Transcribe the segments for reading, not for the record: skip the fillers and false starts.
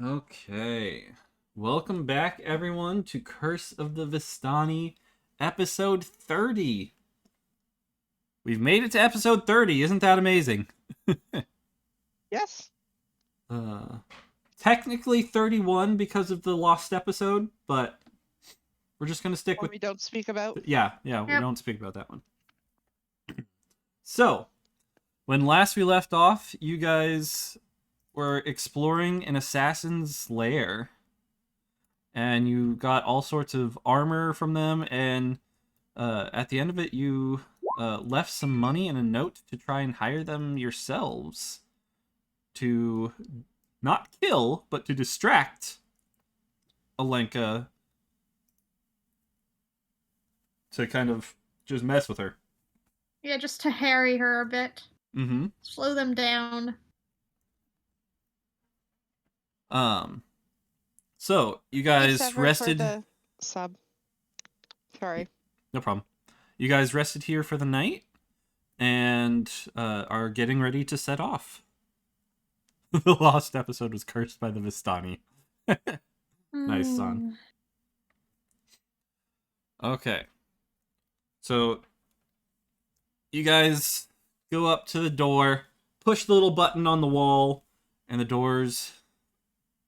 Okay. Welcome back, everyone, to Curse of the Vistani, episode 30. We've made it to episode 30. Isn't that amazing? Yes. Uh, Technically 31 because of the lost episode, but we're just going to stick with... we don't speak about. Yeah, we Yep. don't speak about that one. So, when last we left off, you guys were exploring an assassin's lair. And you got all sorts of armor from them, and at the end of it, you left some money and a note to try and hire them yourselves to not kill, but to distract Alenka to kind of just mess with her. Yeah, just to harry her a bit. Mm-hmm. Slow them down. So, you Thanks, guys Everett, rested... for the sub. Sorry. No problem. You guys rested here for the night and are getting ready to set off. The lost episode was cursed by the Vistani. Nice, son. Okay. So, you guys go up to the door, push the little button on the wall, and the doors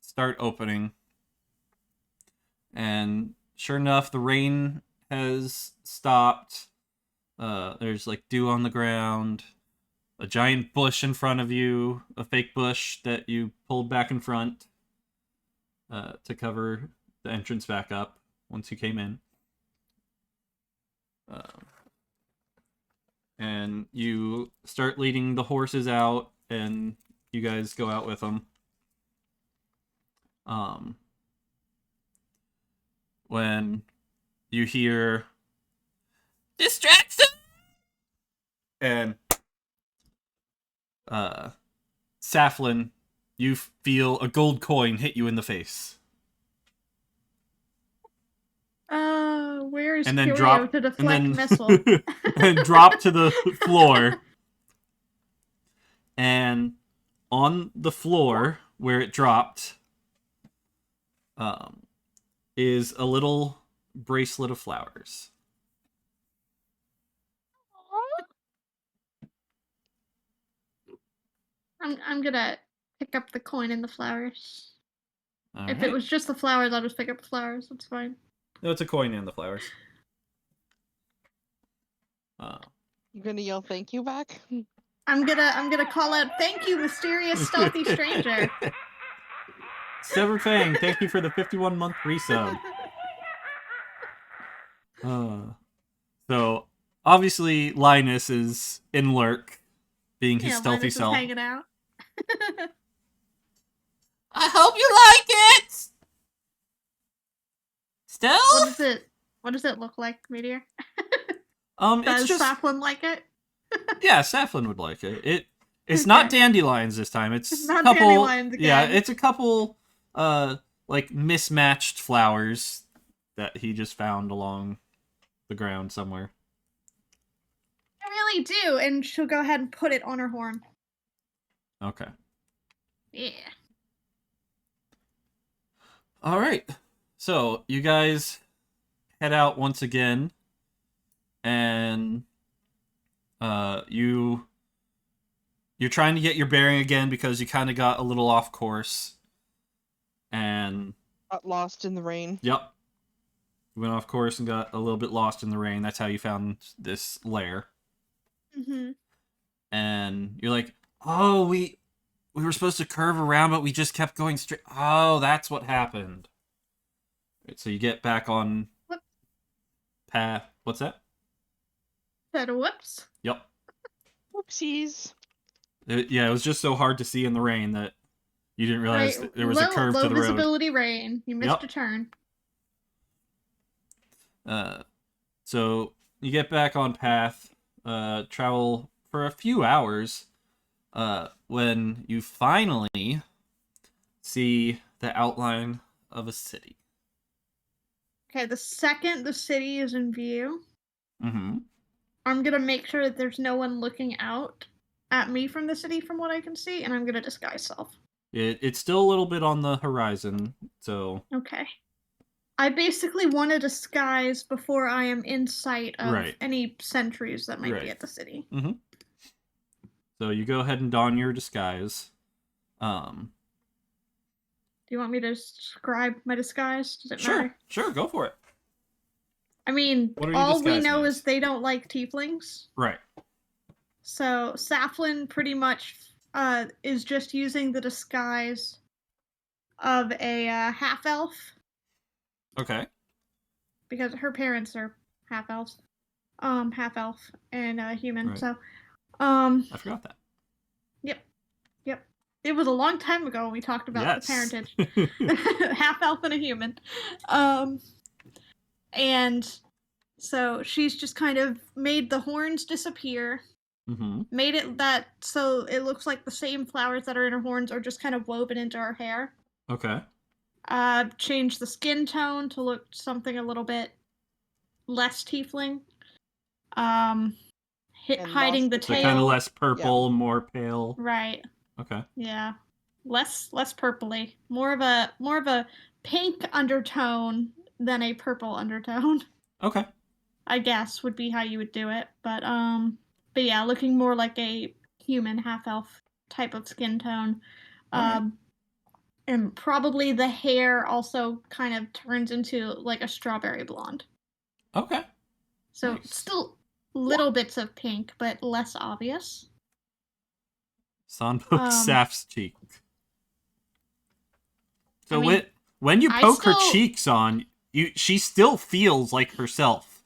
start opening. And sure enough, the rain has stopped. There's like dew on the ground, a giant bush in front of you, a fake bush that you pulled back in front to cover the entrance back up once you came in. And you start leading the horses out, and you guys go out with them. When you hear distraction, and Saflin, you feel a gold coin hit you in the face, Where's and then Curio drop to deflect and then missile? and drop to the floor. And on the floor where it dropped, is a little bracelet of flowers. I'm gonna pick up the coin and the flowers. All If right. it was just the flowers, I'll just pick up the flowers. That's fine. No, it's a coin and the flowers. You gonna yell thank you back? I'm gonna call out, "Thank you, mysterious stealthy stranger." Severed Fang, thank you for the 51-month resub. So, obviously, Linus is in lurk, being his stealthy Linus is self. hanging out. I hope you like it! Stealth? What does it look like, Meteor? It's Does just... Saflin like it? Yeah, Saflin would like it. It's not dandelions this time. It's not a couple... dandelions again. Yeah, it's a couple, like, mismatched flowers that he just found along the ground somewhere. I really do, and she'll go ahead and put it on her horn. Okay. Yeah. Alright. So, you guys head out once again, and you're trying to get your bearing again because you kind of got a little off course. And... Got lost in the rain. Yep. You went off course and got a little bit lost in the rain. That's how you found this lair. Mm-hmm. And you're like, oh, we were supposed to curve around, but we just kept going straight. Oh, that's what happened. Right, so you get back on path. What's that? Said whoops. Yep. Whoopsies. Yeah, it was just so hard to see in the rain that you didn't realize that there was a curve to the road. Low visibility rain. You missed Yep. a turn. So you get back on path, travel for a few hours, when you finally see the outline of a city. Okay, the second the city is in view, Mm-hmm. I'm gonna make sure that there's no one looking out at me from the city from what I can see, and I'm gonna disguise self. It's still a little bit on the horizon, so Okay. I basically want to disguise before I am in sight of Right. any sentries that might Right. be at the city. Mm-hmm. So you go ahead and don your disguise. Do you want me to describe my disguise? Does it matter? Sure, go for it. I mean, What are you all we disguising know as? is they don't like tieflings. Right. So Saflin pretty much is just using the disguise of a half elf Okay. because her parents are half elves, half elf and human. Right. So, I forgot that. yep. It was a long time ago when we talked about the parentage. Half elf and a human. And so she's just kind of made the horns disappear. Mm-hmm. Made it that so it looks like the same flowers that are in her horns are just kind of woven into her hair. Okay. Changed the skin tone to look something a little bit less tiefling. And Hiding lost the the So tail. kind of less purple, more pale. Right. Okay. Yeah. Less purpley. More of a pink undertone than a purple undertone. Okay. I guess would be how you would do it. But yeah, looking more like a human half elf type of skin tone. Alright. And probably the hair also kind of turns into like a strawberry blonde. Okay. So Nice. still little bits of pink, but less obvious. San pokes Saf's cheek. So I mean, when you poke her still- cheeks on, she still feels like herself.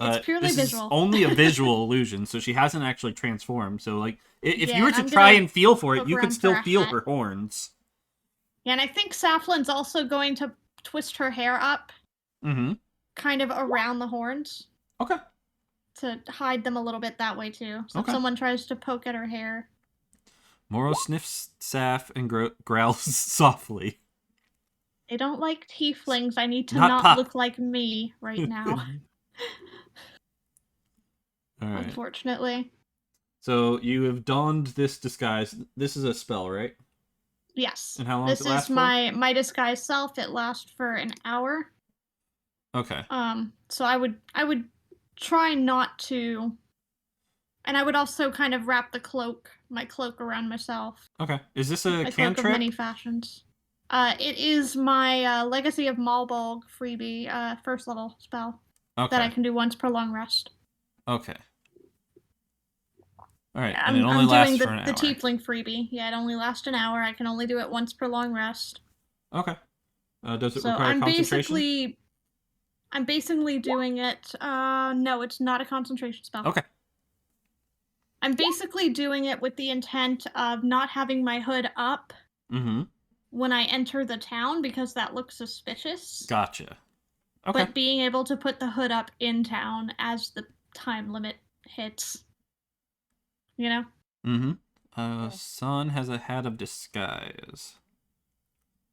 It's purely this visual. is only a visual illusion, so she hasn't actually transformed. So like, if Yeah, you were and to I'm try gonna and feel for it, poke you could around still for a feel hat. her horns. Yeah, and I think Saflin's also going to twist her hair up, Mm-hmm. kind of around the horns, Okay. to hide them a little bit that way too. So Okay. if someone tries to poke at her hair, Moro sniffs Saf and growls softly. they don't like tieflings. I need to Not not Pup. look like me right now. All right. Unfortunately. So you have donned this disguise. This is a spell, right? Yes. And how long does This it last is my disguise self. It lasts for an hour. for? Okay. So I would try not to, and I would also kind of wrap my cloak around myself. Okay. Is this a My cloak of cantrip? many fashions. It is my Legacy of Malbolg freebie, first level spell Okay. that I can do once per long rest. Okay. All right, Yeah, and it only I'm lasts doing for an hour. the tiefling freebie. Yeah, it only lasts an hour. I can only do it once per long rest. Okay. Does it So require concentration? I'm basically doing it. No, it's not a concentration spell. Okay. I'm basically doing it with the intent of not having my hood up Mm-hmm. when I enter the town because that looks suspicious. Gotcha. Okay. But being able to put the hood up in town as the time limit hits. You know? Mm-hmm. Sun has a hat of disguise.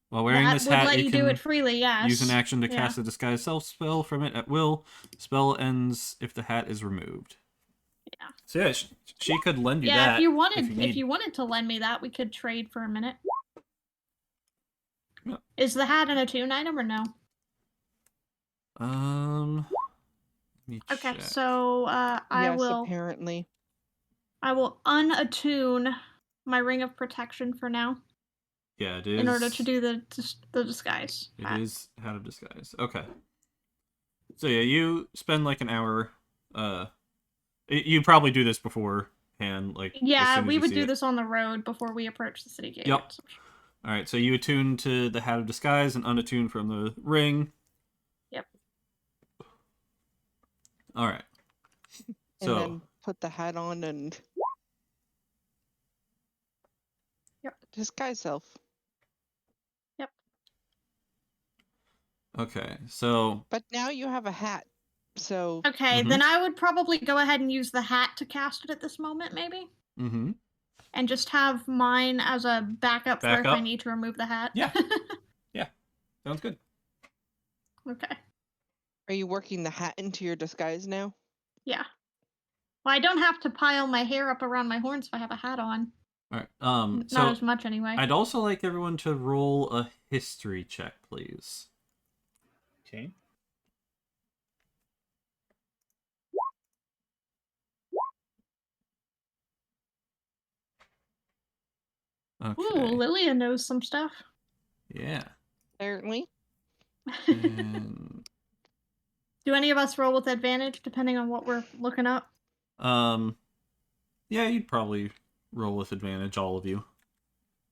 While wearing That this would hat, let you you can do it freely, yes. use an action to Yeah. cast a disguise self spell from it at will. Spell ends if the hat is removed. Yeah. So yeah, she could lend you Yeah, that. if you need. wanted to lend me that, we could trade for a minute. Yeah. Is the hat an attune item or no? Let me Okay, check. so Yes, apparently. I will unattune my ring of protection for now. Yeah, it is. In order to do the disguise. It is hat of disguise. Okay. So yeah, you spend like an hour. You probably do this beforehand, like as Yeah, soon as we you would see do it. this on the road before we approach the city gate. Yep. All right, so you attune to the hat of disguise and unattune from the ring. Yep. All right. And then put the hat on and disguise self. Yep. Okay, so. But now you have a hat, so. Okay, then I would probably go ahead and use the hat to cast it at this moment, maybe. Mm-hmm. And just have mine as a backup for if I need to remove the hat. Yeah. Yeah. Sounds good. Okay. Are you working the hat into your disguise now? Yeah. Well, I don't have to pile my hair up around my horns if I have a hat on. All right. Not So as much anyway. I'd also like everyone to roll a history check, please. Okay. Okay. Ooh, Lilia knows some stuff. Yeah. Apparently. And Do any of us roll with advantage depending on what we're looking up? yeah, you'd probably roll with advantage, all of you.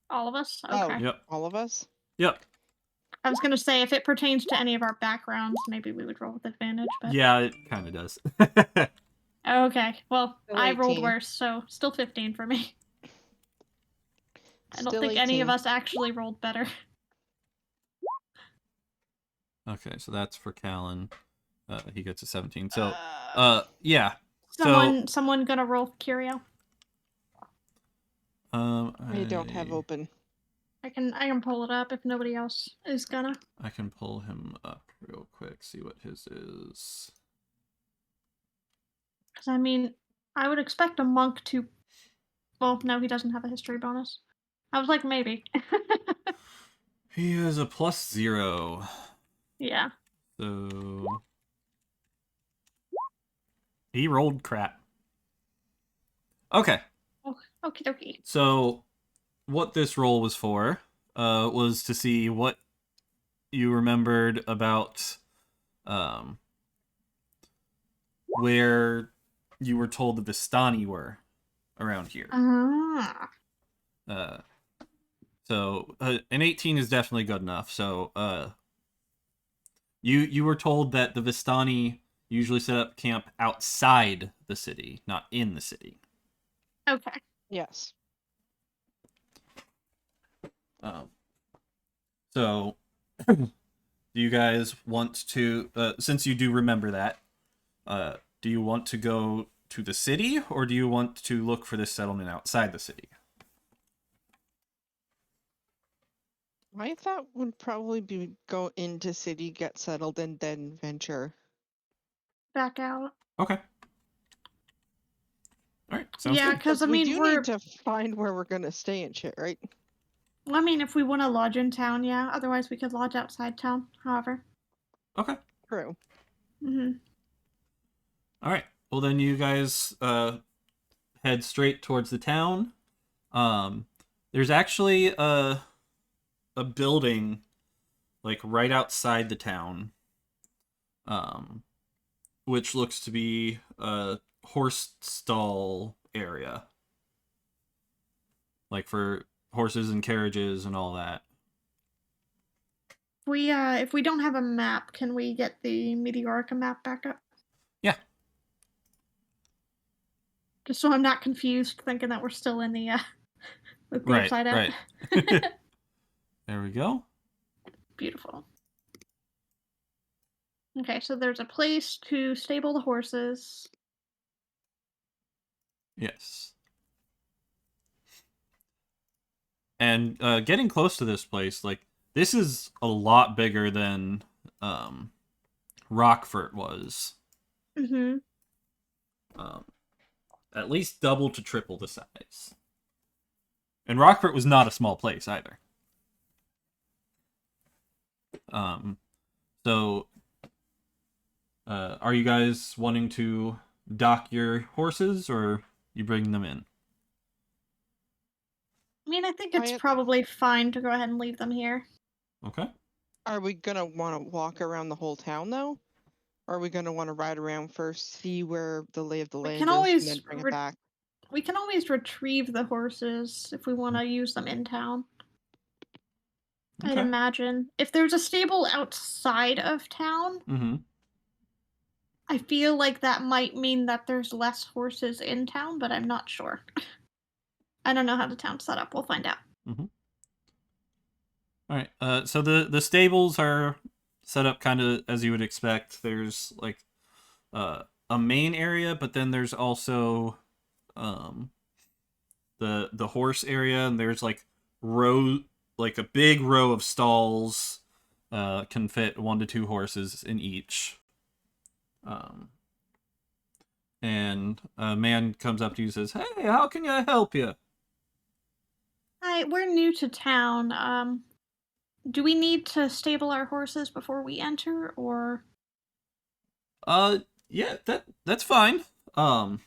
All of us? Oh. Okay. Yep. All of us? Yep. I was gonna say if it pertains to any of our backgrounds, maybe we would roll with advantage, but Yeah, it kind of does. okay. Well, Still I rolled 18. worse, so still 15 for me. I don't Still think any of 18. us actually rolled better. Okay, so that's for Callan. He gets a 17. So, yeah. Someone gonna roll Curio? I don't have open. I can pull it up if nobody else is gonna. I can pull him up real quick, see what his is. Because I mean, I would expect a monk to. Well, no, he doesn't have a history bonus. I was like, maybe. He has a +0. Yeah. So he rolled crap. Okay. Oh, okie dokie. So what this roll was for was to see what you remembered about where you were told the Vistani were around here. Ah. So an 18 is definitely good enough. So you were told that the Vistani usually set up camp outside the city, not in the city. Okay. Yes. So do you guys want to, since you do remember that, do you want to go to the city, or do you want to look for this settlement outside the city? I thought would probably be go into city, get settled, and then venture. Back out. Okay. All right. Sounds Yeah, good. because I we mean, do we're. need to find where we're gonna stay and shit, right? I mean, if we want to lodge in town, yeah. Otherwise, we could lodge outside town. However. Okay. True. Mhm. All right. Well, then you guys head straight towards the town. There's actually a building like right outside the town, which looks to be a horse stall area, like for horses and carriages and all that. If we don't have a map, can we get the Meteorica map back up? Yeah. Just so I'm not confused, thinking that we're still in the with the Right. upside down. Right. There we go. Beautiful. Okay, so there's a place to stable the horses. Yes. And getting close to this place, like this is a lot bigger than Rockfort was. Mm-hmm. At least double to triple the size. And Rockfort was not a small place either. So, are you guys wanting to dock your horses, or you bring them in? I mean, I think it's Quiet. probably fine to go ahead and leave them here. Okay. Are we gonna want to walk around the whole town though? Or are we gonna want to ride around first, see where the lay of the We land can is, and always then bring it back? we can always retrieve the horses if we want to use them in town. I'd Okay. imagine if there's a stable outside of town, Mm-hmm. I feel like that might mean that there's less horses in town, but I'm not sure. I don't know how the town's set up. We'll find out. Mm-hmm. All right. So the stables are set up kind of as you would expect. There's like a main area, but then there's also um, the horse area, and there's like a big row of stalls. Can fit 1 to 2 horses in each. And a man comes up to you and says, "Hey, how can I help you?" Hi, we're new to town. Do we need to stable our horses before we enter, or? Yeah, that's fine. Um,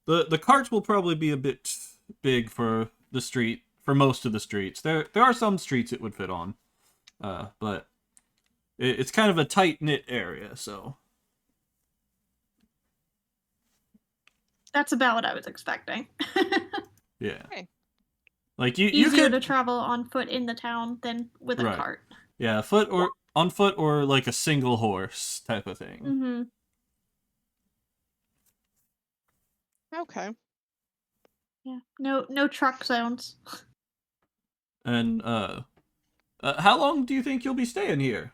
the carts will probably be a bit big for the street, for most of the streets. There are some streets it would fit on, but it's kind of a tight knit area, so That's about what I was expecting. yeah. Okay. Like you Easier could to travel on foot in the town than with a right, cart. yeah, foot or on foot or like a single horse type of thing. Mm-hmm. Okay. Yeah. No truck zones. And how long do you think you'll be staying here?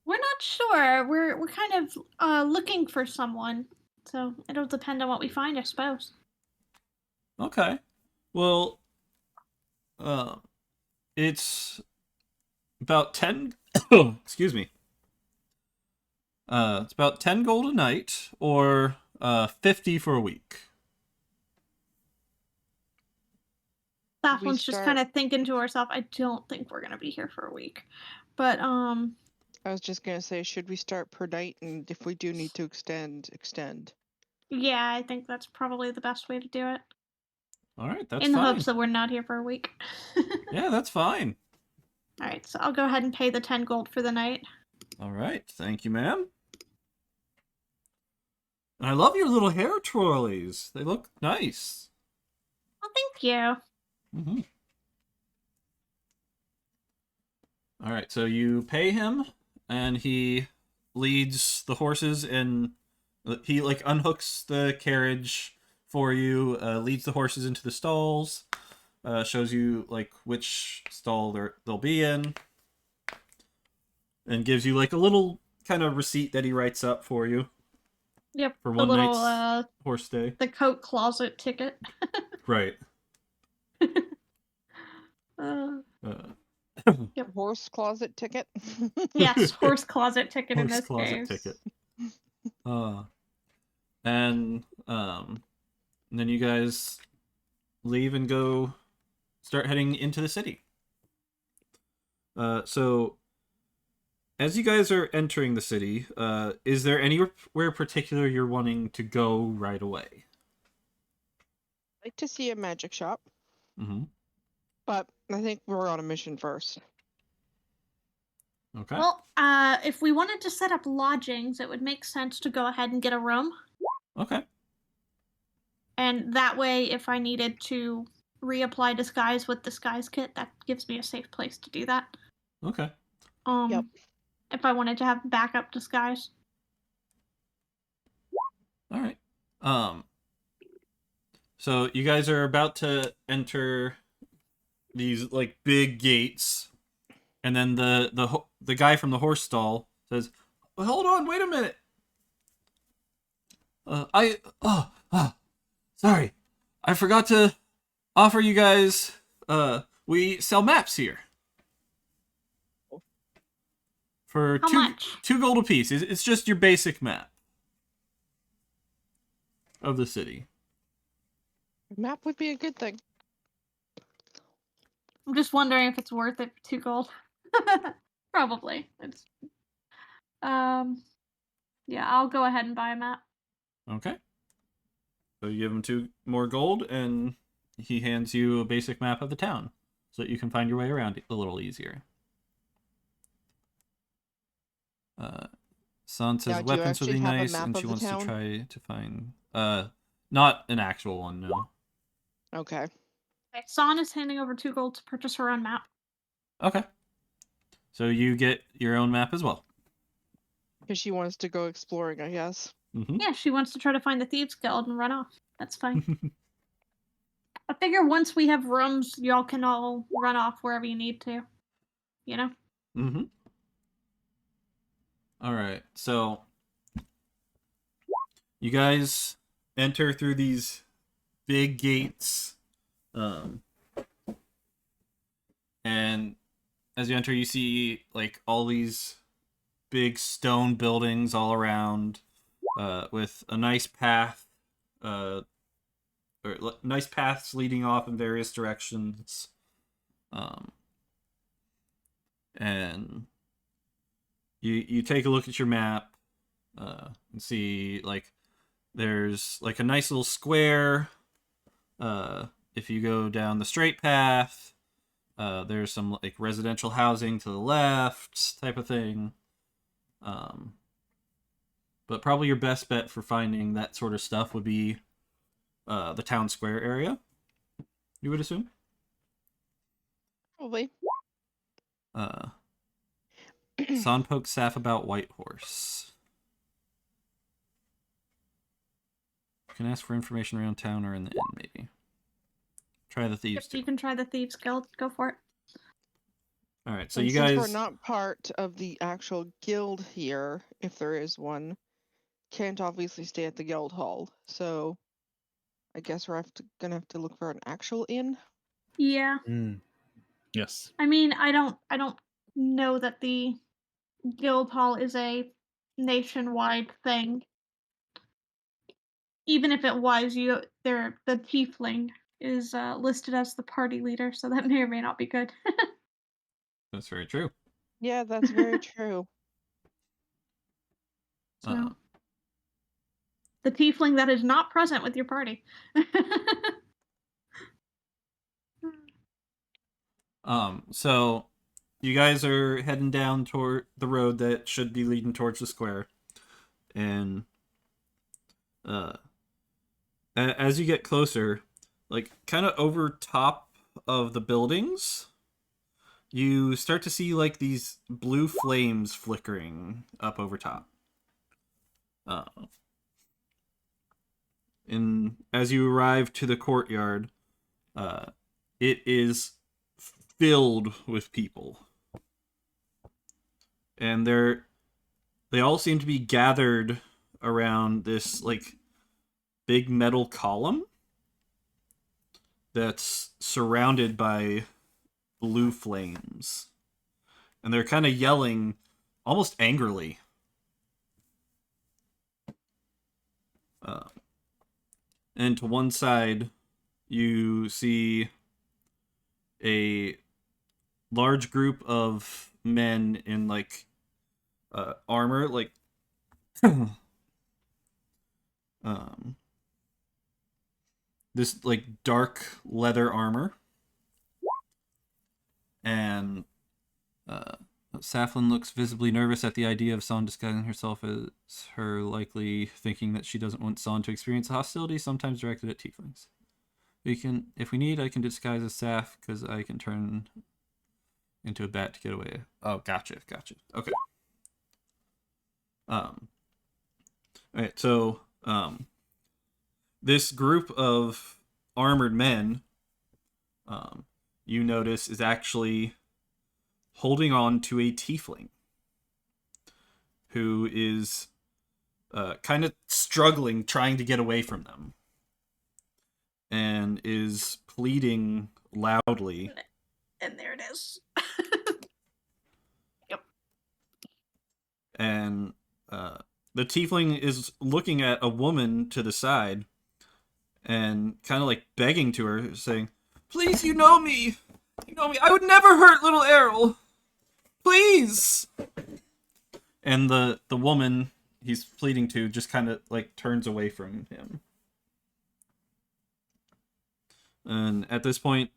We're not sure. We're kind of looking for someone, so it'll depend on what we find, I suppose. Okay. Well, uh, it's about 10 excuse me. It's about 10 gold a night or 50 for a week. Safflin's just start- kind of thinking to herself, I don't think we're gonna be here for a week. But I was just gonna say, should we start per night, and if we do need to extend? yeah, I think that's probably the best way to do it. All right, that's In the fine. hopes that we're not here for a week. Yeah, that's fine. Alright, so I'll go ahead and pay the 10 gold for the night. All right, thank you, ma'am. And I love your little hair twirlies. They look nice. Well, thank you. Mm-hmm. All right, so you pay him, and he leads the horses, and he like unhooks the carriage for you, leads the horses into the stalls, shows you like which stall they'll be in, and gives you like a little kind of receipt that he writes up for you Yep, for the one little night's horse stay. the coat closet ticket. Right. Uh, Horse closet ticket? yes, horse closet ticket in Horse this closet case. ticket. And then you guys leave and go start heading into the city. So as you guys are entering the city, is there anywhere particular you're wanting to go right away? I'd like to see a magic shop, Mm-hmm. but I think we're on a mission first. Okay. Well, if we wanted to set up lodgings, it would make sense to go ahead and get a room. Okay. And that way, if I needed to reapply disguise with disguise kit, that gives me a safe place to do that. Okay. Yep. If I wanted to have backup disguise. All right. So you guys are about to enter these like big gates, and then the guy from the horse stall says, well, "Hold on, wait a minute. Sorry, I forgot to offer you guys. We sell maps here for How much? 2 gold apiece. It's just your basic map of the city. A map would be a good thing. I'm just wondering if it's worth it for 2 gold. Probably. It's yeah, I'll go ahead and buy a map. Okay. So you give him 2 more gold, and he hands you a basic map of the town, so that you can find your way around a little easier. San says Now, do you weapons would actually be have a nice, map and of she the wants to town? try to find not an actual one, no. Okay. Okay, San is handing over 2 gold to purchase her own map. Okay. So you get your own map as well. Because she wants to go exploring, I guess. Mm-hmm. Yeah, she wants to try to find the Thieves Guild and run off. That's fine. I figure once we have rooms, y'all can all run off wherever you need to. You know? Mm-hmm. All right. So you guys enter through these big gates, and as you enter, you see like all these big stone buildings all around, with a nice path nice paths leading off in various directions. And you take a look at your map and see like there's like a nice little square. If you go down the straight path, there's some like residential housing to the left, type of thing. But probably your best bet for finding that sort of stuff would be the town square area. You would assume. Probably. Sonpoke Saf about White Horse. You can ask for information around town or in the inn, maybe. Try the thieves You too. can try the Thieves Guild. Go for it. All right, so And you since guys. we're not part of the actual guild here, if there is one, can't obviously stay at the guild hall. So I guess we're gonna have to look for an actual inn. Yeah. Yes. I mean, I don't know that the guild hall is a nationwide thing. Even if it was, the tiefling is listed as the party leader, so that may or may not be good. That's very true. Yeah, that's very true. So the tiefling that is not present with your party. So you guys are heading down toward the road that should be leading towards the square, and as you get closer, like kind of over top of the buildings, you start to see like these blue flames flickering up over top. And as you arrive to the courtyard, it is filled with people, and they all seem to be gathered around this like big metal column that's surrounded by blue flames, and they're kind of yelling almost angrily. And to one side, you see a large group of men in like armor, like this like dark leather armor, and Saflin looks visibly nervous at the idea of Son disguising herself as her, likely thinking that she doesn't want Son to experience hostility, sometimes directed at tieflings. If we need, I can disguise as Saf, because I can turn into a bat to get away. Oh, gotcha. Okay. Alright, so, this group of armored men, you notice, is actually holding on to a tiefling who is kind of struggling, trying to get away from them, and is pleading loudly. And there it is. Yep. And the tiefling is looking at a woman to the side and kind of like begging to her, saying, "Please, you know me. I would never hurt little Errol. Please." And the woman he's pleading to just kind of like turns away from him. And at this point,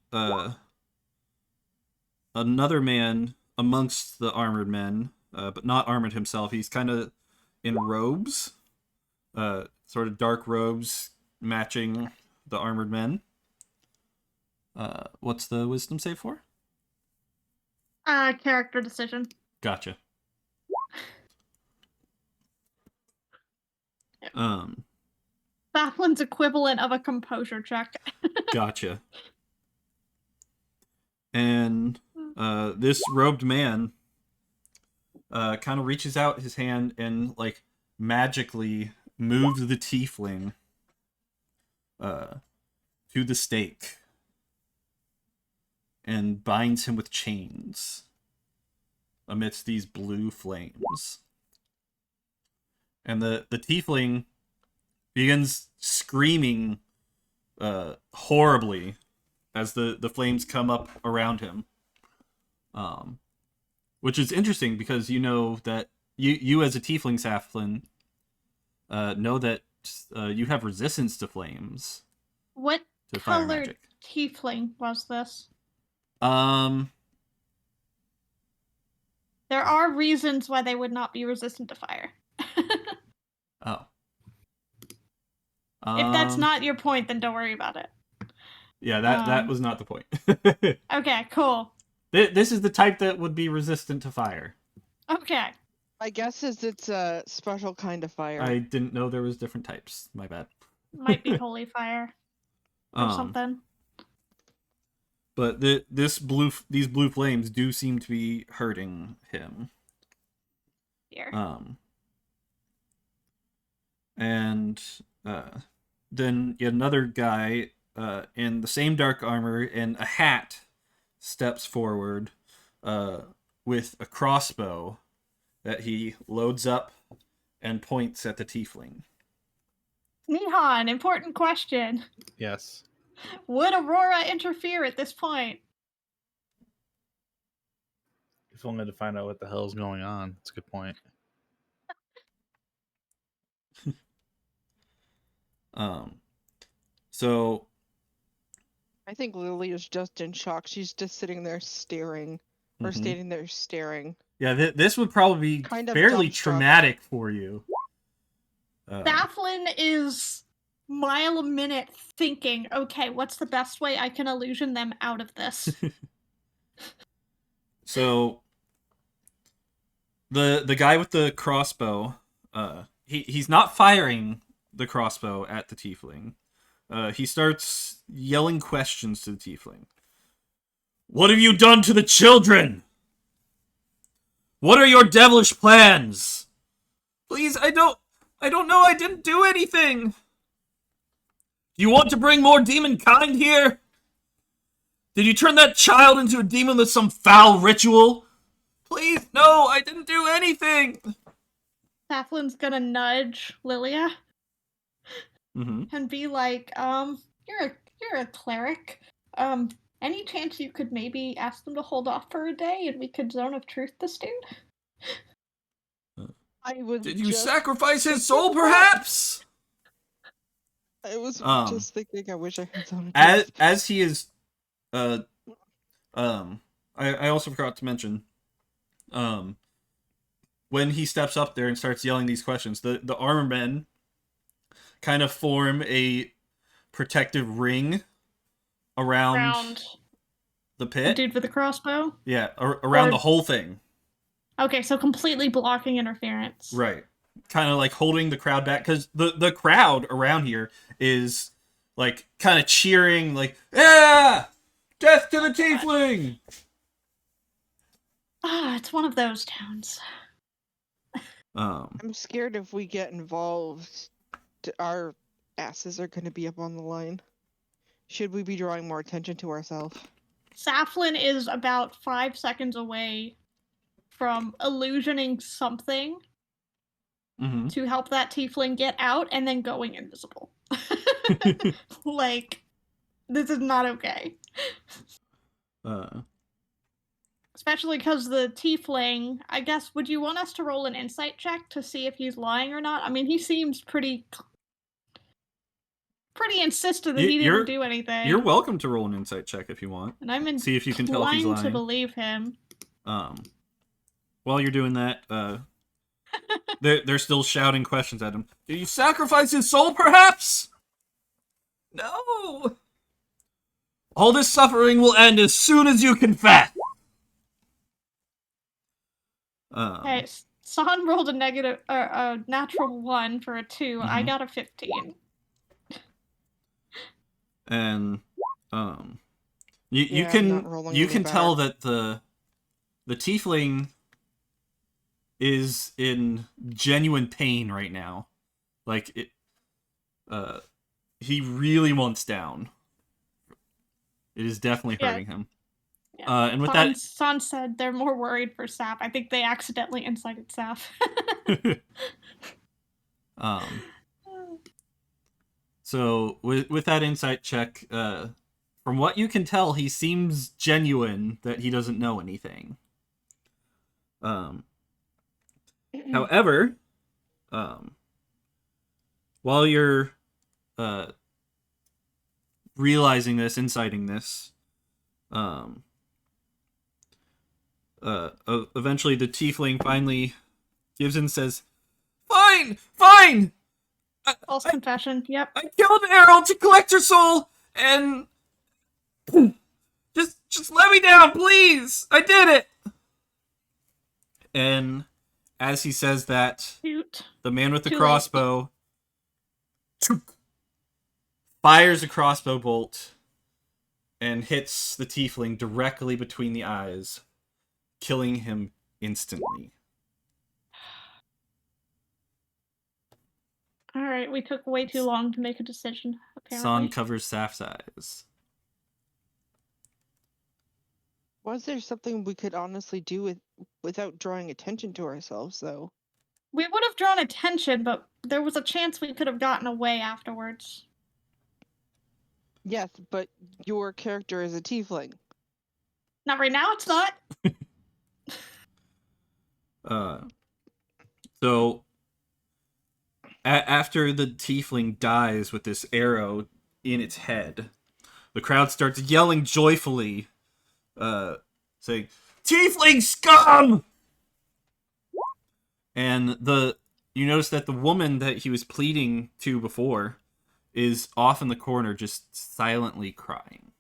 another man amongst the armored men, but not armored himself, he's kind of in robes, sort of dark robes matching the armored men. What's the wisdom save for? Character decision. Gotcha. That one's equivalent of a composure check. Gotcha. And this robed man kind of reaches out his hand and like magically moves the tiefling to the stake and binds him with chains amidst these blue flames. And the tiefling begins screaming horribly as the flames come up around him. Which is interesting because you know that you as a tiefling Saflin know that you have resistance to flames. What To fire color magic. tiefling was this? Um, There are reasons why they would not be resistant to fire. oh. If that's not your point, then don't worry about it. Yeah, that was not the point. Okay, cool. This is the type that would be resistant to fire. Okay. My guess is it's a special kind of fire. I didn't know there was different types. My bad. Might be holy fire or something. But these blue flames do seem to be hurting him. Here. And then yet another guy in the same dark armor and a hat steps forward with a crossbow that he loads up and points at the tiefling. Nihon, important question. Yes. Would Aurora interfere at this point? If only to find out what the hell's going on. That's a good point. So I think Lily is just in shock. She's just sitting there staring, or standing there staring. Yeah, this would probably be Kind of fairly dumbstruck. traumatic for you. Saflin is mile a minute thinking, okay, what's the best way I can illusion them out of this? So the guy with the crossbow, he's not firing the crossbow at the tiefling. He starts yelling questions to the tiefling. What have you done to the children? What are your devilish plans? Please, I don't know. I didn't do anything. Do you want to bring more demon kind here? Did you turn that child into a demon with some foul ritual? Please, no, I didn't do anything. Saflin's gonna nudge Lilia Mm-hmm. and be like, you're a cleric. Any chance you could maybe ask them to hold off for a day and we could zone of truth this dude? I was. Did you just sacrifice his thinking soul, that. perhaps? I was just thinking. I wish I had done it. As he is, I also forgot to mention, when he steps up there and starts yelling these questions, the armor men kind of form a protective ring around the the pit. dude with the crossbow? Yeah, around Or- the whole thing. Okay, so completely blocking interference. Right. Kind of like holding the crowd back, because the crowd around here is like kind of cheering, like, yeah, death to the tiefling. Ah, it's one of those towns. I'm scared if we get involved, our asses are going to be up on the line. Should we be drawing more attention to ourselves? Saflin is about 5 seconds away from illusioning something Mm-hmm. to help that tiefling get out and then going invisible. Like, this is not okay. Especially because the tiefling, I guess, would you want us to roll an insight check to see if he's lying or not? I mean, he seems pretty insistent that he didn't do anything. You're welcome to roll an insight check if you want. And I'm See if you can tell if he's inclined to lying. believe him. While you're doing that, they're still shouting questions at him. Did you sacrifice his soul, perhaps? No. All this suffering will end as soon as you confess. Okay, San rolled a natural 1 for a 2. I got a 15. And you Yeah, I'm not rolling you any can tell better. that the tiefling is in genuine pain right now. Like it, he really wants down. It is definitely hurting him. Yeah. And with San said they're more worried for Sap. I think they accidentally incited Sap. So with that insight check, from what you can tell, he seems genuine that he doesn't know anything. However, while you're realizing this, inciting this, eventually the tiefling finally gives in and says, "Fine, fine! False confession. Yep. I killed Errol to collect her soul, and just let me down, please! I did it!" And as he says that, Shoot. the man with the Too late. crossbow fires a crossbow bolt and hits the tiefling directly between the eyes, killing him instantly. All right, we took way too long to make a decision. Son Apparently. covers Saf's eyes. Was there something we could honestly do without drawing attention to ourselves, though? We would have drawn attention, but there was a chance we could have gotten away afterwards. Yes, but your character is a tiefling. Not right now. It's not. So after the tiefling dies with this arrow in its head, the crowd starts yelling joyfully, saying, "Tiefling scum!" And you notice that the woman that he was pleading to before is off in the corner just silently crying.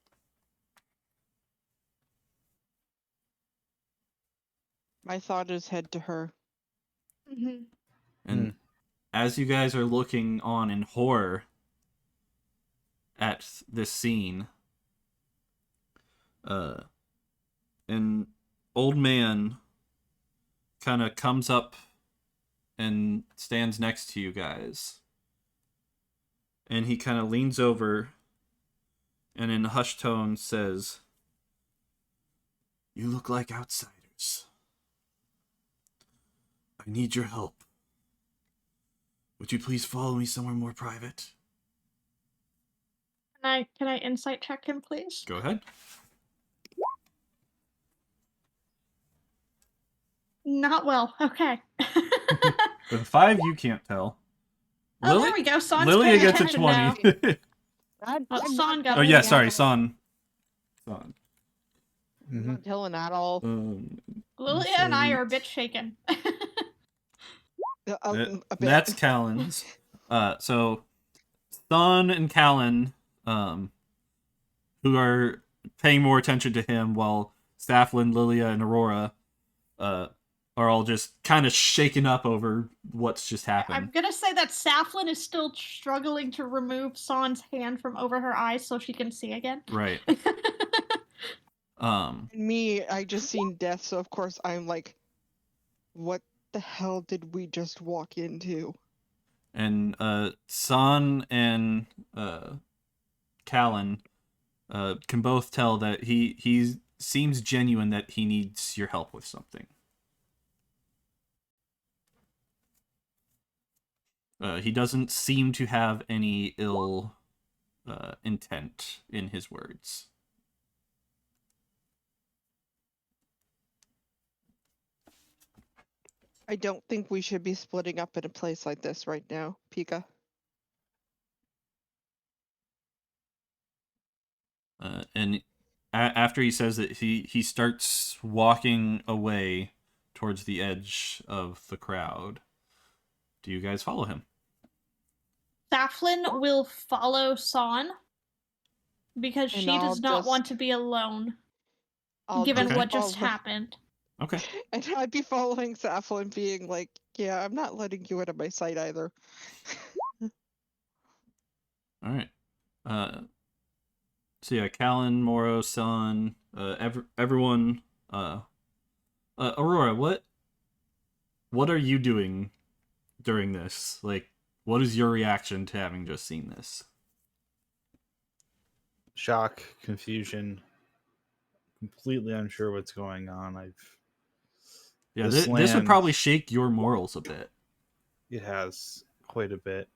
My thought is head to her. Mm-hmm. And as you guys are looking on in horror at this scene, an old man kind of comes up and stands next to you guys. And he kind of leans over and in a hushed tone says, "You look like outsiders. I need your help. Would you please follow me somewhere more private?" Can I insight check him, please? Go ahead. Not well. Okay. With a 5, you can't tell. Oh, there we go. Son's Lilia paying gets a attention 20. now. Son got Oh, it. yeah, sorry, Son. Son. I'm not telling at all. Lilia and I are a bit shaken. A bit. That's Callan's. So, Son and Callan, who are paying more attention to him, while Saflin, Lilia, and Aurora are all just kind of shaken up over what's just happened. I'm gonna say that Saflin is still struggling to remove Son's hand from over her eyes so she can see again. Right. Me, I just seen death, so of course I'm like, what the hell did we just walk into? And Son and Callan can both tell that he seems genuine that he needs your help with something. He doesn't seem to have any ill intent in his words. I don't think we should be splitting up in a place like this right now, Pika. And after he says that, he starts walking away towards the edge of the crowd. Do you guys follow him? Saflin will follow Son because And she does I'll not want to be alone, I'll given Okay. what just follow- happened. Okay. And I'd be following Saflin being like, yeah, I'm not letting you out of my sight either. All right. So yeah, Callan, Moro, Son, everyone. Aurora, what are you doing during this? Like, what is your reaction to having just seen this? Shock, confusion, completely unsure what's going on. Yeah, This this would land- probably shake your morals a bit. It has quite a bit.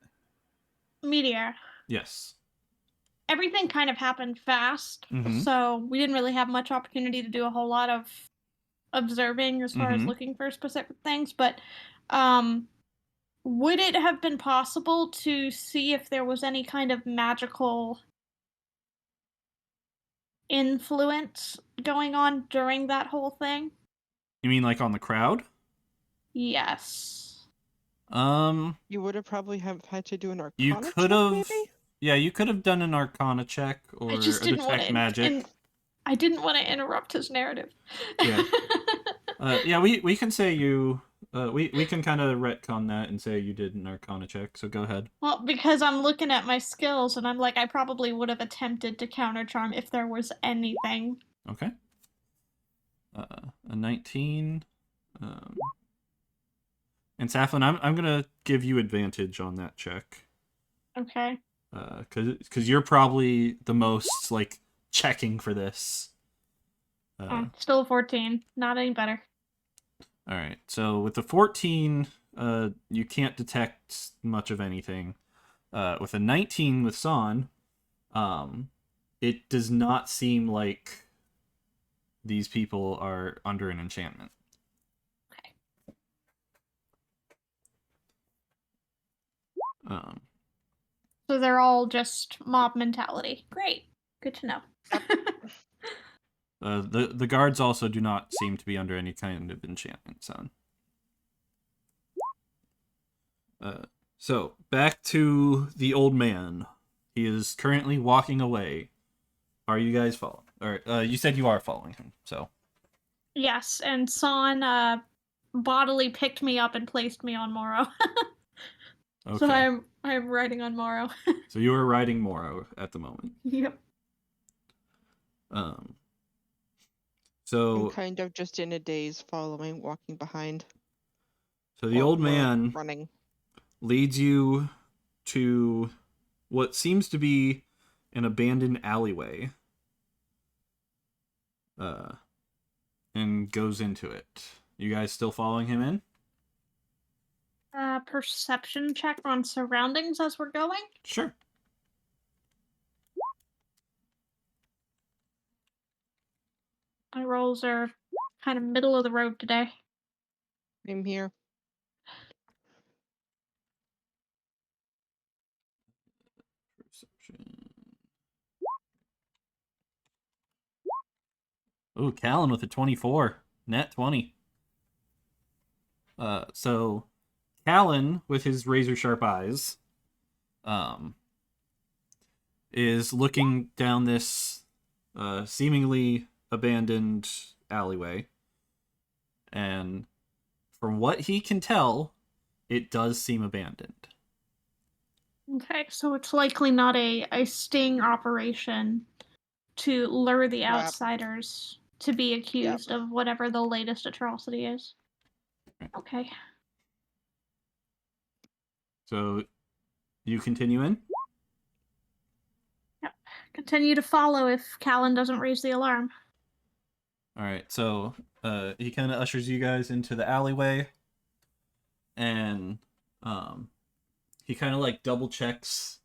Meteor, Yes. Everything kind of happened fast, Mhm. so we didn't really have much opportunity to do a whole lot of observing as far as Mhm. looking for specific things. But would it have been possible to see if there was any kind of magical influence going on during that whole thing? You mean like on the crowd? Yes. You would have probably have had to do an You Arcana could check, have. maybe. Yeah, you could have done an Arcana check I or just a didn't want detect to, and magic. I didn't want to interrupt his narrative. Yeah. Yeah, we can say you. We can kind of retcon that and say you did an Arcana check. So go ahead. Well, because I'm looking at my skills and I'm like, I probably would have attempted to counter charm if there was anything. Okay. A 19. Um, and Saflin, I'm gonna give you advantage on that check. Okay. Because you're probably the most like checking for this. Still a 14. Not any better. All right. So with the 14, you can't detect much of anything. With a 19 with San, it does not seem like these people are under an enchantment. Okay. Um, So they're all just mob mentality. Great. Good to know. the guards also do not seem to be under any kind of enchantment, San. So back to the old man. He is currently walking away. Are you guys following? Or you said you are following him. So Yes, and San bodily picked me up and placed me on Morrow. okay. So I'm riding on Morrow. So you are riding Morrow at the moment. Yep. Um. I'm So kind of just in a daze, following, walking behind, so the or old more like man running. leads you to what seems to be an abandoned alleyway. And goes into it. You guys still following him in? Perception check on surroundings as we're going. Sure. My rolls are kind of middle of the road today. I'm here. Perception. Ooh, Callan with a 24. Net 20. So Callan, with his razor sharp eyes, um, is looking down this seemingly abandoned alleyway. And from what he can tell, it does seem abandoned. Okay, so it's likely not a sting operation to lure the Yep. outsiders to be accused of whatever the latest atrocity is. Okay. So you continue in? Yep. Continue to follow if Callan doesn't raise the alarm. All right. So he kind of ushers you guys into the alleyway, and he kind of like double checks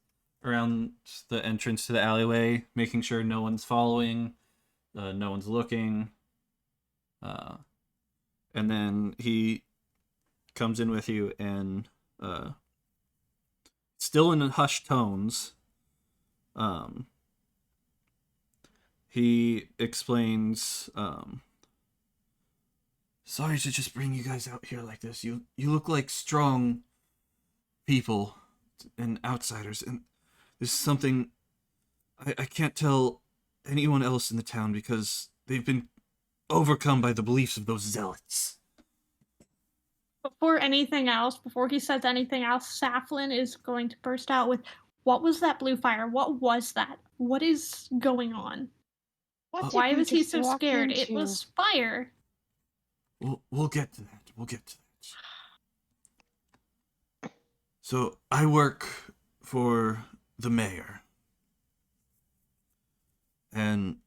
around the entrance to the alleyway, making sure no one's following, no one's looking, and then he comes in with you and still in hushed tones. He explains, sorry to just bring you guys out here like this. You look like strong people and outsiders, and this is something I can't tell anyone else in the town because they've been overcome by the beliefs of those zealots. Before anything else, before he says anything else, Saflin is going to burst out with, "What was that blue fire? What was that? What is going on? What did Why we was he just so walk scared? It into? was fire." We'll get to that. We'll get to that. So I work for the mayor. And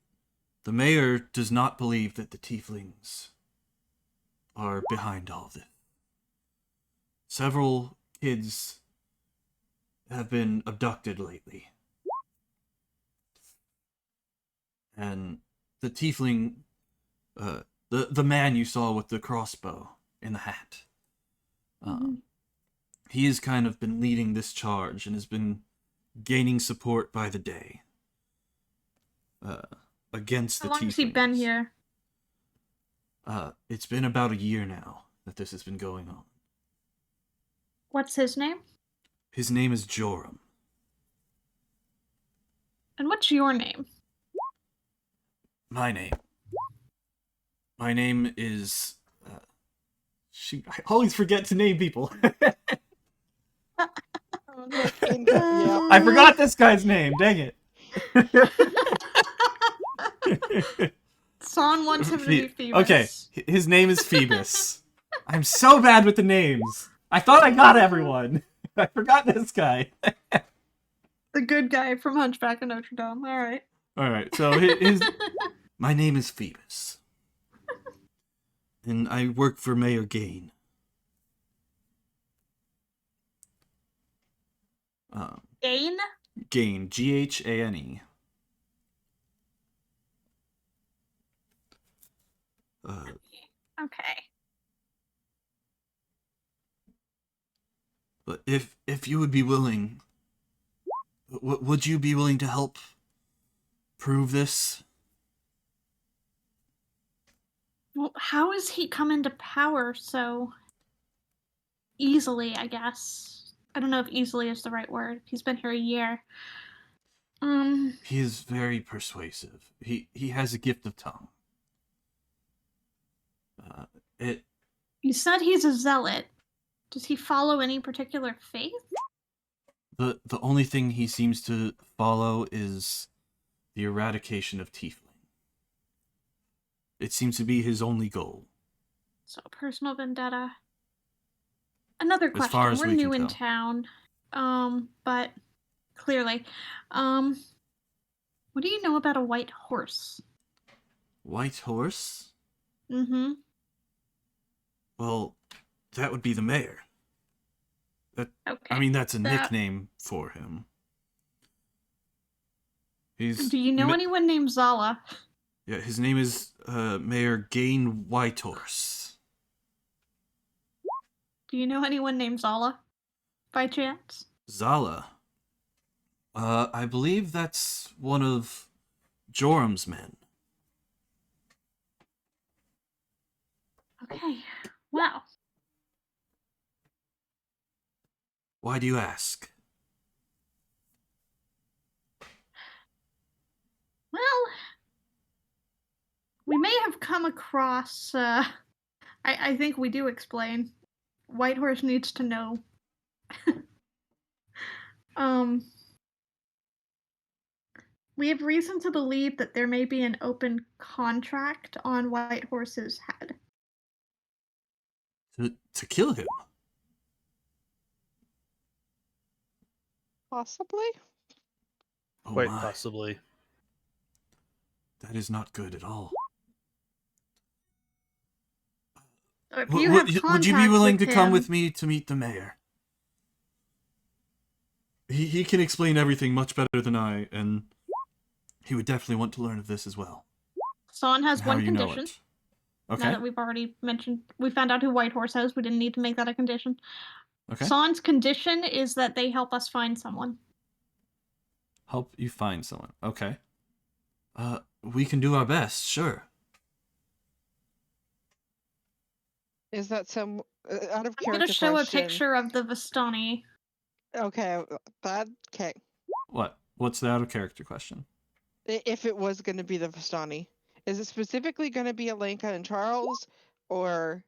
the mayor does not believe that the tieflings are behind all of this. Several kids have been abducted lately. And the tiefling, the man you saw with the crossbow in the hat, he has kind of been leading this charge and has been gaining support by the day against the How long has he tieflings. been here? It's been about a year now that this has been going on. What's his name? His name is Joram. And what's your name? My name is... shoot, I always forget to name people. Yeah. I forgot this guy's name, dang it. Son wants him to be Phoebus. Okay, his name is Phoebus. I'm so bad with the names. I thought I got everyone. I forgot this guy. The good guy from Hunchback of Notre Dame. Alright. Alright, so my name is Phoebus. And I work for Mayor Gain. Gain? Gain, Ghane. Okay. But if you would be willing, would you be willing to help prove this? Well, how has he come into power so easily, I guess? I don't know if easily is the right word. He's been here a year. He is very persuasive. He has a gift of tongue. You said he's a zealot. Does he follow any particular faith? The only thing he seems to follow is the eradication of tiefling. It seems to be his only goal. So, personal vendetta. Another question. As far as We're we new can in tell. town. But clearly. What do you know about a white horse? White horse? Mm-hmm. Well, that would be the mayor. Okay. I mean, that's a nickname for him. Do you know anyone named Zala? Yeah, his name is Mayor Gain Whitehorse. Do you know anyone named Zala? By chance? Zala. I believe that's one of Joram's men. Okay. Wow. Why do you ask? Well, we may have come across, I think we do explain. Whitehorse needs to know. We have reason to believe that there may be an open contract on Whitehorse's head. To kill him? Possibly? Oh Quite my. possibly. That is not good at all. If you have Would you be willing with to come him- with me to meet the mayor? He can explain everything much better than I, and he would definitely want to learn of this as well. Son has And how one you know condition. it. Okay. Now that we've already mentioned, we found out who Whitehorse is, we didn't need to make that a condition. Okay. Son's condition is that they help us find someone. Help you find someone. Okay. We can do our best, sure. Is that some out of I'm character gonna show question? a picture of the Vistani. Okay, okay. What? What's the out of character question? If it was going to be the Vistani, is it specifically going to be Alenka and Charles, or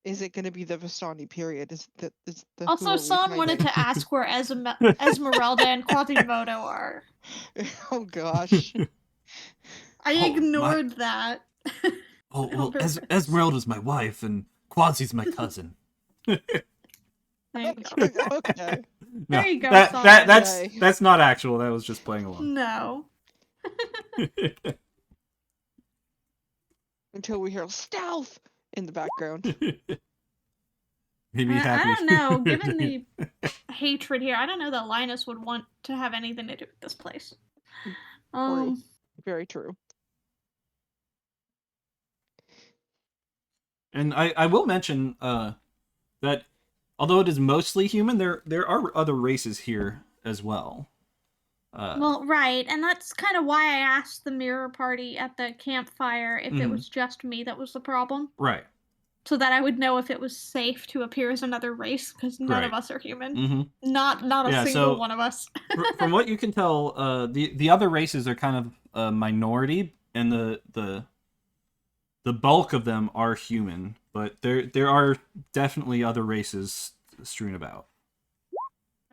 is it going to be the Vistani? Period. Is the who Also, are we Son wanted finding? to ask where Esmeralda and Quasimodo are. Oh gosh. I Oh, ignored that. Oh, On well, purpose. Esmeralda's my wife, and Quasi's my cousin. There you go. Okay. No, There you go, that, Son. Okay. that's not actual. That was just playing along. No. Until we hear stealth in the background. Maybe happy. I don't know. Given the hatred here, I don't know that Linus would want to have anything to do with this place. True. Very true. And I will mention that although it is mostly human, there are other races here as well. Well, right, and that's kind of why I asked the mirror party at the campfire if it Mhm. was just me that was the problem, Right. so that I would know if it was safe to appear as another race, because none Right. of us are human. Mm-hmm. Not a Yeah, single so- one of us. From what you can tell, the other races are kind of a minority, and the bulk of them are human, but there are definitely other races strewn about.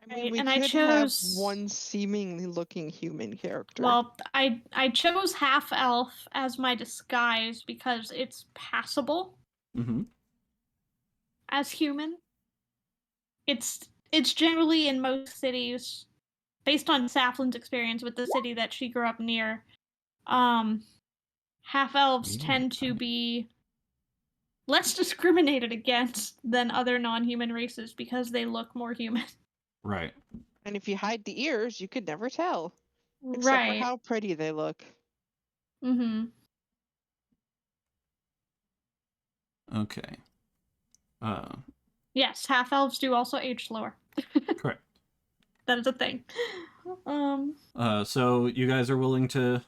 I mean, Right, we and I could chose- have one seemingly looking human character. Well, I chose half elf as my disguise because it's passable Mm-hmm. as human. It's generally in most cities, based on Saflin's experience with the city that she grew up near. Half elves Yeah. tend to be less discriminated against than other non-human races because they look more human. Right. And if you hide the ears, you could never tell. Except Right. for how pretty they look. Mm-hmm. Okay. Yes, half elves do also age slower. Correct. That is a thing. So you guys are willing to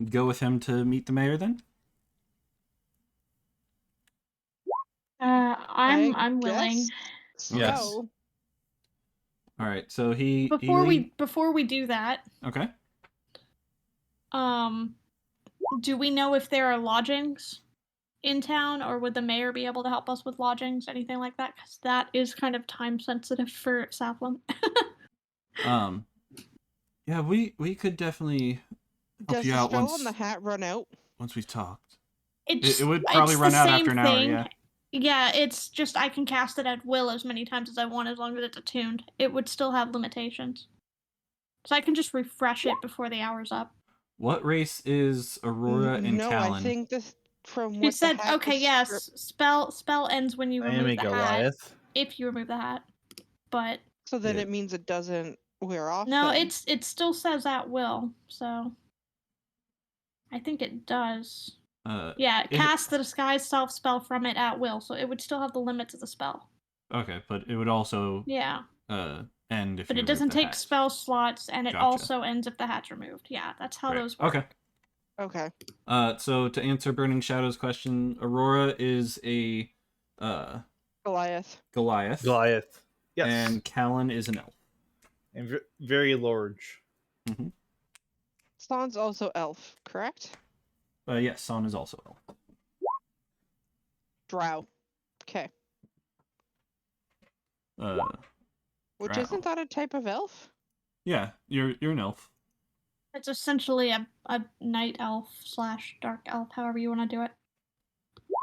go with him to meet the mayor then? I'm willing. So, Yes. All right. So he Before we do that, Okay. do we know if there are lodgings in town, or would the mayor be able to help us with lodgings, anything like that? Because that is kind of time sensitive for Saflin. Yeah, we could definitely help does you the out spell once on the hat run out? once we've talked. It's, It would probably it's run the out same after an hour, thing. yeah. Yeah, it's just I can cast it at will as many times as I want, as long as it's attuned. It would still have limitations. So I can just refresh it before the hour's up. What race is Aurora and No, Talon? I think this from She what said, the hat okay, yes, spell ends when you I am remove a the hat. Goliath. If you remove the hat. But So then Yeah. it means it doesn't wear off. no, then. it still says at will, so I think it does. Yeah, if- cast the disguise self spell from it at will, so it would still have the limits of the spell. Okay, but it would also Yeah, end if but you it remove doesn't the take hat. spell slots, and it Gotcha. also ends if the hat's removed. Yeah, that's how Right. those work. Okay. Okay. So to answer Burning Shadow's question, Aurora is a Goliath. Goliath. Goliath. Yes. And Callan is an elf. And very large. Mm-hmm. San's also elf, correct? Yes, Son is also elf. Drow. Okay. Which Drow. isn't that a type of elf? Yeah, you're an elf. It's essentially a night elf / dark elf, however you want to do it.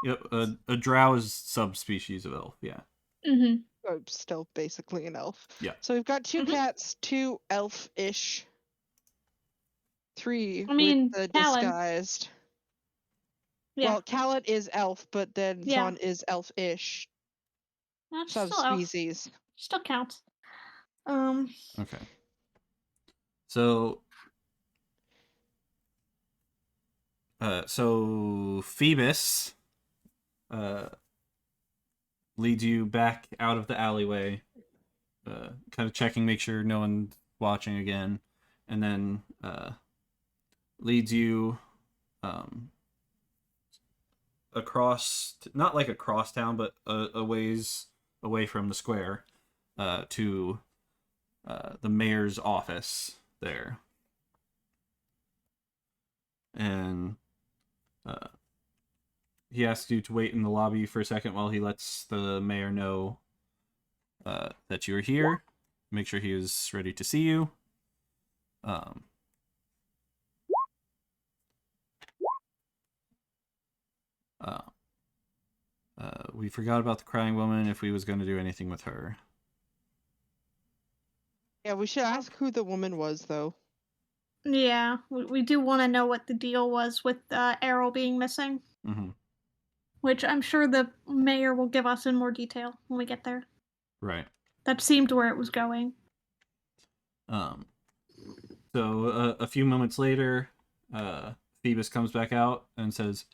Yep, a drow is subspecies of elf, yeah. Mm-hmm. I'm still basically an elf. Yeah. So we've got 2 Mhm. cats, 2 elf-ish, 3 I mean, with the Callan. disguised. Yeah. Well, Callan is elf, but then Yeah. Son is elf-ish. No, it's still elf. Subspecies. Still counts. Okay. So Phoebus leads you back out of the alleyway, kind of checking, make sure no one's watching again, and then leads you across, not like across town, but a ways away from the square, to the mayor's office there. And he asks you to wait in the lobby for a second while he lets the mayor know that you're here. Make sure he is ready to see you. We forgot about the crying woman, if we was going to do anything with her. Yeah, we should ask who the woman was, though. Yeah, we do want to know what the deal was with Errol being missing. Mm-hmm. which I'm sure the mayor will give us in more detail when we get there. Right. That seemed where it was going. So a few moments later, Phoebus comes back out and says,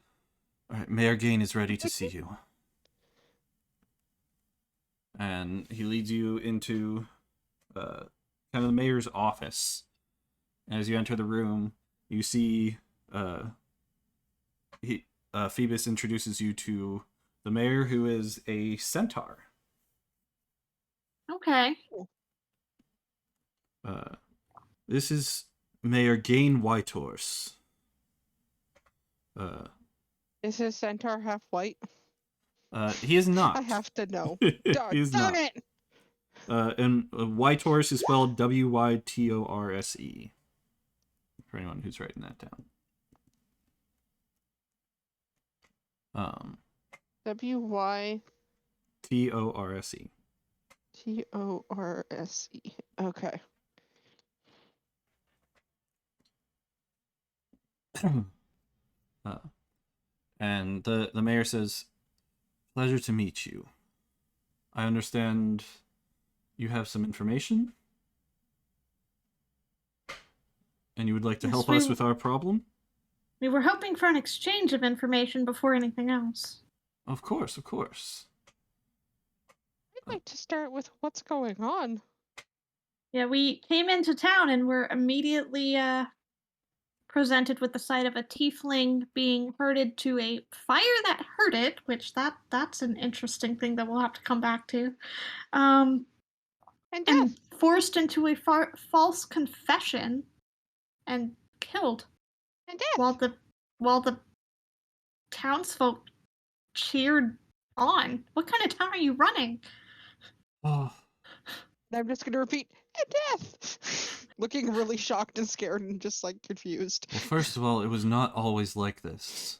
"All right, Mayor Gain is ready to see you." And he leads you into kind of the mayor's office. As you enter the room, you see Phoebus introduces you to the mayor, who is a centaur. Okay. This is Mayor Gain Whitehorse. Is his centaur half white? He is not. I have to know. He Darn is not. it! And Whitehorse is spelled Wytorse. For anyone who's writing that down. W-Y... Torse. T-O-R-S-E. Okay. And the mayor says, "Pleasure to meet you. I understand you have some information, and you would like to Yes, help we us w- with our problem?" We were hoping for an exchange of information before anything else. Of course, of course. I'd like to start with what's going on. Yeah, we came into town and were immediately presented with the sight of a tiefling being herded to a fire that hurt it, which that's an interesting thing that we'll have to come back to. And death. And forced into a false confession and killed And death. while the townsfolk cheered on. What kind of town are you running? Oh, I'm just gonna repeat, and death! Looking really shocked and scared and just, like, confused. well, first of all, it was not always like this.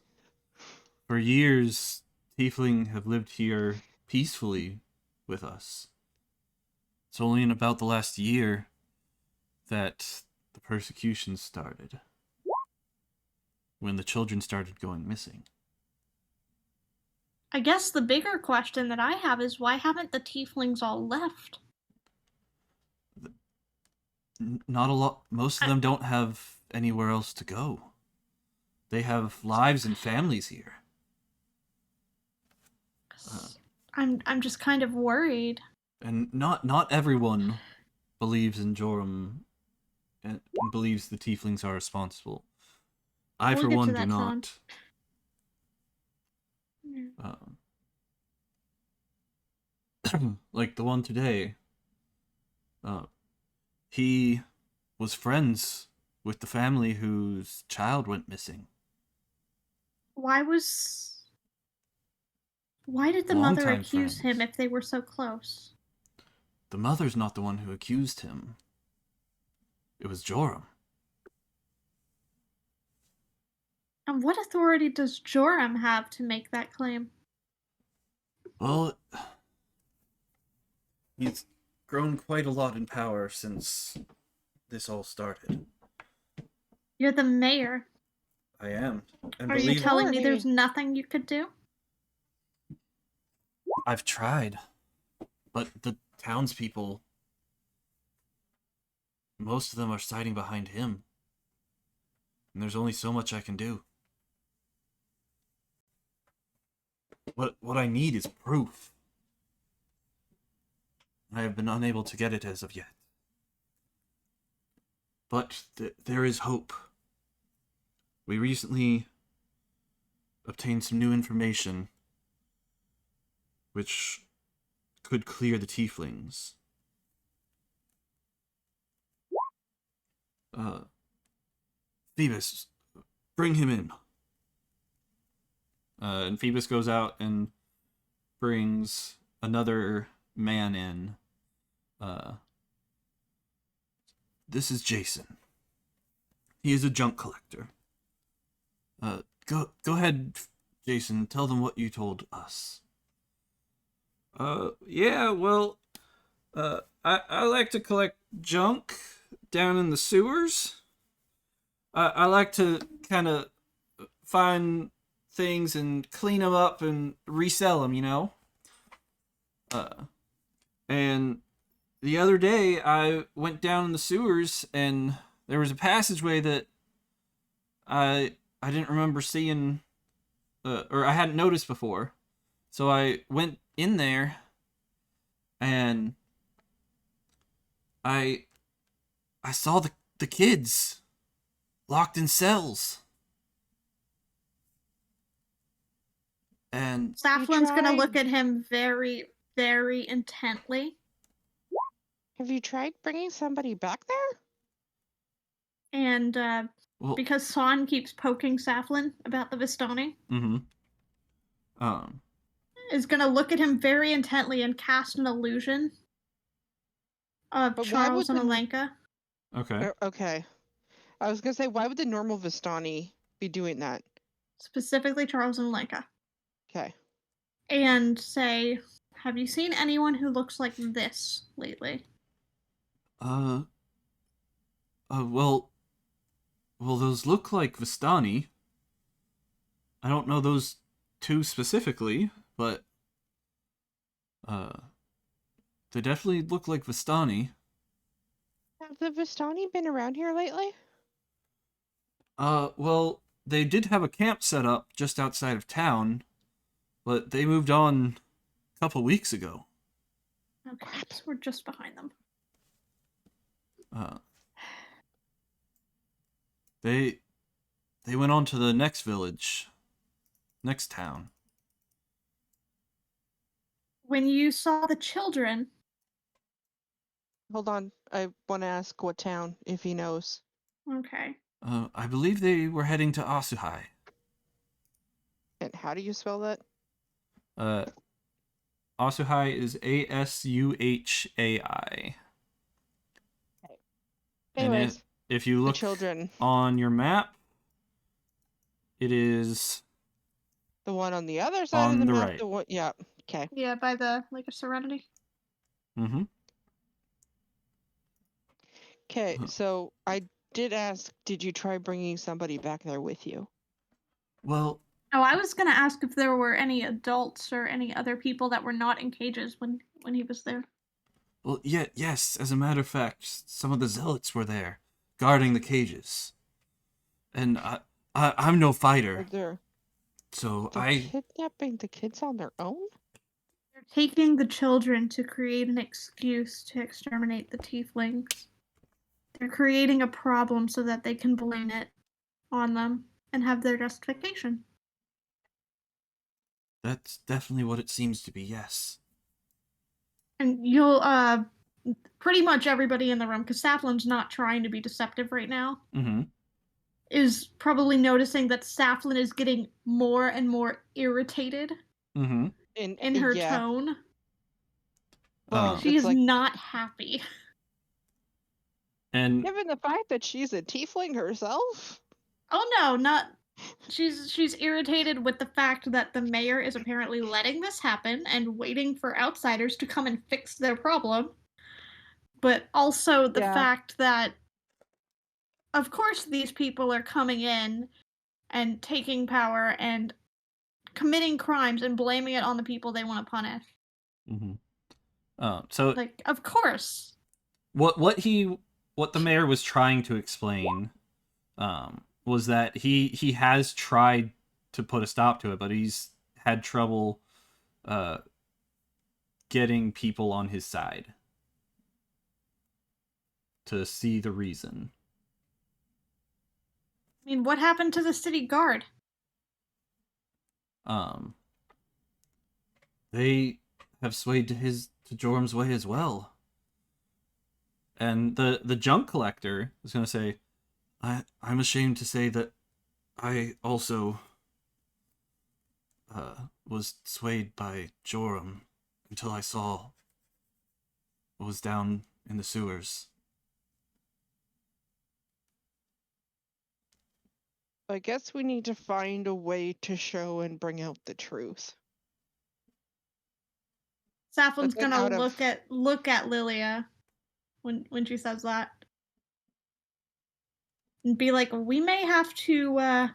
For years, Tiefling have lived here peacefully with us. It's only in about the last year that the persecution started. When the children started going missing. I guess the bigger question that I have is why haven't the tieflings all left? Not a lot. Most of them don't have anywhere else to go. They have lives and families here. I'm just kind of worried. And not everyone believes in Joram and believes the tieflings are responsible. I, We'll for get to one, do that, Sean. not. Like the one today. He was friends with the family whose child went missing. Why did the mother Longtime accuse him friends. if they were so close? The mother's not the one who accused him. It was Joram. And what authority does Joram have to make that claim? Well, he's grown quite a lot in power since this all started. You're the mayor. I am. And Are you believe telling me Authority. there's nothing you could do? I've tried. But the townspeople, most of them are siding behind him. And there's only so much I can do. What I need is proof. I have been unable to get it as of yet. But there is hope. We recently obtained some new information which could clear the tieflings. Phoebus, bring him in. And Phoebus goes out and brings another man in. This is Jason. He is a junk collector. Go ahead, Jason. Tell them what you told us. Yeah, well, I like to collect junk down in the sewers. I like to kind of find things and clean them up and resell them, you know? And the other day I went down in the sewers and there was a passageway that I didn't remember seeing, or I hadn't noticed before. So I went in there and I saw the kids locked in cells. And Saflin's gonna look tried- at him very, very intently. Have you tried bringing somebody back there? And well, because Son keeps poking Saflin about the Vistani, um, is gonna look at him very intently and cast an illusion of But why Charles would and the- Alenka. okay. Okay. I was gonna say, why would the normal Vistani be doing that? Specifically Charles and Alenka. Okay. And say, have you seen anyone who looks like this lately? Well, those look like Vistani. I don't know those two specifically, but they definitely look like Vistani. Have the Vistani been around here lately? Well, they did have a camp set up just outside of town, but they moved on a couple weeks ago. Okay, so we're just behind them. They went on to the next village, next town. When you saw the children, Hold on. I want to ask what town, if he knows. okay, I believe they were heading to Asuhai. And how do you spell that? Asuhai is Asuhai. And Anyways, if you the look children. on your map, it is The one on the other side of on the the map. right. The one, yeah. Okay. yeah, by the Lake of Serenity. Mm-hmm. Okay. So I did ask, did you try bringing somebody back there with you? Well, Oh, I was gonna ask if there were any adults or any other people that were not in cages when he was there. yes. As a matter of fact, some of the zealots were there, guarding the cages. And I'm no Or fighter, they're so kidnapping the kids on their own? They're taking the children to create an excuse to exterminate the tieflings. They're creating a problem so that they can blame it on them and have their justification. That's definitely what it seems to be. Yes. And you'll pretty much everybody in the room, because Saflin's not trying to be deceptive right now, Mm-hmm. is probably noticing that Saflin is getting more and more irritated Mm-hmm. in her yeah. tone. Well, She it's is like, not happy. And given the fact that she's a tiefling herself. Oh no, not she's irritated with the fact that the mayor is apparently letting this happen and waiting for outsiders to come and fix their problem. But also the Yeah. fact that of course these people are coming in and taking power and committing crimes and blaming it on the people they want to punish. mm-hmm. So Like, of course. what the mayor was trying to explain was that he has tried to put a stop to it, but he's had trouble getting people on his side to see the reason. I mean, what happened to the city guard? They have swayed to Jorm's way as well. And the junk collector is going to say, I'm ashamed to say that I also was swayed by Joram until I saw what was down in the sewers. I guess we need to find a way to show and bring out the truth. Saflin's But then gonna out of- look at Lilia when she says that. And be like, we may have to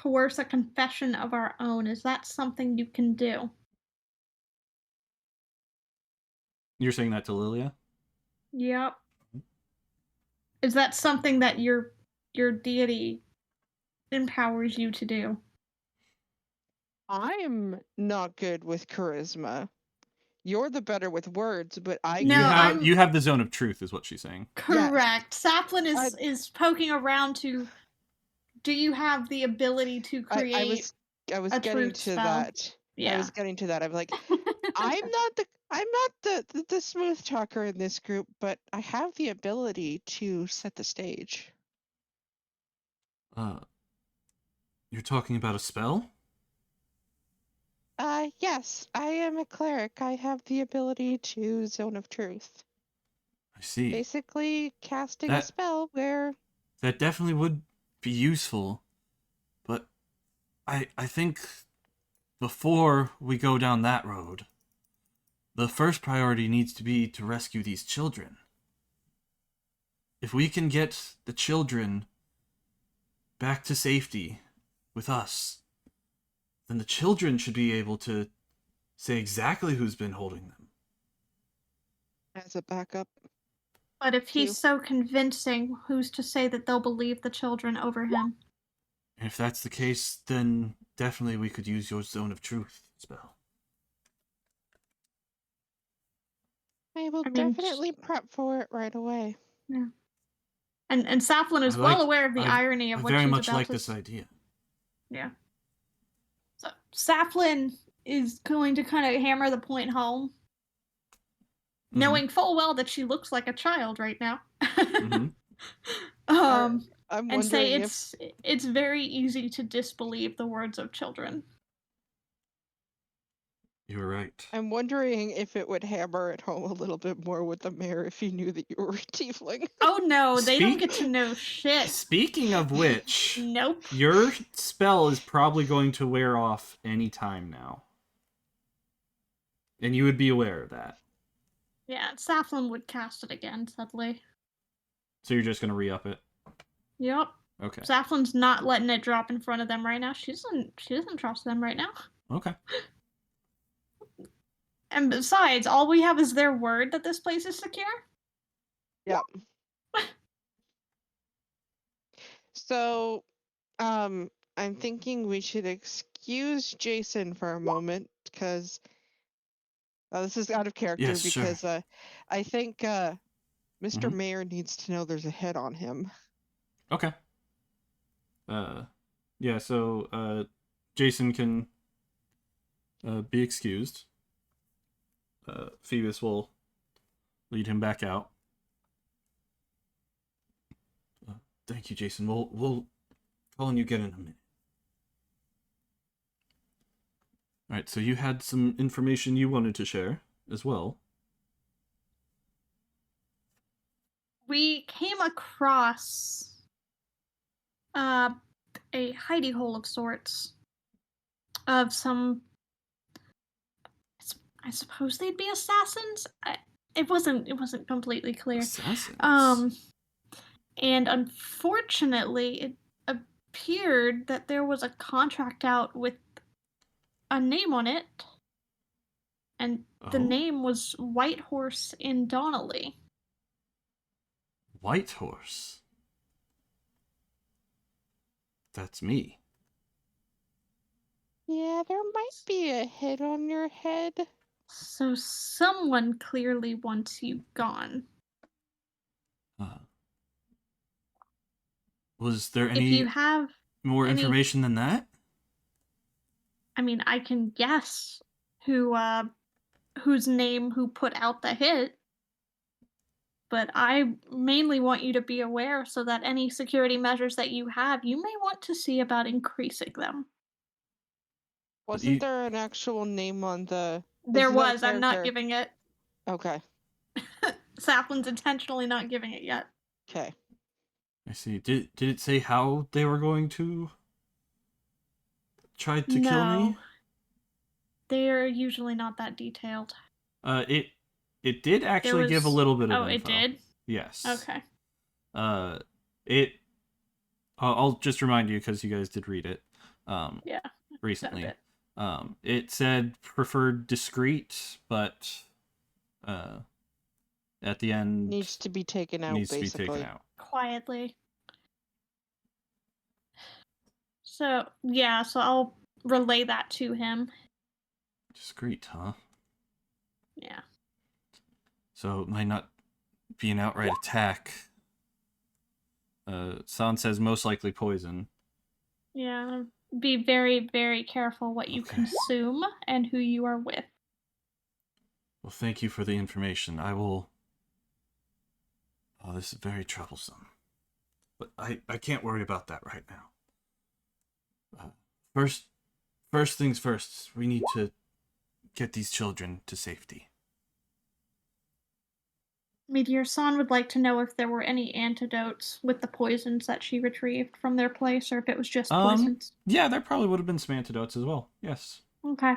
coerce a confession of our own. Is that something you can do? You're saying that to Lilia? Yep. Is that something that your deity empowers you to do? I'm not good with charisma. You're the better with words, but I No, can. You have the zone of truth, is what she's saying. Correct. Saplin I- is poking around to. Do you have the ability to create I was a getting truth to spell? that. Yeah. I was getting to that. I'm like, I'm not the smooth talker in this group, but I have the ability to set the stage. You're talking about a spell? Yes, I am a cleric. I have the ability to zone of truth. I see. Basically, casting a spell where That definitely would be useful, but I think before we go down that road, the first priority needs to be to rescue these children. If we can get the children back to safety with us, then the children should be able to say exactly who's been holding them. as a backup. But if he's Two. so convincing, who's to say that they'll believe the children over him? And if that's the case, then definitely we could use your zone of truth spell. I will I mean, definitely prep for it right away. Yeah. And Saplin is well aware of the irony of I what very she's much about like to this idea. Yeah. So Saplin is going to kind of hammer the point home, knowing full well that she looks like a child right now. I'm And say wondering if it's very easy to disbelieve the words of children. You were right. I'm wondering if it would hammer it home a little bit more with the mayor if he knew that you were a tiefling. Oh no, they don't get to know shit. Speaking of which, Nope. your spell is probably going to wear off any time now. And you would be aware of that. Yeah, Saplin would cast it again, sadly. So you're just going to re-up it? Yep. Okay. Saplin's not letting it drop in front of them right now. She doesn't trust them right now. Okay. And besides, all we have is their word that this place is secure. Yep. So, I'm thinking we should excuse Jason for a moment because this is out of character. Yes, sure. Because I think Mr. Mayor needs to know there's a hit on him. Okay. Yeah. So Jason can be excused. Phoebus will lead him back out. Thank you, Jason. We'll call on you again in a minute. All right. So you had some information you wanted to share as well. We came across a hidey hole of sorts of some. I suppose they'd be assassins. It wasn't completely clear. Assassins. And unfortunately, it appeared that there was a contract out with a name on it, and the name was White Horse in Donnely. White Horse. That's me. Yeah, there might be a hit on your head. So someone clearly wants you gone. Was there If any you have more information than that? I mean, I can guess whose name who put out the hit. But I mainly want you to be aware so that any security measures that you have, you may want to see about increasing them. Wasn't there an actual name on the... There was. I'm not giving it. Okay. Saplin's intentionally not giving it yet. Okay. I see. Did it say how they were going to try to kill me? They're usually not that detailed. It did actually give a little bit of info. Oh, it did? Yes. Okay. I'll just remind you because you guys did read it. Yeah. recently. bit. It said preferred discreet, but at the end Needs to be taken out, needs to be basically. taken out. Quietly. So yeah, so I'll relay that to him. Discreet, huh? Yeah. So it might not be an outright attack. San says most likely poison. Yeah. Be very, very careful what you Okay. consume and who you are with. Well, thank you for the information. I will... Oh, this is very troublesome. But I can't worry about that right now. First things first, we need to get these children to safety. Meteor San would like to know if there were any antidotes with the poisons that she retrieved from their place, or if it was just poisons. Yeah, there probably would have been some antidotes as well. Yes. Okay.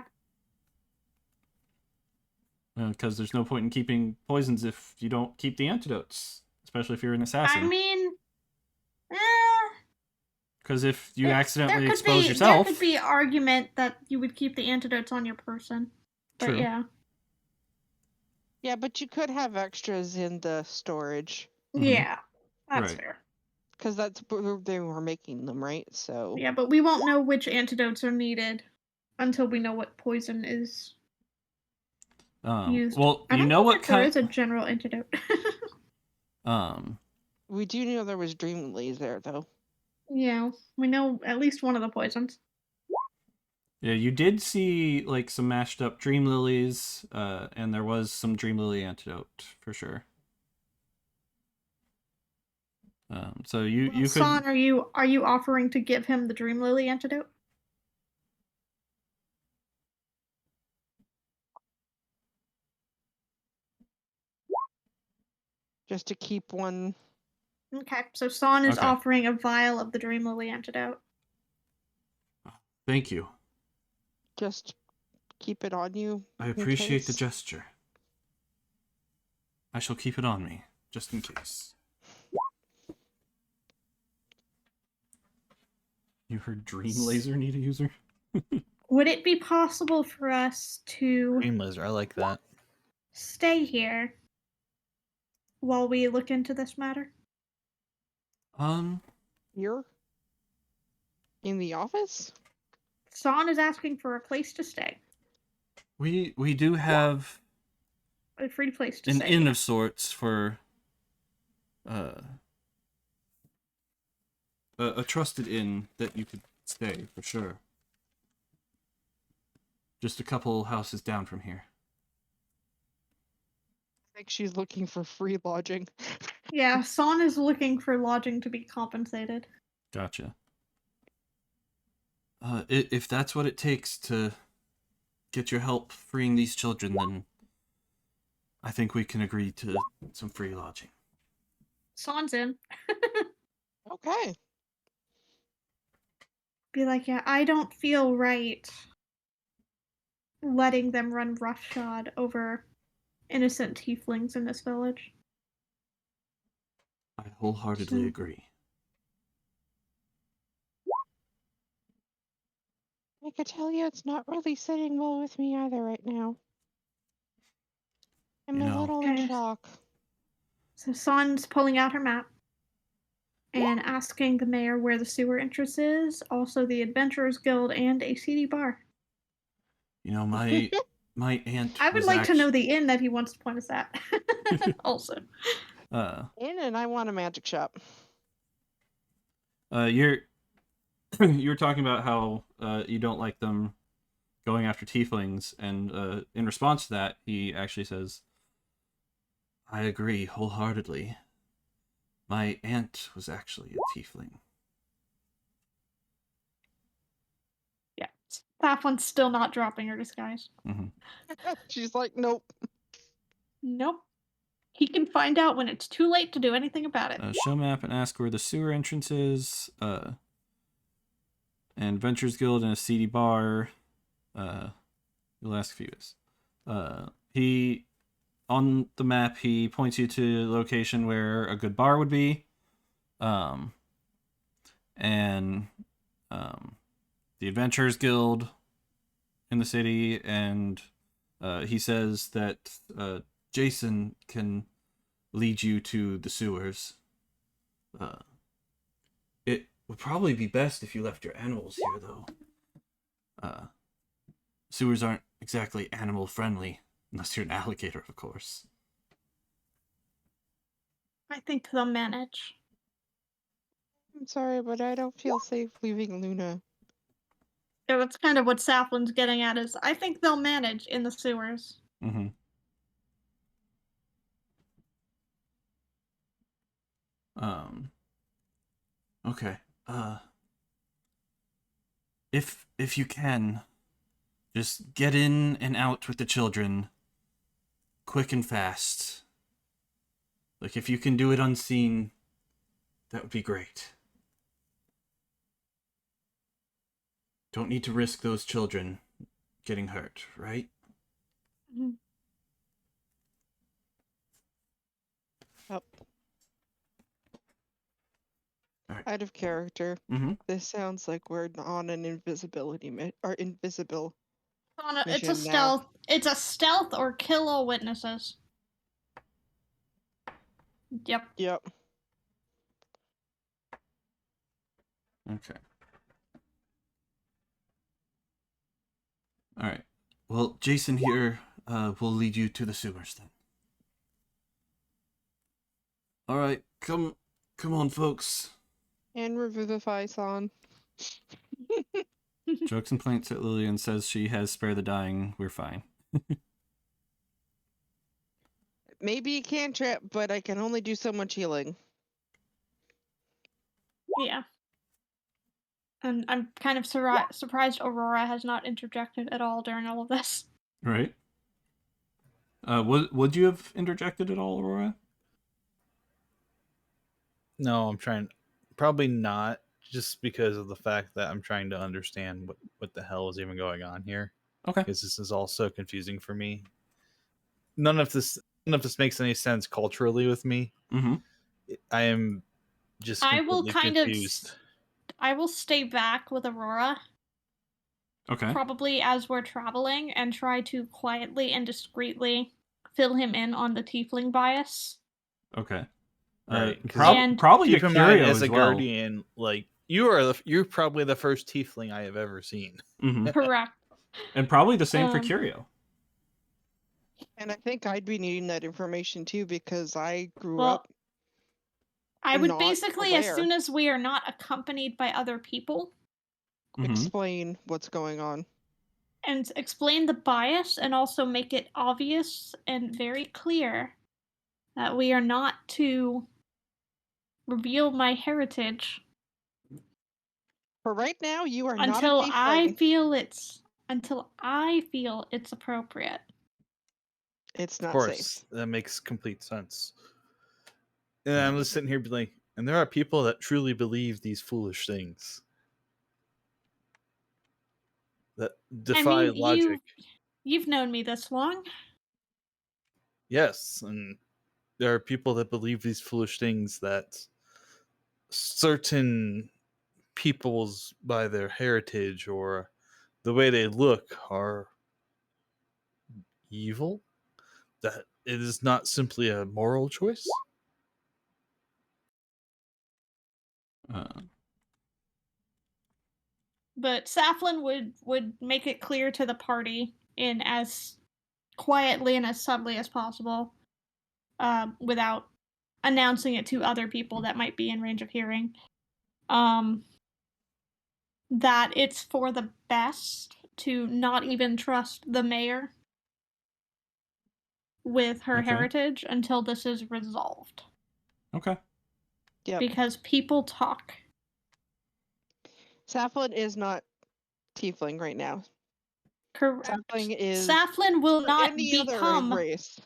Because there's no point in keeping poisons if you don't keep the antidotes, especially if you're an assassin. I mean, Because if you accidentally there could expose be, yourself... There could be argument that you would keep the antidotes on your person. But True. yeah. Yeah, but you could have extras in the storage. Mhm. Yeah. That's Right. fair. Because that's where they were making them, right? So. Yeah, but we won't know which antidotes are needed until we know what poison is used. Well, I you don't know what if there kind... is a general antidote. We do know there was dream lilies there, though. Yeah, we know at least one of the poisons. Yeah, you did see like some mashed up dream lilies, and there was some dream lily antidote for sure. So you could... San, are you offering to give him the dream lily antidote? Just to keep one. Okay, so San is Okay. offering a vial of the dream lily antidote. Thank you. Just keep it on you. I in appreciate the case. gesture. I shall keep it on me, just in case. You heard Dream Laser need a user? Would it be possible for us to Green laser, I like that. stay here while we look into this matter? Here? In the office? San is asking for a place to stay. We do have A free place to an stay. inn of sorts for a trusted inn that you could stay for sure. Just a couple houses down from here. I think she's looking for free lodging. Yeah, San is looking for lodging to be compensated. Gotcha. If that's what it takes to get your help freeing these children, then I think we can agree to some free lodging. San's in. Okay. Be like, yeah, I don't feel right letting them run roughshod over innocent tieflings in this village. I wholeheartedly So- agree. I could tell you it's not really sitting well with me either right now. I'm You a know- little in Okay. shock. So San's pulling out her map and asking the mayor where the sewer entrance is, also the Adventurers Guild, and a seedy bar. You know, my aunt I would was like to know the inn that he wants to point us at. Also. And I want a magic shop. You're you were talking about how you don't like them going after tieflings, and in response to that, he actually says, I agree wholeheartedly. My aunt was actually a tiefling. Yeah. That one's still not dropping her disguise. Mm-hmm. She's like, nope. Nope. He can find out when it's too late to do anything about it. Show map and ask where the sewer entrance is. And Ventures Guild and a seedy bar. You'll ask if he is. He, on the map, he points you to a location where a good bar would be. the Adventurers Guild in the city, and he says that Jason can lead you to the sewers. It would probably be best if you left your animals here, though. Sewers aren't exactly animal friendly, unless you're an alligator, of course. I think they'll manage. I'm sorry, but I don't feel safe leaving Luna. Yeah, that's kind of what Safflin's getting at is I think they'll manage in the sewers. Mm-hmm. Okay. If you can, just get in and out with the children, quick and fast. Like, if you can do it unseen, that would be great. Don't need to risk those children getting hurt, right? Mhm. Yep. Alright. Out of character. Mm-hmm. This sounds like we're on an invisibility invisible. It's a Mission now. stealth. It's a stealth or kill all witnesses. Yep. Yep. Okay. Alright. Well, Jason here will lead you to the sewers then. Alright, come on, folks. And Revivify-san. Jokes and plaints at Lillian says she has spare the dying. We're fine. Maybe a cantrip, but I can only do so much healing. Yeah. And I'm kind of surprised Aurora has not interjected at all during all of this. Right. Would you have interjected at all, Aurora? No, I'm trying. Probably not, just because of the fact that I'm trying to understand what the hell is even going on here. Okay. Because this is all so confusing for me. None of this makes any sense culturally with me. Mm-hmm. I am just I will completely confused. I will stay back with Aurora, Okay. probably as we're traveling, and try to quietly and discreetly fill him in on the tiefling bias. Okay. Right, because probably keep to in mind, Curio as a well. guardian, like you're probably the first tiefling I have ever seen. Mm-hmm. Correct. And probably the same for Curio. And I think I'd be needing that information too because I grew Well, up. I would not basically, aware. as soon as we are not accompanied by other people, Mm-hmm. Explain what's going on. and explain the bias and also make it obvious and very clear that we are not to reveal my heritage For right now, you are until not a tiefling. until I feel it's appropriate. It's Of not course, safe. that makes complete sense. And I'm just sitting here being like, and there are people that truly believe these foolish things that defy logic. You've known me this long. Yes, and there are people that believe these foolish things that certain peoples, by their heritage or the way they look, are evil. That it is not simply a moral choice. But Saflin would make it clear to the party in as quietly and as subtly as possible, without announcing it to other people that might be in range of hearing, that it's for the best to not even trust the mayor with her heritage until this is resolved. Okay. Yep. Because people talk. Saflin is not tiefling right now. Correct. Saflin will not any become other race.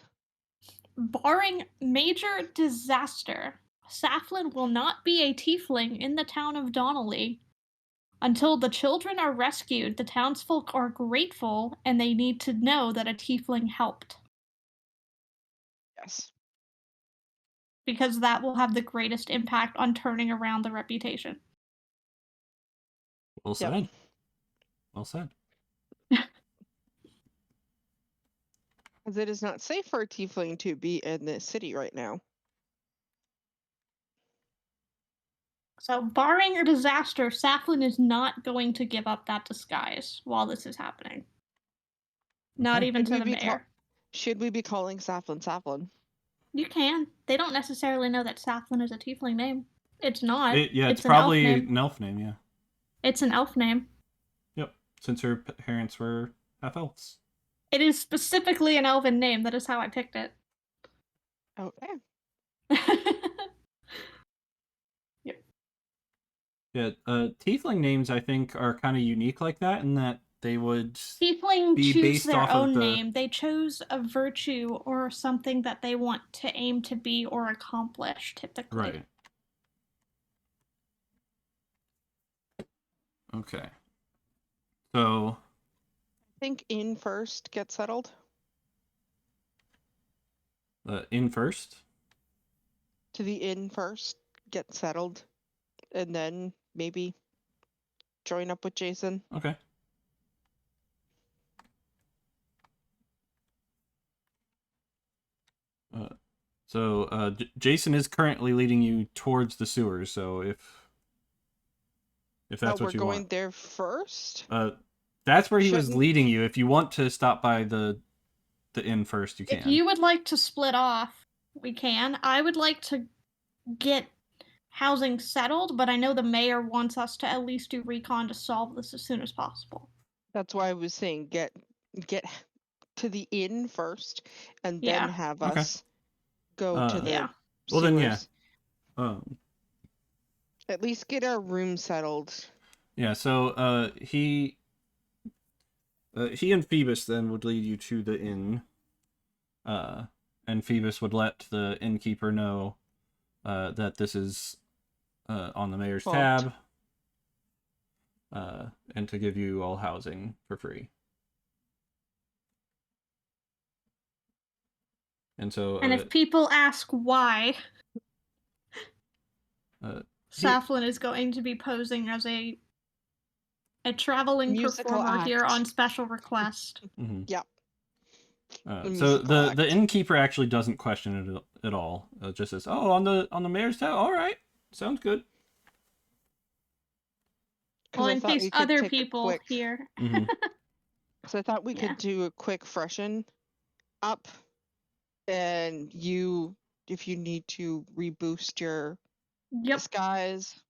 Barring major disaster, Saflin will not be a tiefling in the town of Donnely until the children are rescued. The townsfolk are grateful, and they need to know that a tiefling helped. Yes. Because that will have the greatest impact on turning around the reputation. Well said. Well said. As it is not safe for a tiefling to be in this city right now. So, barring a disaster, Saflin is not going to give up that disguise while this is happening. Not Okay. even to the mayor. Should we be calling Saflin Saflin? You can. They don't necessarily know that Saflin is a tiefling name. It's not. It's an elf probably name. an elf name, yeah. It's an elf name. Yep, since her parents were half elves. It is specifically an elven name. That is how I picked it. Okay. Yep. Yeah, tiefling names I think are kind of unique like that in that they would Tiefling be choose based their off of own the name. They chose a virtue or something that they want to aim to be or accomplish, typically. right. Okay. So I think in first get settled. in first. To the inn first, get settled, and then maybe join up with Jason. Okay. So Jason is currently leading you towards the sewers. So if that's we're what you going want, there first. that's where he was Shouldn't- leading you. If you want to stop by the inn first, you can. If you would like to split off, we can. I would like to get housing settled, but I know the mayor wants us to at least do recon to solve this as soon as possible. That's why I was saying get to the inn first, and then Yeah. have Okay. us go to the Yeah. Well, then, yeah. sewers. Um, At least get our room settled. yeah. So he and Phoebus then would lead you to the inn. And Phoebus would let the innkeeper know that this is on the mayor's Booked. tab, and to give you all housing for free. And so, And if people ask why, Saflin is going to be posing as a traveling Musical performer here act. on special request. mhm. Yep. So the act. innkeeper actually doesn't question it at all. It just says, "Oh, on the mayor's tab. All right, sounds good." Well, I in thought case we could other take a people quick- here. So I thought we Yeah. could do a quick freshen up, and if you need to reboost your Yep. disguise.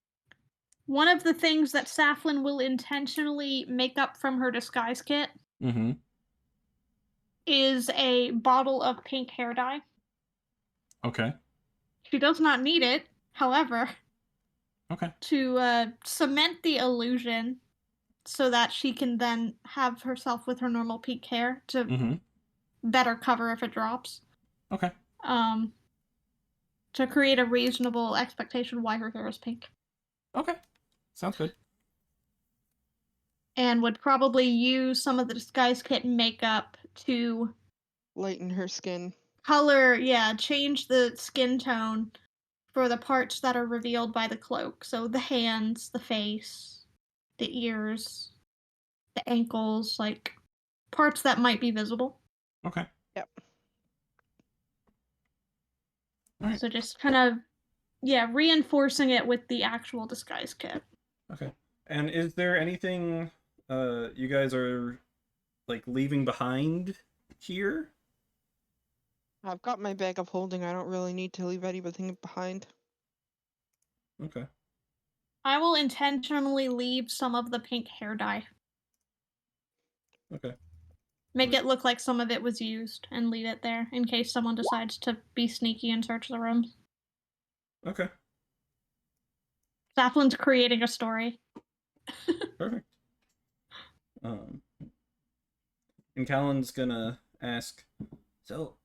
One of the things that Saflin will intentionally make up from her disguise kit Mm-hmm. is a bottle of pink hair dye. Okay. She does not need it, however, Okay. to cement the illusion so that she can then have herself with her normal pink hair to Mm-hmm. better cover if it drops. Okay. To create a reasonable expectation why her hair is pink. Okay. Sounds good. And would probably use some of the disguise kit makeup to Lighten her skin. change the skin tone for the parts that are revealed by the cloak. So the hands, the face, the ears, the ankles, like parts that might be visible. Okay. Yep. All right. So just kind of, reinforcing it with the actual disguise kit. Okay. And is there anything you guys are like leaving behind here? I've got my bag of holding. I don't really need to leave anything behind. Okay. I will intentionally leave some of the pink hair dye. Okay. Make it look like some of it was used and leave it there in case someone decides to be sneaky and search the rooms. Okay. Saflin's creating a story. Perfect. And Callan's gonna ask, so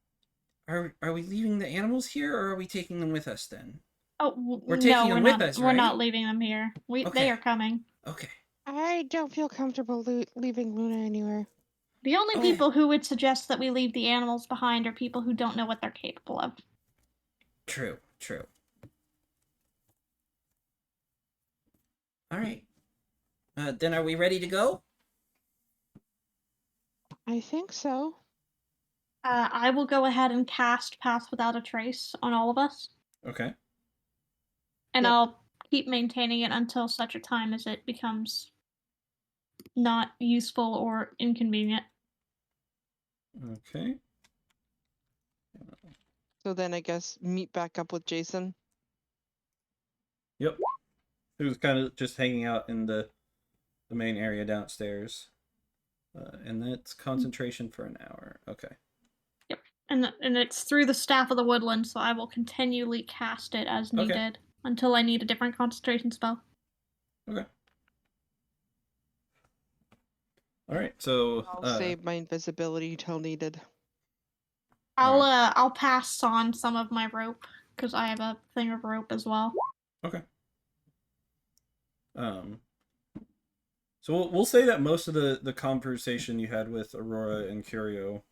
are we leaving the animals here, or are we taking them with us then? Oh, We're taking them with not, us, We're not right? leaving them here. They Okay. are coming. Okay. I don't feel comfortable leaving Luna anywhere. The only Okay. people who would suggest that we leave the animals behind are people who don't know what they're capable of. True. All right. Then are we ready to go? I think so. I will go ahead and cast Pass Without a Trace on all of us, Okay. and Yep. I'll keep maintaining it until such a time as it becomes not useful or inconvenient. Okay. So then I guess meet back up with Jason. Yep. He was kind of just hanging out in the main area downstairs. And that's concentration for an hour. Okay. Yep. And it's through the Staff of the Woodland, so I will continually cast it as Okay. needed until I need a different concentration spell. Okay. All right. So I'll save my invisibility till needed. I'll pass on some of my rope because I have a thing of rope as well. Okay. So we'll say that most of the conversation you had with Aurora and Curio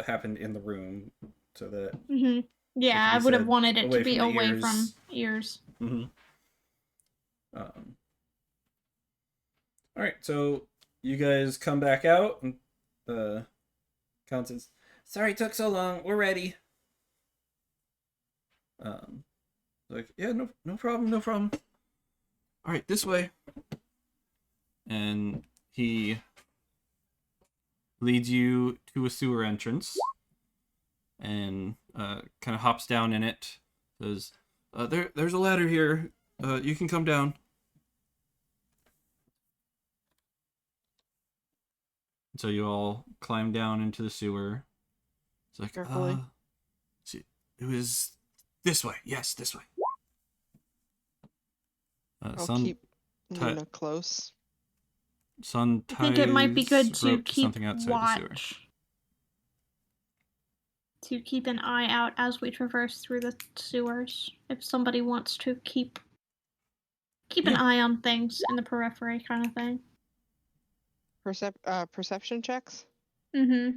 happened in the room, so that Yeah, I would have wanted it to be away from ears. Mm-hmm. All right, so you guys come back out, and the Count says, "Sorry it took so long. We're ready." Like, yeah, no problem, no problem. All right, this way. And he leads you to a sewer entrance, and kind of hops down in it. Says, "There's a ladder here. You can come down." So you all climb down into the sewer. It's like, Carefully. see, it was this way. Yes, this way. I'll keep Luna close. Sun ties I think it might be good to rope to keep something outside the sewer. watch. To keep an eye out as we traverse through the sewers. If somebody wants to keep an eye on things in the periphery, kind of thing. Perception checks. Mm-hmm.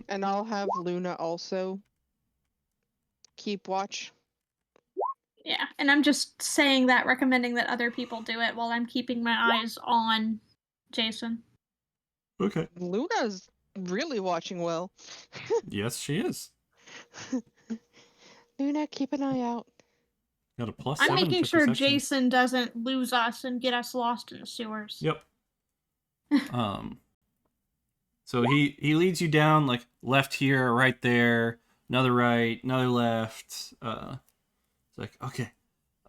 And I'll have Luna also keep watch. Yeah, and I'm just saying that, recommending that other people do it while I'm keeping my eyes on Jason. Okay. Luna's really watching well. Yes, she is. Luna, keep an eye out. Got a +7 I'm making to sure perception. Jason doesn't lose us and get us lost in the sewers. Yep. So he leads you down, like, left here, right there, another right, another left. It's like, okay.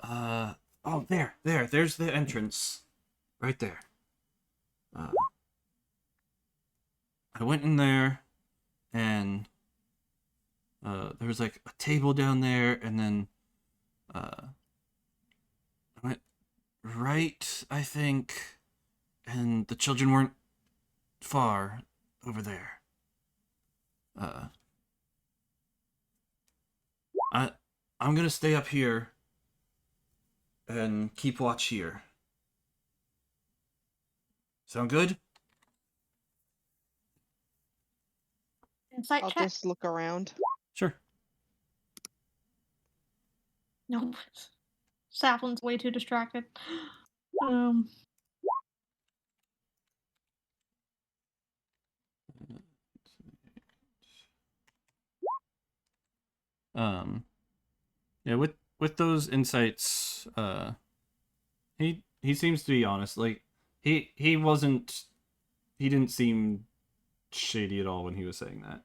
Oh, there's the entrance. Right there. I went in there, and there was like a table down there, and then I went right, I think, and the children weren't far over there. I'm gonna stay up here and keep watch here. Sound good? Insight I'll check. just look around. Sure. Nope. Saplin's way too distracted. Yeah, with those insights, he seems to be honest. Like he didn't seem shady at all when he was saying that.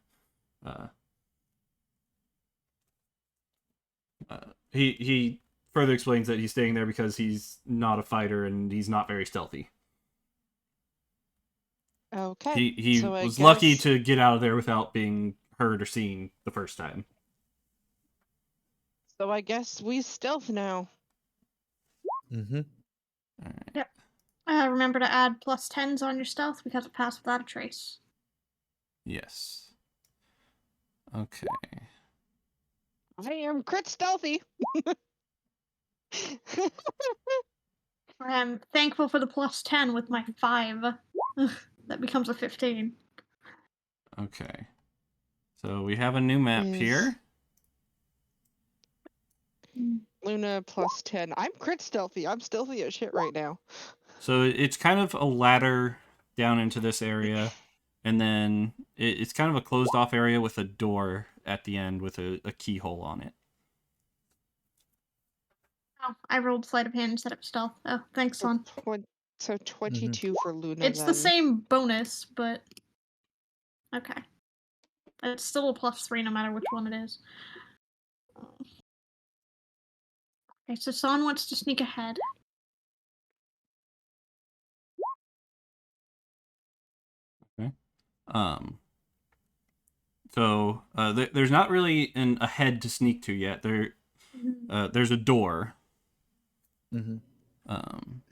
He further explains that he's staying there because he's not a fighter and he's not very stealthy. Okay. He so was lucky to get out of there without being heard or seen the first time. So I guess we stealth now. Mm-hmm. All right. Yep. Remember to add +10s on your stealth because it passed without a trace. Yes. Okay. I am crit stealthy. I'm thankful for the +10 with my 5. That becomes a 15. Okay. So we have a new map here. Luna +10. I'm crit stealthy. I'm stealthy as shit right now. So it's kind of a ladder down into this area, and then it's kind of a closed off area with a door at the end with a keyhole on it. Oh, I rolled sleight of hand instead of stealth. Oh, thanks, son. So 22 for Luna. It's the same bonus, but okay. It's still a +3 no matter which one it is. Okay, so Son wants to sneak ahead. Okay. So there's not really a head to sneak to yet. There's a door. Mm-hmm. Um,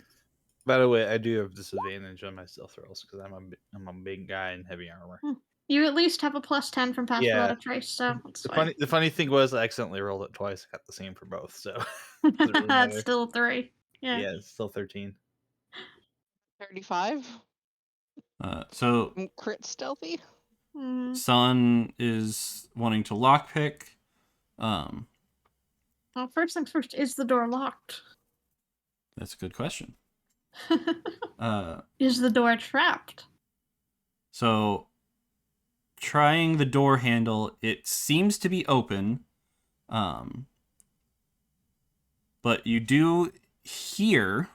By the way, I do have disadvantage on my stealth rolls because I'm a big guy in heavy armor. You at least have a +10 from Pass Without a Trace, so it's fine. The funny thing was I accidentally rolled it twice. I got the same for both, so doesn't really matter. That's still 3. Yeah. Yeah, it's still 13. 35. so Crit stealthy. Sun is wanting to lockpick. Well, first things first, is the door locked? That's a good question. Is the door trapped? So, trying the door handle, it seems to be open. But you do hear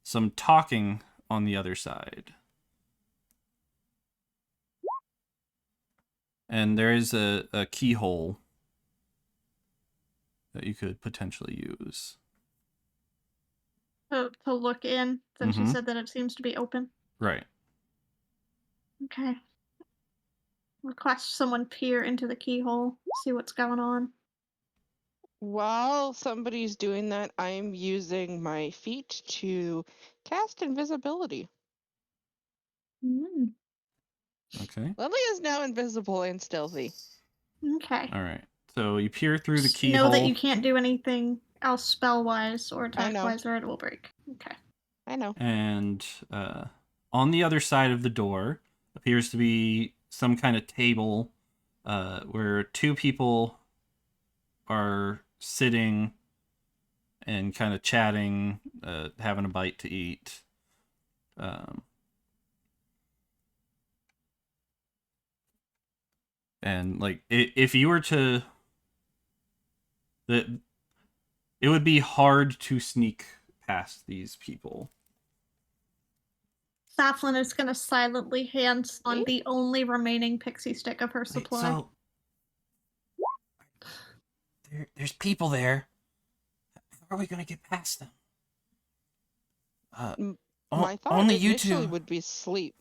some talking on the other side. And there is a keyhole that you could potentially use. To look in, since you Mhm. said that it seems to be open. Right. Okay. Request someone peer into the keyhole, see what's going on. While somebody's doing that, I'm using my feet to cast invisibility. Okay. Lily is now invisible and stealthy. Okay. All right. So you peer through the Just keyhole. know that you can't do anything else spell-wise or I know. attack-wise or it will break. Okay. I know. And on the other side of the door appears to be some kind of table where two people are sitting and kind of chatting, having a bite to eat. And like, if you were to, it would be hard to sneak past these people. Saflin is going to silently hand on the only remaining pixie stick of her supply. So there's people there. How are we gonna get past them? My thought only initially you two would be sleep.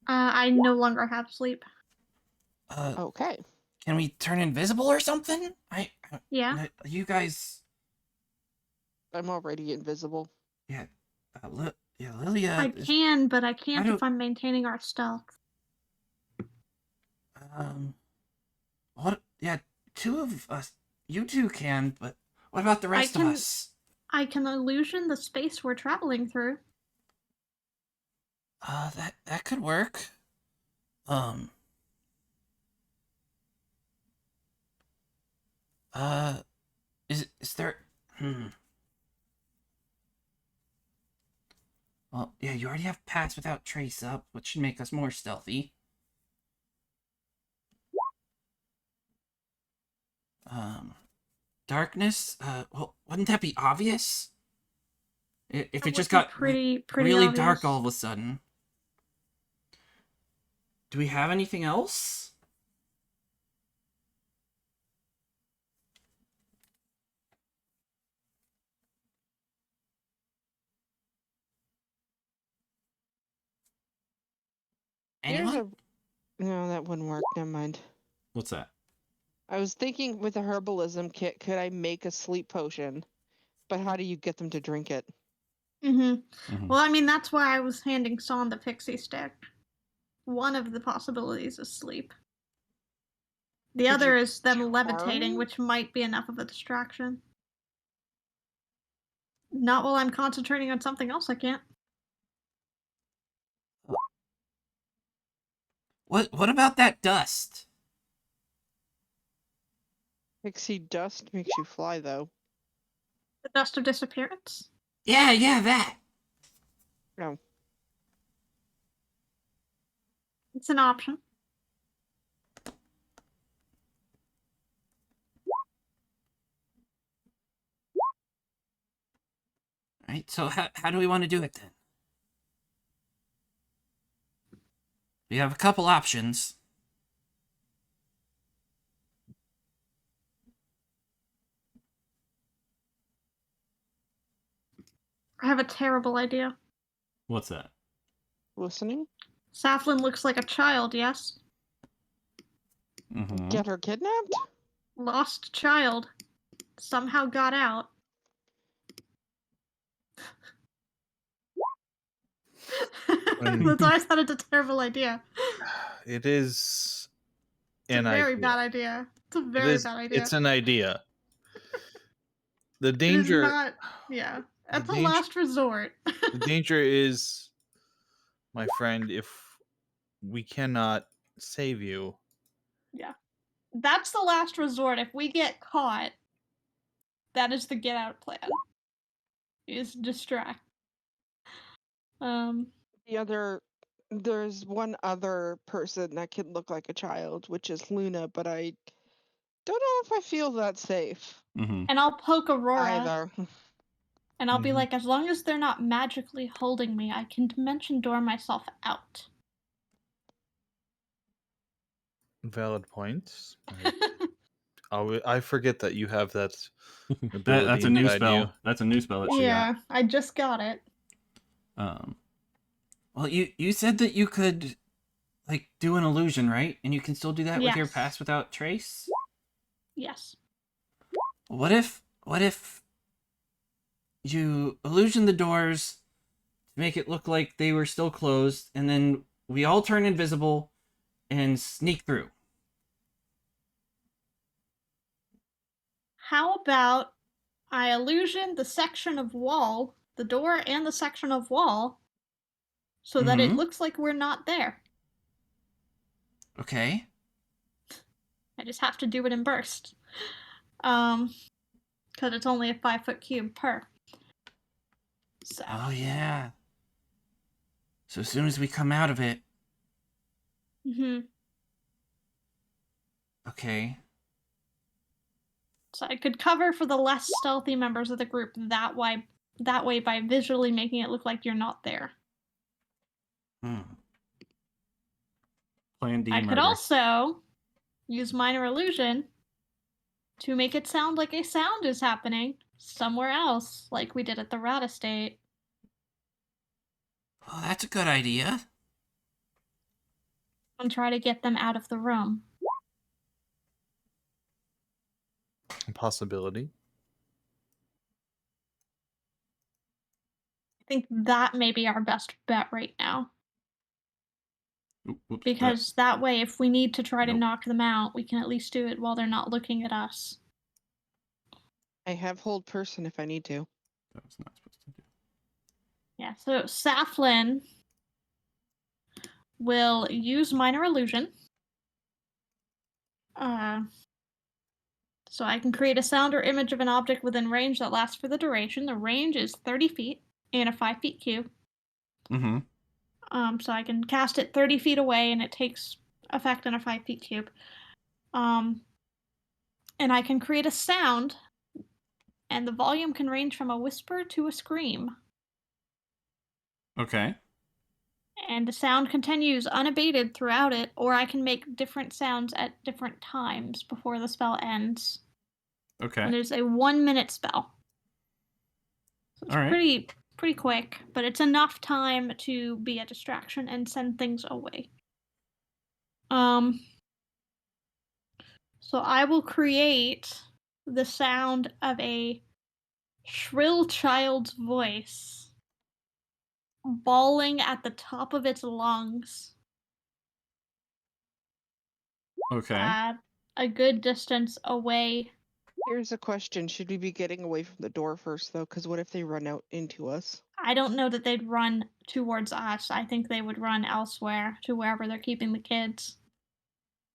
I no longer have sleep. Okay. Can we turn invisible or something? Yeah. You guys. I'm already invisible. Yeah. Lilia. I can, but I can't if I'm maintaining our stealth. What? Yeah, two of us. You two can, but what about the rest of us? I can illusion the space we're traveling through. That could work. Is there? Well, yeah, you already have Pass Without Trace up, which should make us more stealthy. Darkness. Well, wouldn't that be obvious? If it just got pretty really obvious. dark all of a sudden. Do we have anything else? Anyone? No, that wouldn't work. Never mind. What's that? I was thinking with a herbalism kit, could I make a sleep potion? But how do you get them to drink it? Well, I mean, that's why I was handing Son the pixie stick. One of the possibilities is sleep. The other is them levitating, which might be enough of a distraction. Not while I'm concentrating on something else, I can't. What about that dust? Pixie dust makes you fly, though. The dust of disappearance? Yeah, that. No. It's an option. Right. So how do we want to do it then? We have a couple options. I have a terrible idea. What's that? Listening? Saflin looks like a child, yes? Mm-hmm. Get her kidnapped? Lost child. Somehow got out. That's why I said it's a terrible idea. It is It's an a very idea. bad idea. It's a It very is, bad idea. It's an idea. The It is danger. not. Yeah. The That's a danger- last resort. The danger is, my friend, if we cannot save you. Yeah. That's the last resort. If we get caught, that is the get out plan. Is distract. There's one other person that can look like a child, which is Luna, but I don't know if I feel that safe Mm-hmm. And I'll poke Aurora. either. And I'll be Mhm. like, as long as they're not magically holding me, I can dimension door myself out. Valid points. I forget that you have that ability That's a new inside spell. you. That's a new spell that she got. Yeah, I just got it. Well, you said that you could, like, do an illusion, right? And you can still do that with your Yes. pass without trace? Yes. What if you illusion the doors to make it look like they were still closed, and then we all turn invisible and sneak through? How about I illusion the section of wall, the door and the section of wall, so that it Mhm. looks like we're not there. Okay. I just have to do it in bursts. Because it's only a 5-foot cube per. So. Oh, yeah. So as soon as we come out of it, okay. So I could cover for the less stealthy members of the group that way by visually making it look like you're not there. Plan D I murder. could also use minor illusion to make it sound like a sound is happening somewhere else, like we did at the rat estate. Oh, that's a good idea. And try to get them out of the room. Possibility. I think that may be our best bet right now. Oops, Because that way, if we need to try to Nope. knock them out, we can at least do it while they're not looking at us. I have hold person if I need to. that was not supposed to do. Yeah, so Saflin will use minor illusion. So I can create a sound or image of an object within range that lasts for the duration. The range is 30 feet in a 5-foot cube. Mm-hmm. So I can cast it 30 feet away and it takes effect in a 5-foot cube. And I can create a sound, and the volume can range from a whisper to a scream. Okay. And the sound continues unabated throughout it, or I can make different sounds at different times before the spell ends. Okay. And there's a 1-minute spell. So it's All right. pretty quick, but it's enough time to be a distraction and send things away. So I will create the sound of a shrill child's voice bawling at the top of its lungs Okay. at a good distance away. Here's a question. Should we be getting away from the door first, though? Because what if they run out into us? I don't know that they'd run towards us. I think they would run elsewhere to wherever they're keeping the kids.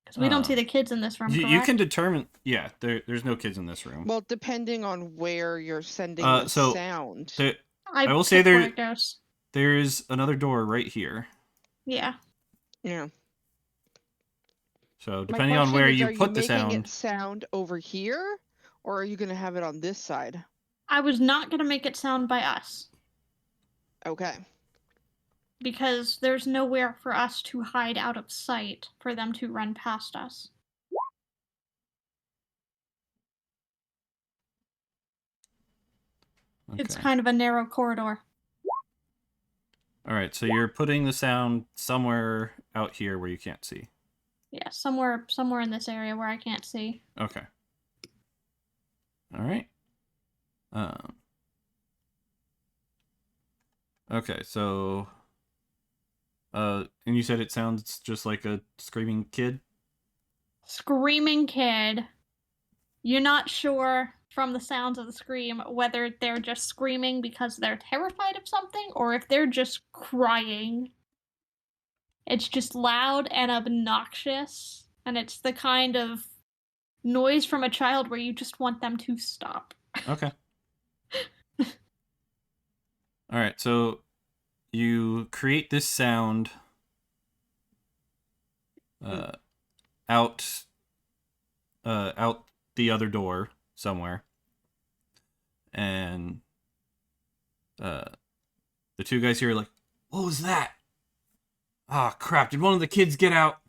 Because we don't see the kids in this room, You correct? can determine. Yeah, there's no kids in this room. Well, depending on where you're sending the so sound. I will say pick where it goes. there's another door right here. Yeah. Yeah. So My depending on question where is, you are you put the making it sound, sound over here, or are you gonna have it on this side? I was not going to make it sound by us Okay. because there's nowhere for us to hide out of sight for them to run past us. It's okay. kind of a narrow corridor. All right, so you're putting the sound somewhere out here where you can't see. Yeah, somewhere in this area where I can't see. Okay. All right. Um. Okay, so. And you said it sounds just like a screaming kid. Screaming kid. You're not sure from the sounds of the scream whether they're just screaming because they're terrified of something or if they're just crying. It's just loud and obnoxious, and it's the kind of noise from a child where you just want them to stop. Okay. All right, so you create this sound out out the other door somewhere, and the two guys here are like, "What was that? Ah, crap! Did one of the kids get out?"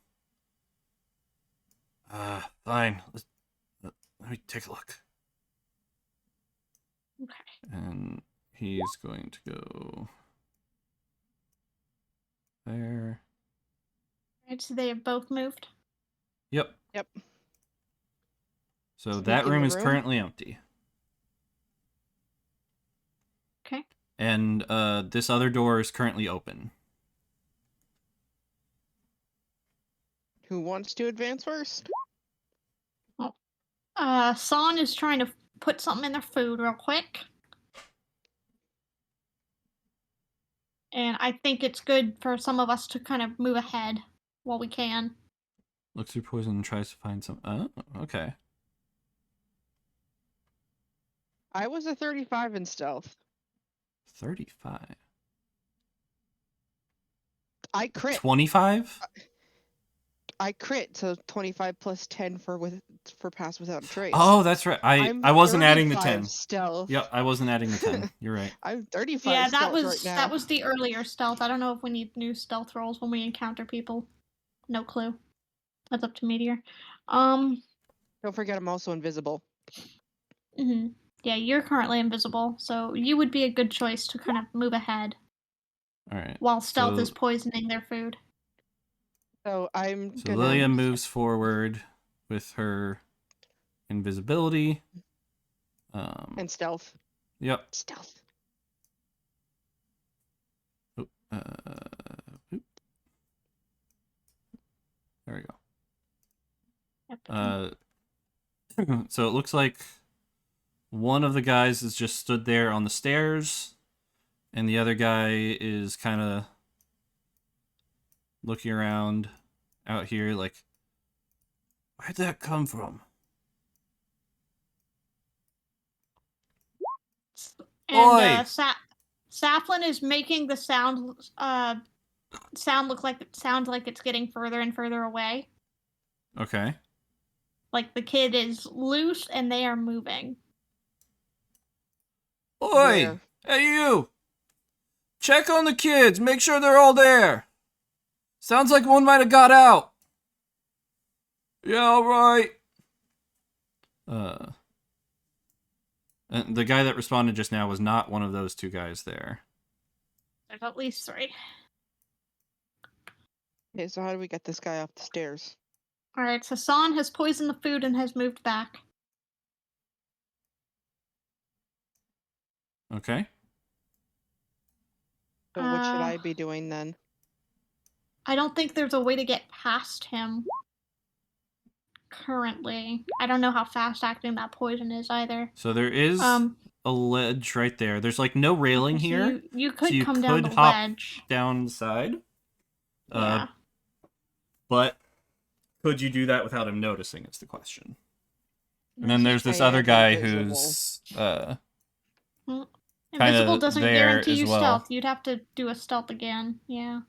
Fine. Let me take a look. Okay. And he's going to go there. Right, so they have both moved. Yep. Yep. So Sneak that in room the is room. currently empty. Okay. And this other door is currently open. Who wants to advance first? San is trying to put something in their food real quick. And I think it's good for some of us to kind of move ahead while we can. Looks through poison and tries to find some. Oh, okay. I was a 35 in stealth. 35. I crit. 25? I crit, so 25 plus 10 for pass without a trace. Oh, that's right. I'm I wasn't adding the 35 10. stealth. Yep, I wasn't adding the 10. You're right. I'm 35 Yeah, that stealth was right now. that was the earlier stealth. I don't know if we need new stealth rolls when we encounter people. No clue. That's up to Meteor. Don't forget I'm also invisible. Mhm. Yeah, you're currently invisible, so you would be a good choice to kind of move ahead All right. while stealth So, is poisoning their food. So I'm so gonna Lilia moves forward with her invisibility. and stealth. Yep. Stealth. Oh, oop. There we go. Yep. So it looks like one of the guys is just stood there on the stairs, and the other guy is kind of looking around out here like, where'd that come from? And Oi! Saflin is making the sound look like it's getting further and further away. Okay. Like the kid is loose and they are moving. Oi! Where? Hey, you! Check on the kids. Make sure they're all there. Sounds like one might have got out. Yeah, all right. And the guy that responded just now was not one of those two guys there. There's at least 3. Okay, so how do we get this guy off the stairs? Alright, so San has poisoned the food and has moved back. Okay. So what should I be doing then? I don't think there's a way to get past him currently. I don't know how fast acting that poison is either. So there is a ledge right there. There's like no railing so here. You could you come down could the hop ledge. down the side. Yeah. But could you do that without him noticing is the question. And then This there's is this I other am guy invisible. who's And Invisible kinda doesn't there guarantee as you well. stealth. You'd have to do a stealth again. Yeah.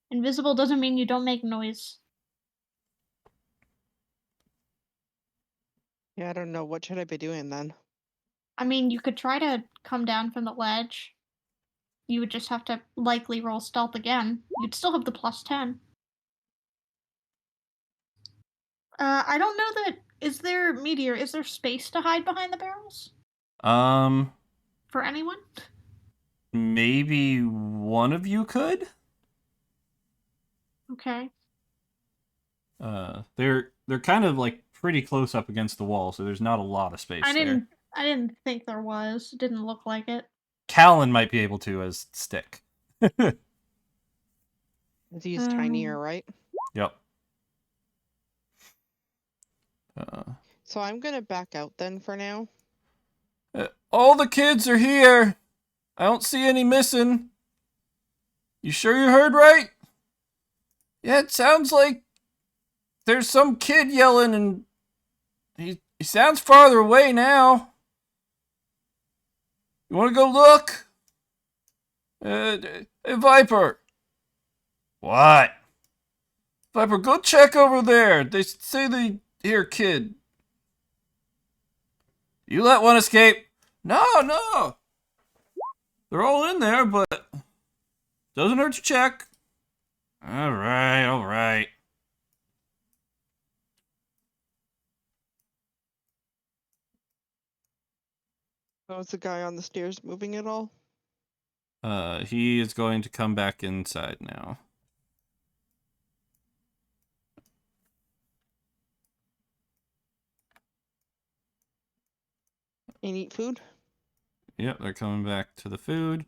Invisible doesn't mean you don't make noise. Yeah, I don't know. What should I be doing then? I mean, you could try to come down from the ledge. You would just have to likely roll stealth again. You'd still have the +10. I don't know that. Is there meteor? Is there space to hide behind the barrels for anyone? Maybe one of you could. Okay. They're kind of like pretty close up against the wall, so there's not a lot of space there. I didn't think there was. It didn't look like it. Callan might be able to as stick. He's tinier, right? Yep. So I'm gonna back out then for now. All the kids are here. I don't see any missing. You sure you heard right? Yeah, it sounds like there's some kid yelling, and he sounds farther away now. You want to go look? Hey, Viper. What? Viper, go check over there. They say they hear kid. You let one escape? No. They're all in there, but doesn't hurt to check. All right. Oh, is the guy on the stairs moving at all? He is going to come back inside now. And eat food? Yep, they're coming back to the food.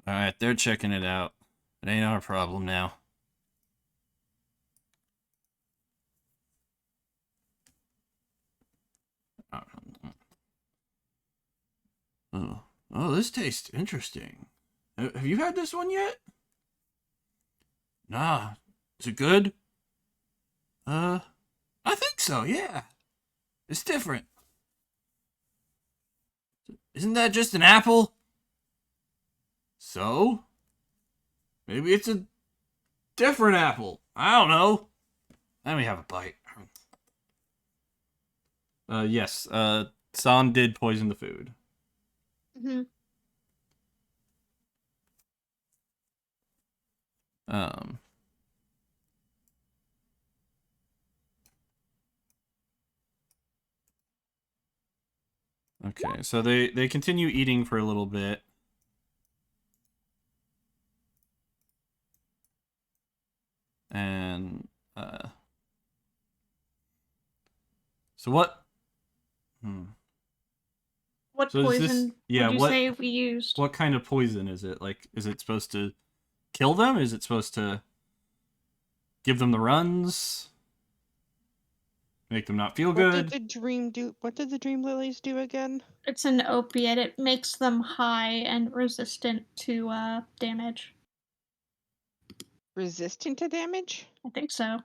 All right, they're checking it out. It ain't our problem now. Oh, this tastes interesting. Have you had this one yet? Nah. Is it good? I think so, yeah. It's different. Isn't that just an apple? So? Maybe it's a different apple. I don't know. Let me have a bite. Yes, San did poison the food. Mm-hmm. Um, okay, so they continue eating for a little bit. And, so what? What So is poison this, yeah, would you what, say we used? what kind of poison is it? Like, is it supposed to kill them? Is it supposed to give them the runs? Make them not feel What good? did the dream do? What did the dream lilies do again? It's an opiate. It makes them high and resistant to damage. Resistant to damage? I think so.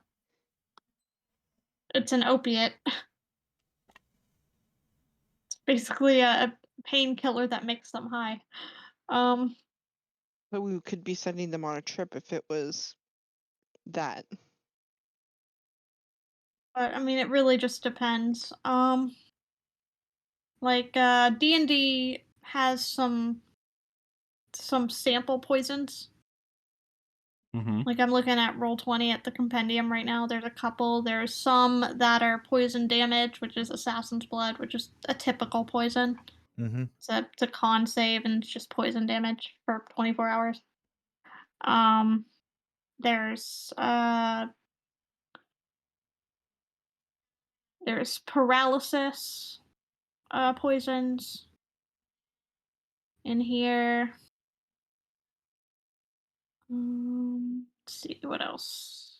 It's an opiate. It's basically a painkiller that makes them high. But we could be sending them on a trip if it was that. But I mean, it really just depends. Like D&D has some sample poisons. Mm-hmm. Like I'm looking at Roll20 at the compendium right now. There's a couple. There's some that are poison damage, which is Assassin's Blood, which is a typical poison. Mm-hmm. It's a con save and it's just poison damage for 24 hours. There's paralysis poisons in here. Let's see what else.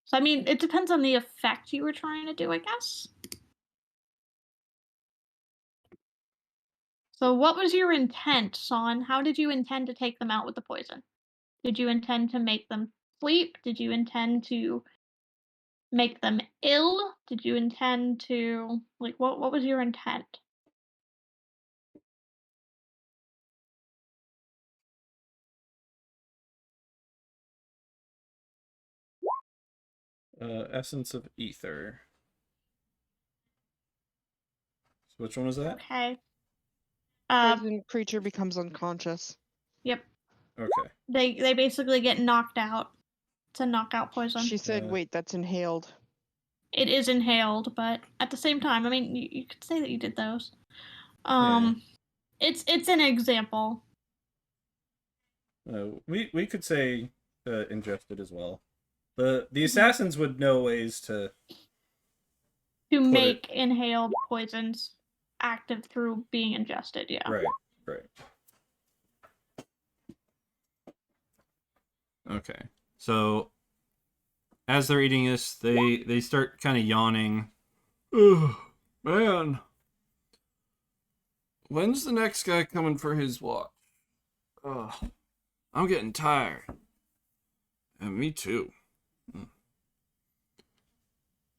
So I mean, it depends on the effect you were trying to do, I guess. So what was your intent, Son? How did you intend to take them out with the poison? Did you intend to make them sleep? Did you intend to make them ill? Did you intend to what was your intent? Essence of ether. So which one was that? Okay. Poison creature becomes unconscious. Yep. Okay. They basically get knocked out. It's a knockout poison. She said, wait, that's inhaled. It is inhaled, but at the same time, I mean, you could say that you did those. It's an example. We could say ingested as well. The assassins would know ways to make inhaled poisons active through being ingested. Yeah. Right. Okay. So as they're eating this, they start kind of yawning. Ugh, man. When's the next guy coming for his watch? Ugh, I'm getting tired. And me too.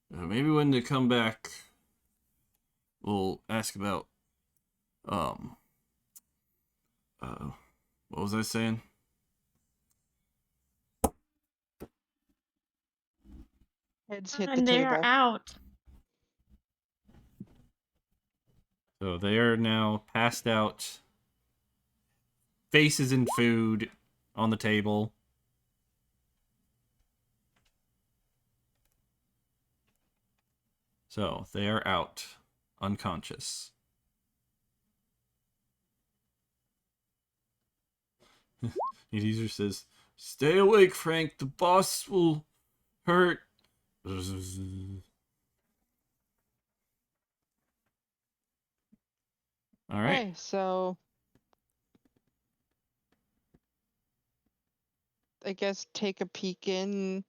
Maybe when they come back, we'll ask about, what was I saying? Heads hit the And they are table. out. So they are now passed out, faces in food on the table. So they are out, unconscious. User says, "Stay awake, Frank. The boss will hurt." All right. Okay, so I guess take a peek in.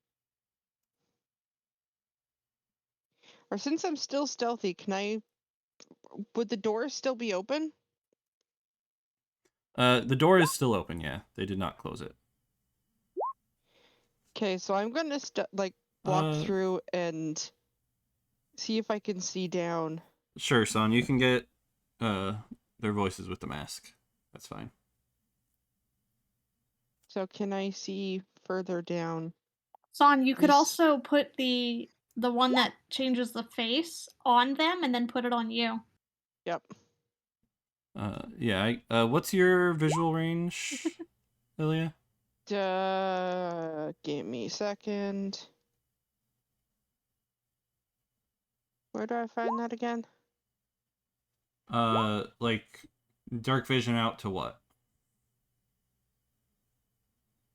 Or since I'm still stealthy, would the doors still be open? The door is still open. Yeah, they did not close it. Okay, so I'm gonna walk through and see if I can see down. Sure, son. You can get their voices with the mask. That's fine. So can I see further down? Son, you could also put the one that changes the face on them and then put it on you. Yep. Yeah. What's your visual range, Lilia? Give me a second. Where do I find that again? Like dark vision out to what?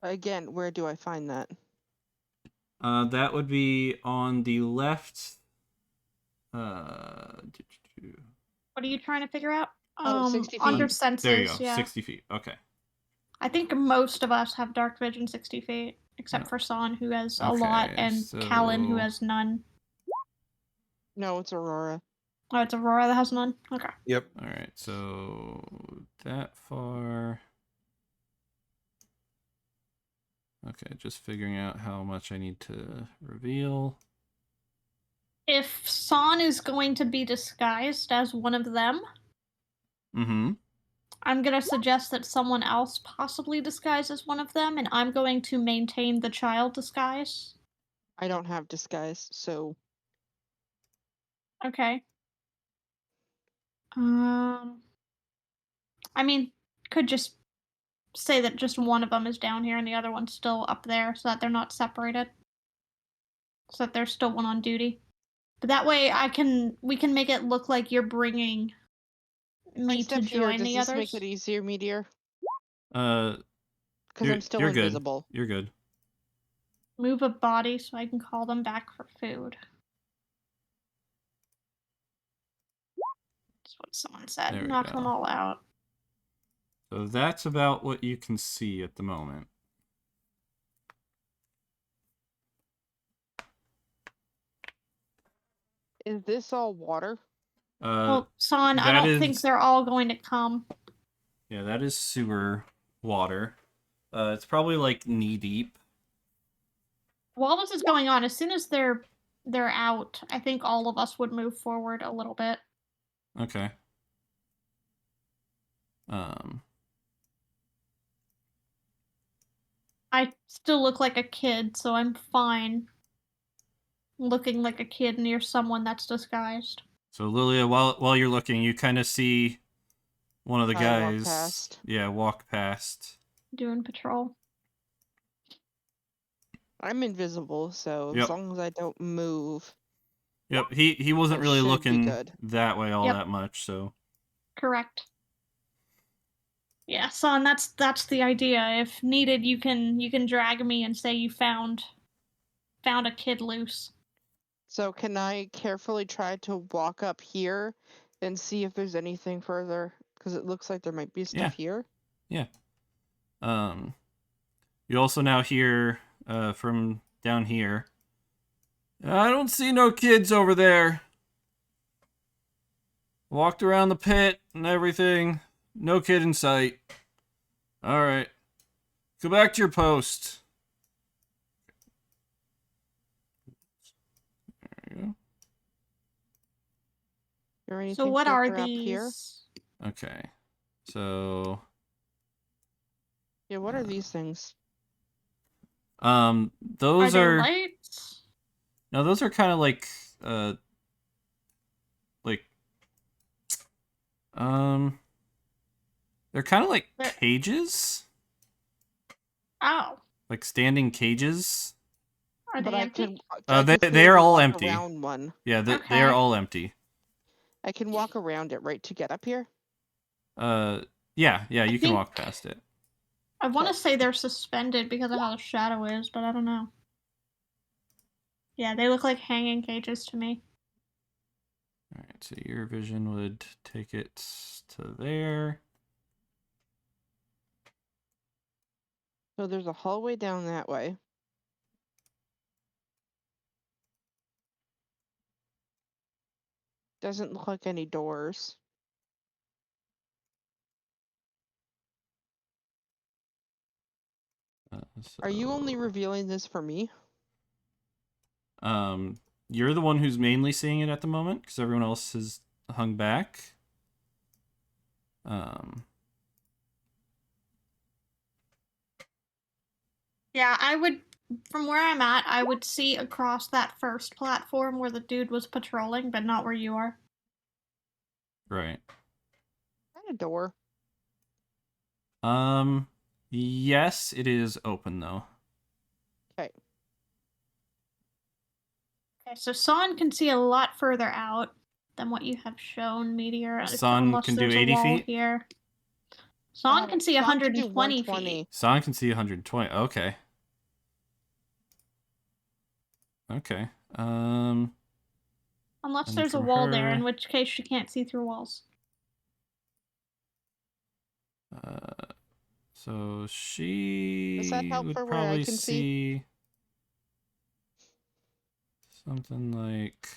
Again, where do I find that? That would be on the left. What are you trying to figure out? 60 On feet. your senses. There you go. Yeah. 60 feet. Okay. I think most of us have dark vision 60 feet, except for Son, who has a lot, and Callan, who has none. No, it's Aurora. Oh, it's Aurora that has none? Okay. Yep. All right. So that far. Okay, just figuring out how much I need to reveal. If Son is going to be disguised as one of them, I'm going to suggest that someone else possibly disguise as one of them, and I'm going to maintain the child disguise. I don't have disguise, so... Okay. I mean, could just say that just one of them is down here and the other one's still up there so that they're not separated. So that there's still one on duty. But that way we can make it look like you're bringing me to join the others. Does this make it easier, Meteor? Because I'm still invisible. You're good. Move a body so I can call them back for food. That's what someone said. Knock them all out. So that's about what you can see at the moment. Is this all water? Well, Son, I don't think they're all going to come. Yeah, that is sewer water. It's probably like knee deep. While this is going on, as soon as they're they're out, I think all of us would move forward a little bit. Okay. Um. I still look like a kid, so I'm fine looking like a kid near someone that's disguised. So Lilia, while you're looking, you kind of see one of the I walk guys. past. Yeah, walk past. Doing patrol. I'm invisible, so as Yep. long as I don't move, Yep. He wasn't I really should be looking good. that way all Yep. that much. So. Correct. Yeah, son, that's the idea. If needed, you can drag me and say you found a kid loose. So can I carefully try to walk up here and see if there's anything further? Because it looks like there might be stuff here. Yeah. You also now hear from down here. I don't see no kids over there. Walked around the pit and everything. No kid in sight. All right. Go back to your post. There you Or anything So what are further up here? these? go. Okay. So, Yeah, what are these things? those there are lights? no, those are kind of like, they're kind of like They're- cages, Oh, like standing cages. are they But I empty? could I could They are clearly all walk empty. around one. Yeah, they Okay. are all empty. I can walk around it, right, to get up here? Yeah, you can think- walk past it. I want to Okay. say they're suspended because of how the shadow is, but I don't know. Yeah, they look like hanging cages to me. All right, so your vision would take it to there. So there's a hallway down that way. Doesn't look like any doors. Are you only revealing this for me? You're the one who's mainly seeing it at the moment because everyone else is hung back. Yeah, I would, from where I'm at, I would see across that first platform where the dude was patrolling, but not where you are. Right. Is that a door? Yes, it is open though. Okay. Okay, so Son can see a lot further out than what you have shown, Meteor. Son unless can do there's 80 a wall feet? here. Son can see Son can do 120 120. feet. Son can see 120. Okay. Okay. Unless and there's a from wall there, her- in which case she can't see through walls. So she Does that help would for where I probably can see? see something like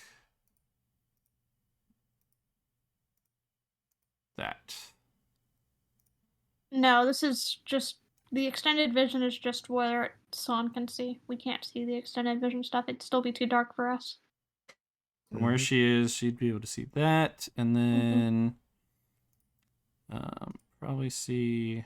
that. No, this is just the extended vision is just where Son can see. We can't see the extended vision stuff. It'd still be too dark for us. From where she is, she'd be able to see that, and then probably see.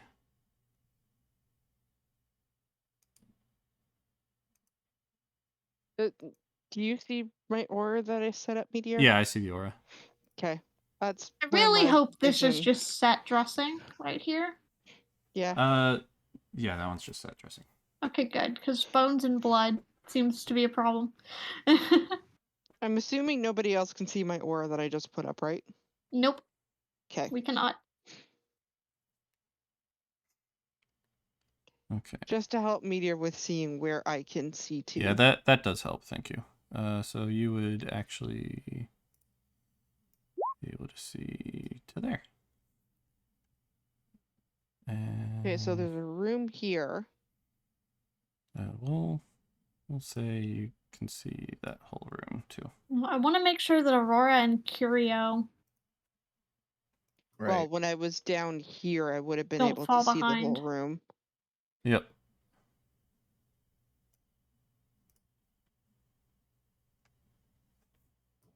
Do you see my aura that I set up, Meteor? Yeah, I see the aura. Okay. That's I where really my hope this is vision- just set dressing right here. Yeah. Yeah, that one's just set dressing. Okay, good, because bones and blood seems to be a problem. I'm assuming nobody else can see my aura that I just put up, right? Nope, Okay. we cannot. Okay. Just to help Meteor with seeing where I can see too. Yeah, that does help. Thank you. So you would actually be able to see to there. And Okay, so there's a room here. we'll say you can see that whole room too. I want to make sure that Aurora and Curio Right. Well, when I was down here, I would have been Don't able to fall see the behind. whole room. Yep.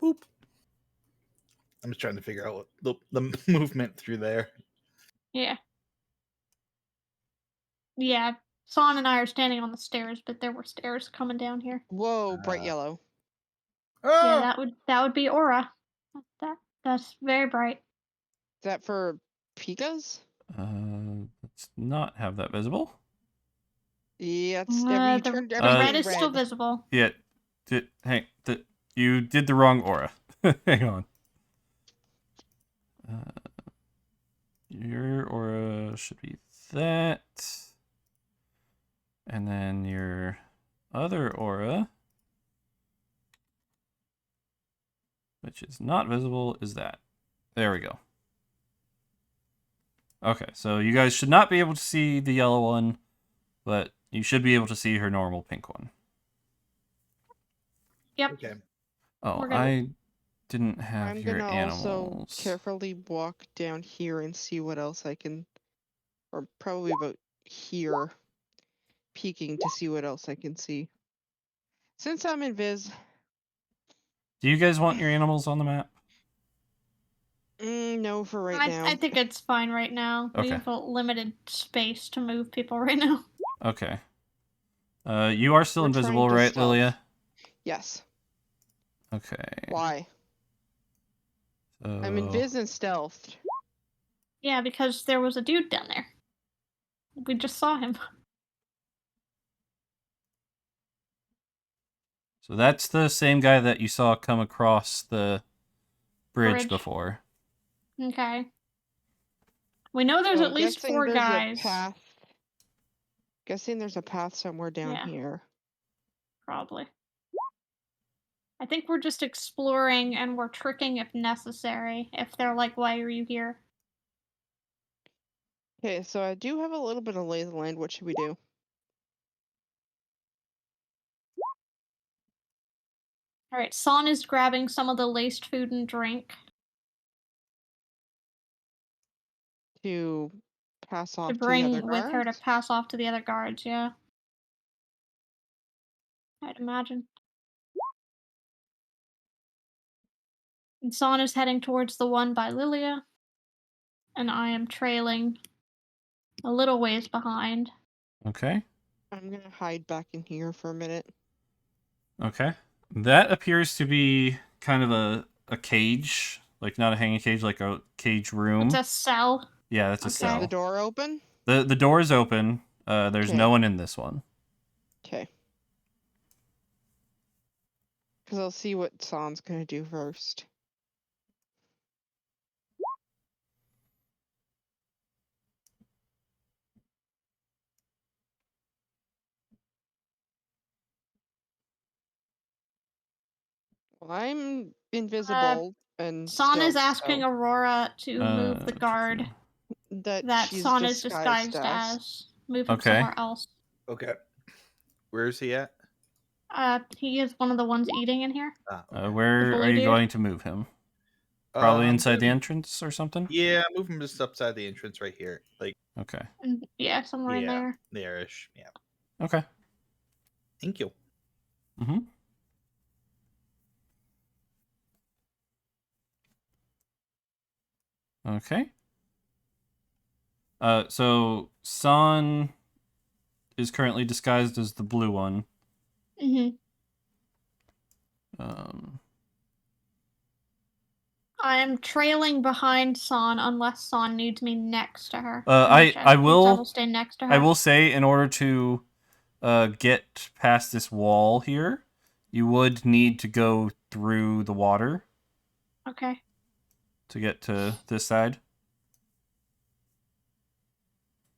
Boop. I'm just trying to figure out what the movement through there. Yeah. Yeah. Son and I are standing on the stairs, but there were stairs coming down here. Whoa, bright yellow. Yeah, Oh! that would be aura. That's very bright. Is that for Pikas? Let's not have that visible. Yeah, it's The everything red is still red. visible. Yeah. You did the wrong aura. Hang on. Your aura should be that. And then your other aura, which is not visible, is that. There we go. Okay, so you guys should not be able to see the yellow one, but you should be able to see her normal pink one. Yep. Okay. Oh, We're good. I didn't have I'm your gonna animals. also carefully walk down here and see what else I can, or probably about here, peeking to see what else I can see. Since I'm invis, Do you guys want your animals on the map? no for right now. I think it's fine right now. We Okay. have a limited space to move people right now. Okay. You are still We're invisible, trying to right, stealth. Lilia? Yes. Okay. Why? So... I'm invis and stealthed. Yeah, because there was a dude down there. We just saw him. So that's the same guy that you saw come across the bridge Bridge. before. Okay. We know there's So at I'm least guessing 4 there's guys. a path. Guessing there's a path somewhere down Yeah. here. Probably. I think we're just exploring and we're tricking if necessary. If they're like, why are you here? Okay, so I do have a little bit of lay of the land. What should we do? Alright, Son is grabbing some of the laced food and drink To pass off to to the other bring with her to guards? pass off to the other guards, yeah. I'd imagine. And Son is heading towards the one by Lilia. And I am trailing a little ways behind. Okay. I'm gonna hide back in here for a minute. Okay. That appears to be kind of a cage. Like, not a hanging cage, like a cage room. It's a cell. Yeah, that's a Okay. cell. Is the door open? The door is open. There's Okay. no one in this one. Okay. Because I'll see what San's gonna do first. Well, I'm invisible and Son is stealth, asking so Aurora to move the guard that she's Son is disguised disguised as. as. Move him Okay. somewhere else. Okay. Where is he at? He is one of the ones eating in here. Ah, okay. Where The blue are you dude? going to move him? Probably inside the move- entrance or something? Yeah, move him just upside the entrance right here. Like, Okay. And yeah, somewhere in yeah, there. there-ish. Yeah. Okay. Thank you. Mm-hmm. Okay. So San is currently disguised as the blue one. Mm-hmm. I am trailing behind San unless San needs me next to her. I will stay next to her. I will say, in order to get past this wall here, you would need to go through the water Okay. to get to this side.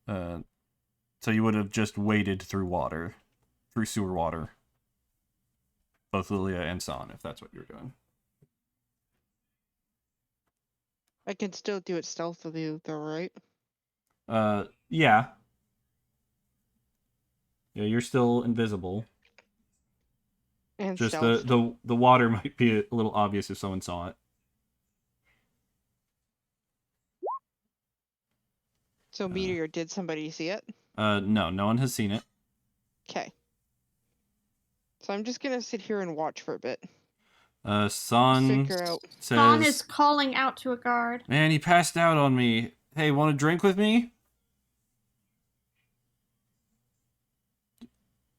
So you would have just waded through water, through sewer water. Both Lilia and San, if that's what you're doing. I can still do it stealthily, though, right? Yeah. Yeah, you're still invisible. And Just stealth. the water might be a little obvious if someone saw it. So, Meteor, did somebody see it? No one has seen it. Okay. So I'm just gonna sit here and watch for a bit. Son Figure out. Son is says, calling out to a guard. "Man, he passed out on me. Hey, want a drink with me?"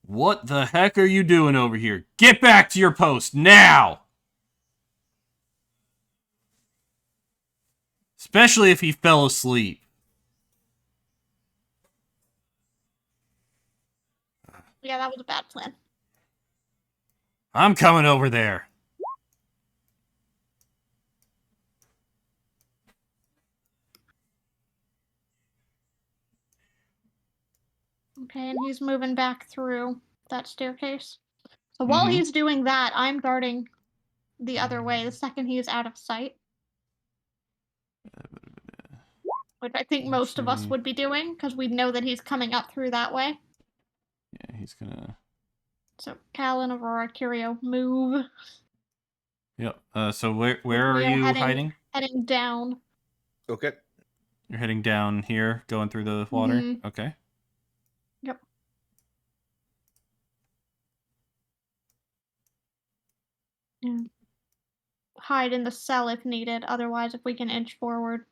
What the heck are you doing over here? Get back to your post now! Especially if he fell asleep. Yeah, that was a bad plan. I'm coming over there. Okay, and he's moving back through that staircase. So while he's doing that, I'm darting the other way the second he is out of sight. Which I think most of us Actually- would be doing, because we know that he's coming up through that way. Yeah, he's gonna... So Cal and Aurora, Curio, move. Yep. So where are We you heading, hiding? Heading down. Okay. You're heading down here, going through the water? Mhm. Okay. Yep. Yeah. Hide in the cell if needed, otherwise if we can inch forward.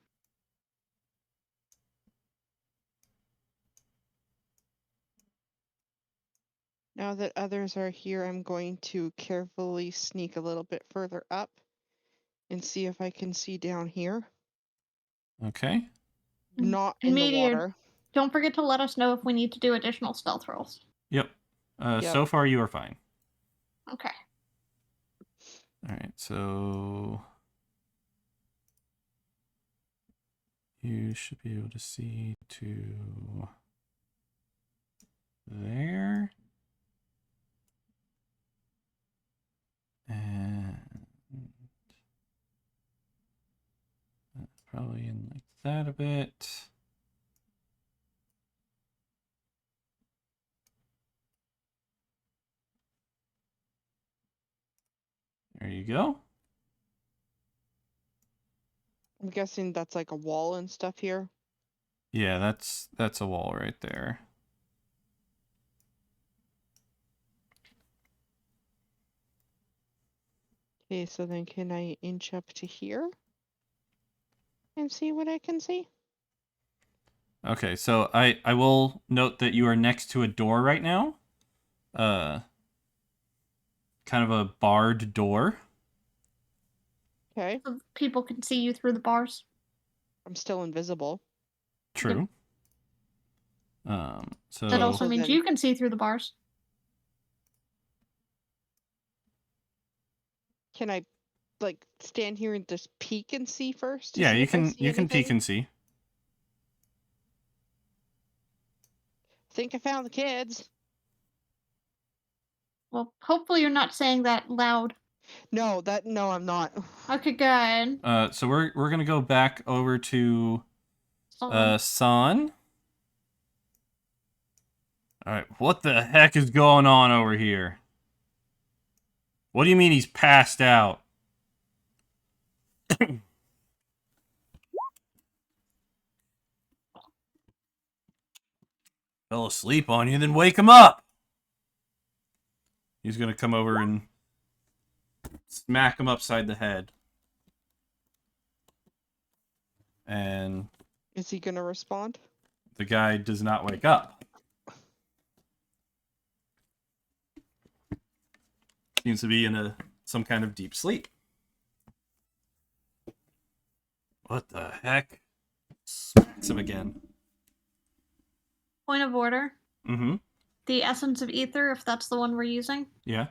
Now that others are here, I'm going to carefully sneak a little bit further up and see if I can see down here. Okay. Not And in the Meteor, water. don't forget to let us know if we need to do additional stealth rolls. Yep. Yep. So far you are fine. Okay. Alright, so... You should be able to see to... there. And... probably in like that a bit. There you go. I'm guessing that's like a wall and stuff here. Yeah, that's a wall right there. Okay, so then can I inch up to here and see what I can see? Okay, so I will note that you are next to a door right now. Kind of a barred door. Okay, So people can see you through the bars. I'm still invisible. True. That So also So means then- you can see through the bars. Can I like stand here and just peek and see first? To yeah, see you if I can see peek anything? and see. Think I found the kids. Well, hopefully you're not saying that loud. No, I'm not. Okay, good. So we're gonna go back over to So, San. All right, what the heck is going on over here? What do you mean he's passed out? Fell asleep on you, then wake him up. He's gonna come over and smack him upside the head. And Is he gonna respond? the guy does not wake up. Seems to be in some kind of deep sleep. What the heck? Smacks him again. point of order. Mm-hmm. The essence of ether, if that's the one we're using, Yeah.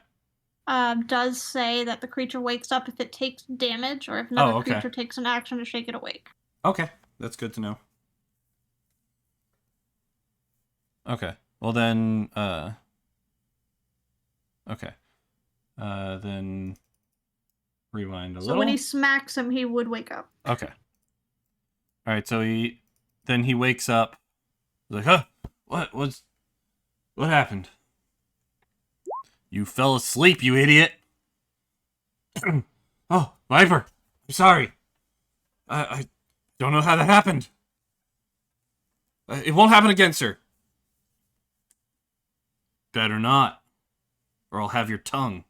does say that the creature wakes up if it takes damage or if another Oh, okay. creature takes an action to shake it awake. Okay, that's good to know. Okay. Well then, okay. Then rewind a So little. when he smacks him, he would wake up. Okay. All right. So he wakes up. He's like, huh? What happened? You fell asleep, you idiot. Oh, Viper. I'm sorry. I don't know how that happened. It won't happen again, sir. Better not, or I'll have your tongue.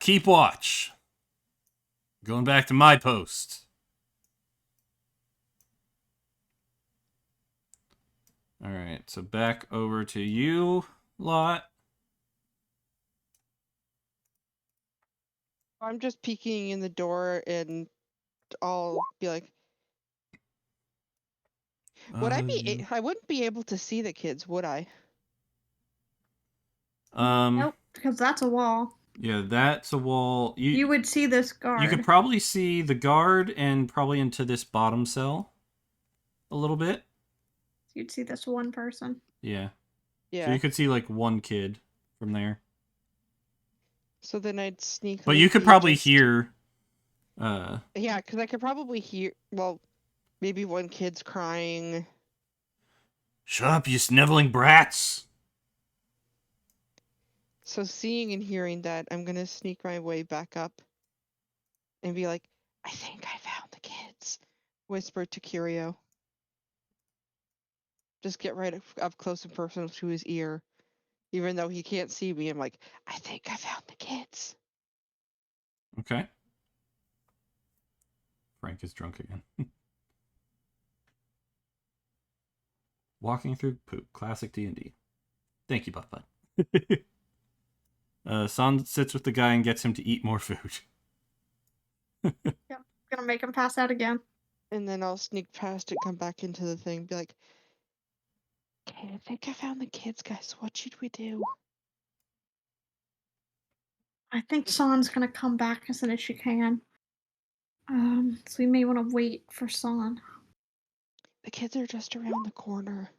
keep watch. Going back to my post. Alright, so back over to you, Lot. I'm just peeking in the door and I'll be like, would I be? I wouldn't be able to see the kids, would I? Nope, because that's a wall. Yeah, that's a wall. You would see this guard. You could probably see the guard and probably into this bottom cell a little bit. You'd see this one person. Yeah. Yeah. So you could see like one kid from there. So then I'd sneak. But you could probably hear. Yeah, because I could probably hear. Well, maybe one kid's crying. Shut up, you sniveling brats! So seeing and hearing that, I'm gonna sneak my way back up and be like, I think I found the kids. Whisper to Curio. Just get right up close and personal to his ear. Even though he can't see me, I'm like, I think I found the kids. Okay. Frank is drunk again. Walking through poop. Classic D&D. Thank you, Buff Bud. San sits with the guy and gets him to eat more food. Yep, gonna make him pass out again. And then I'll sneak past and come back into the thing and be like, okay, I think I found the kids, guys. What should we do? I think San's gonna come back as soon as she can. So we may want to wait for San. The kids are just around the corner.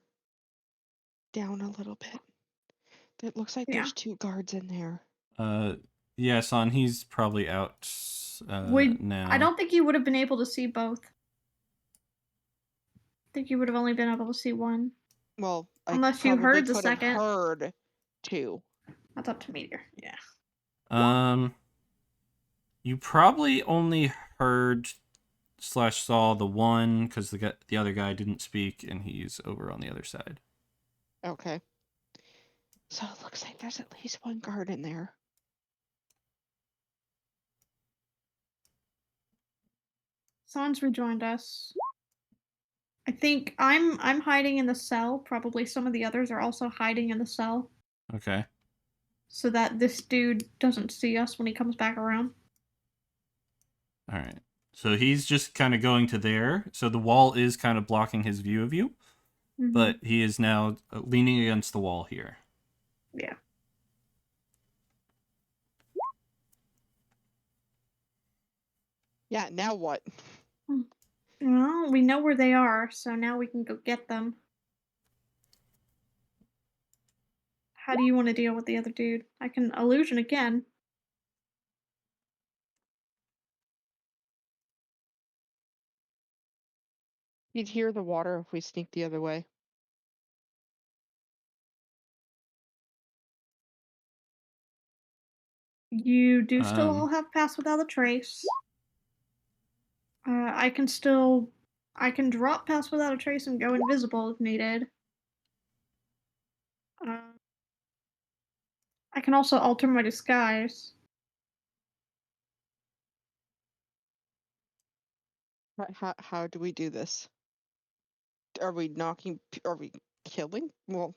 Down a little bit. It looks like there's 2 guards in there. Yeah, San, he's probably out now. I don't think you would have been able to see both. I think you would have only been able to see one. Well, unless I you heard the could second. have heard 2. That's up to Meteor. Yeah. You probably only heard / saw the one because the other guy didn't speak and he's over on the other side. Okay. So it looks like there's at least 1 guard in there. San's rejoined us. I think I'm hiding in the cell. Probably some of the others are also hiding in the cell. Okay. So that this dude doesn't see us when he comes back around. All right. So he's just kind of going to there. So the wall is kind of blocking his view of you. Mm-hmm. But he is now leaning against the wall here. Yeah. Yeah, now what? Well, we know where they are, so now we can go get them. How do you want to deal with the other dude? I can illusion again. You'd hear the water if we sneak the other way. You do still all have Pass Without a Trace. I can drop Pass Without a Trace and go invisible if needed. I can also alter my disguise. How do we do this? Are we are we killing? Well,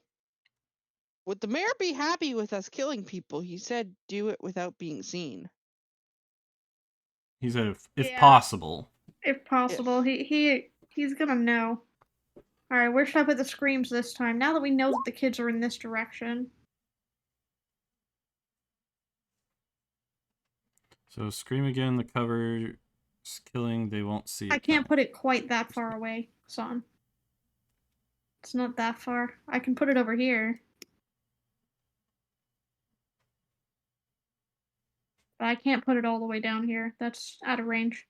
would the mayor be happy with us killing people? He said do it without being seen. He said if possible. If possible. He's gonna know. Alright, where should I put the screams this time? Now that we know that the kids are in this direction. So scream again, the cover is killing, they won't see it. I can't put it quite that far away, son. It's not that far. I can put it over here. But I can't put it all the way down here. That's out of range.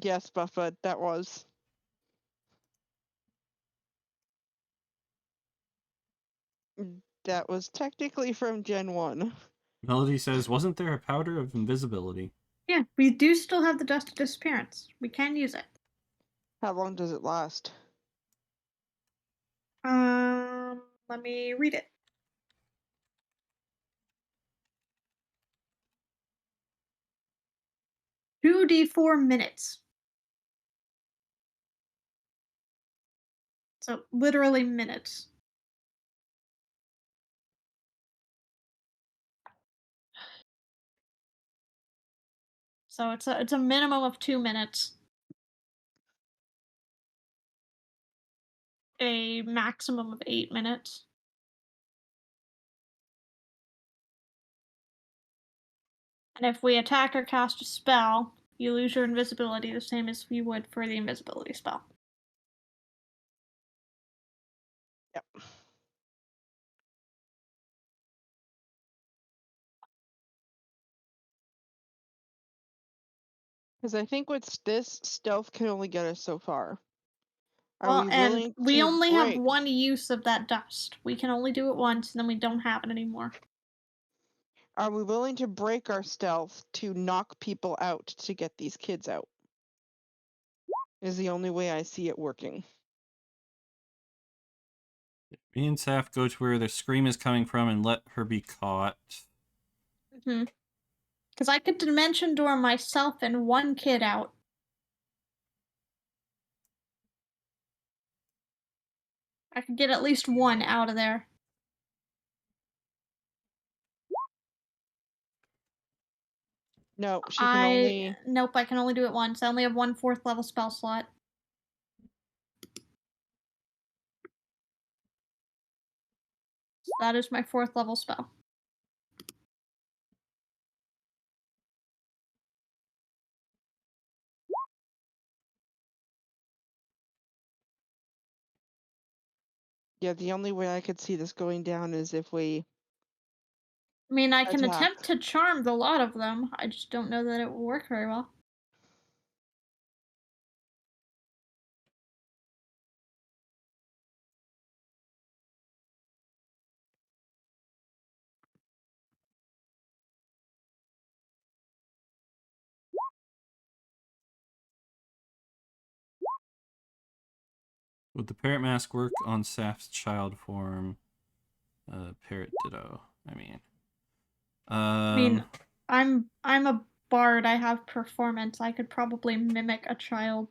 Yes, Buffett, that was. That was technically from Gen 1. Melody says, wasn't there a powder of invisibility? Yeah, we do still have the dust of disappearance. We can use it. How long does it last? Let me read it. Two D4 minutes. So literally minutes. So it's a minimum of 2 minutes. A maximum of 8 minutes. And if we attack or cast a spell, you lose your invisibility the same as you would for the invisibility spell. Yep. Because I think with this, stealth can only get us so far. Are Well, we and willing we to only have break? one use of that dust. We can only do it once, and then we don't have it anymore. Are we willing to break our stealth to knock people out to get these kids out? Is the only way I see it working. Me and Saf go to where the scream is coming from and let her be caught. Because I could dimension door myself and one kid out. I could get at least one out of there. No, she can only. Nope, I can only do it once. I only have one 4th level spell slot. So that is my 4th level spell. Yeah, the only way I could see this going down is if we. I mean, I can Attack. attempt to charm the lot of them. I just don't know that it will work very well. Would the parrot mask work on Saf's child form? Parrot ditto. I mean, I'm a bard. I have performance. I could probably mimic a child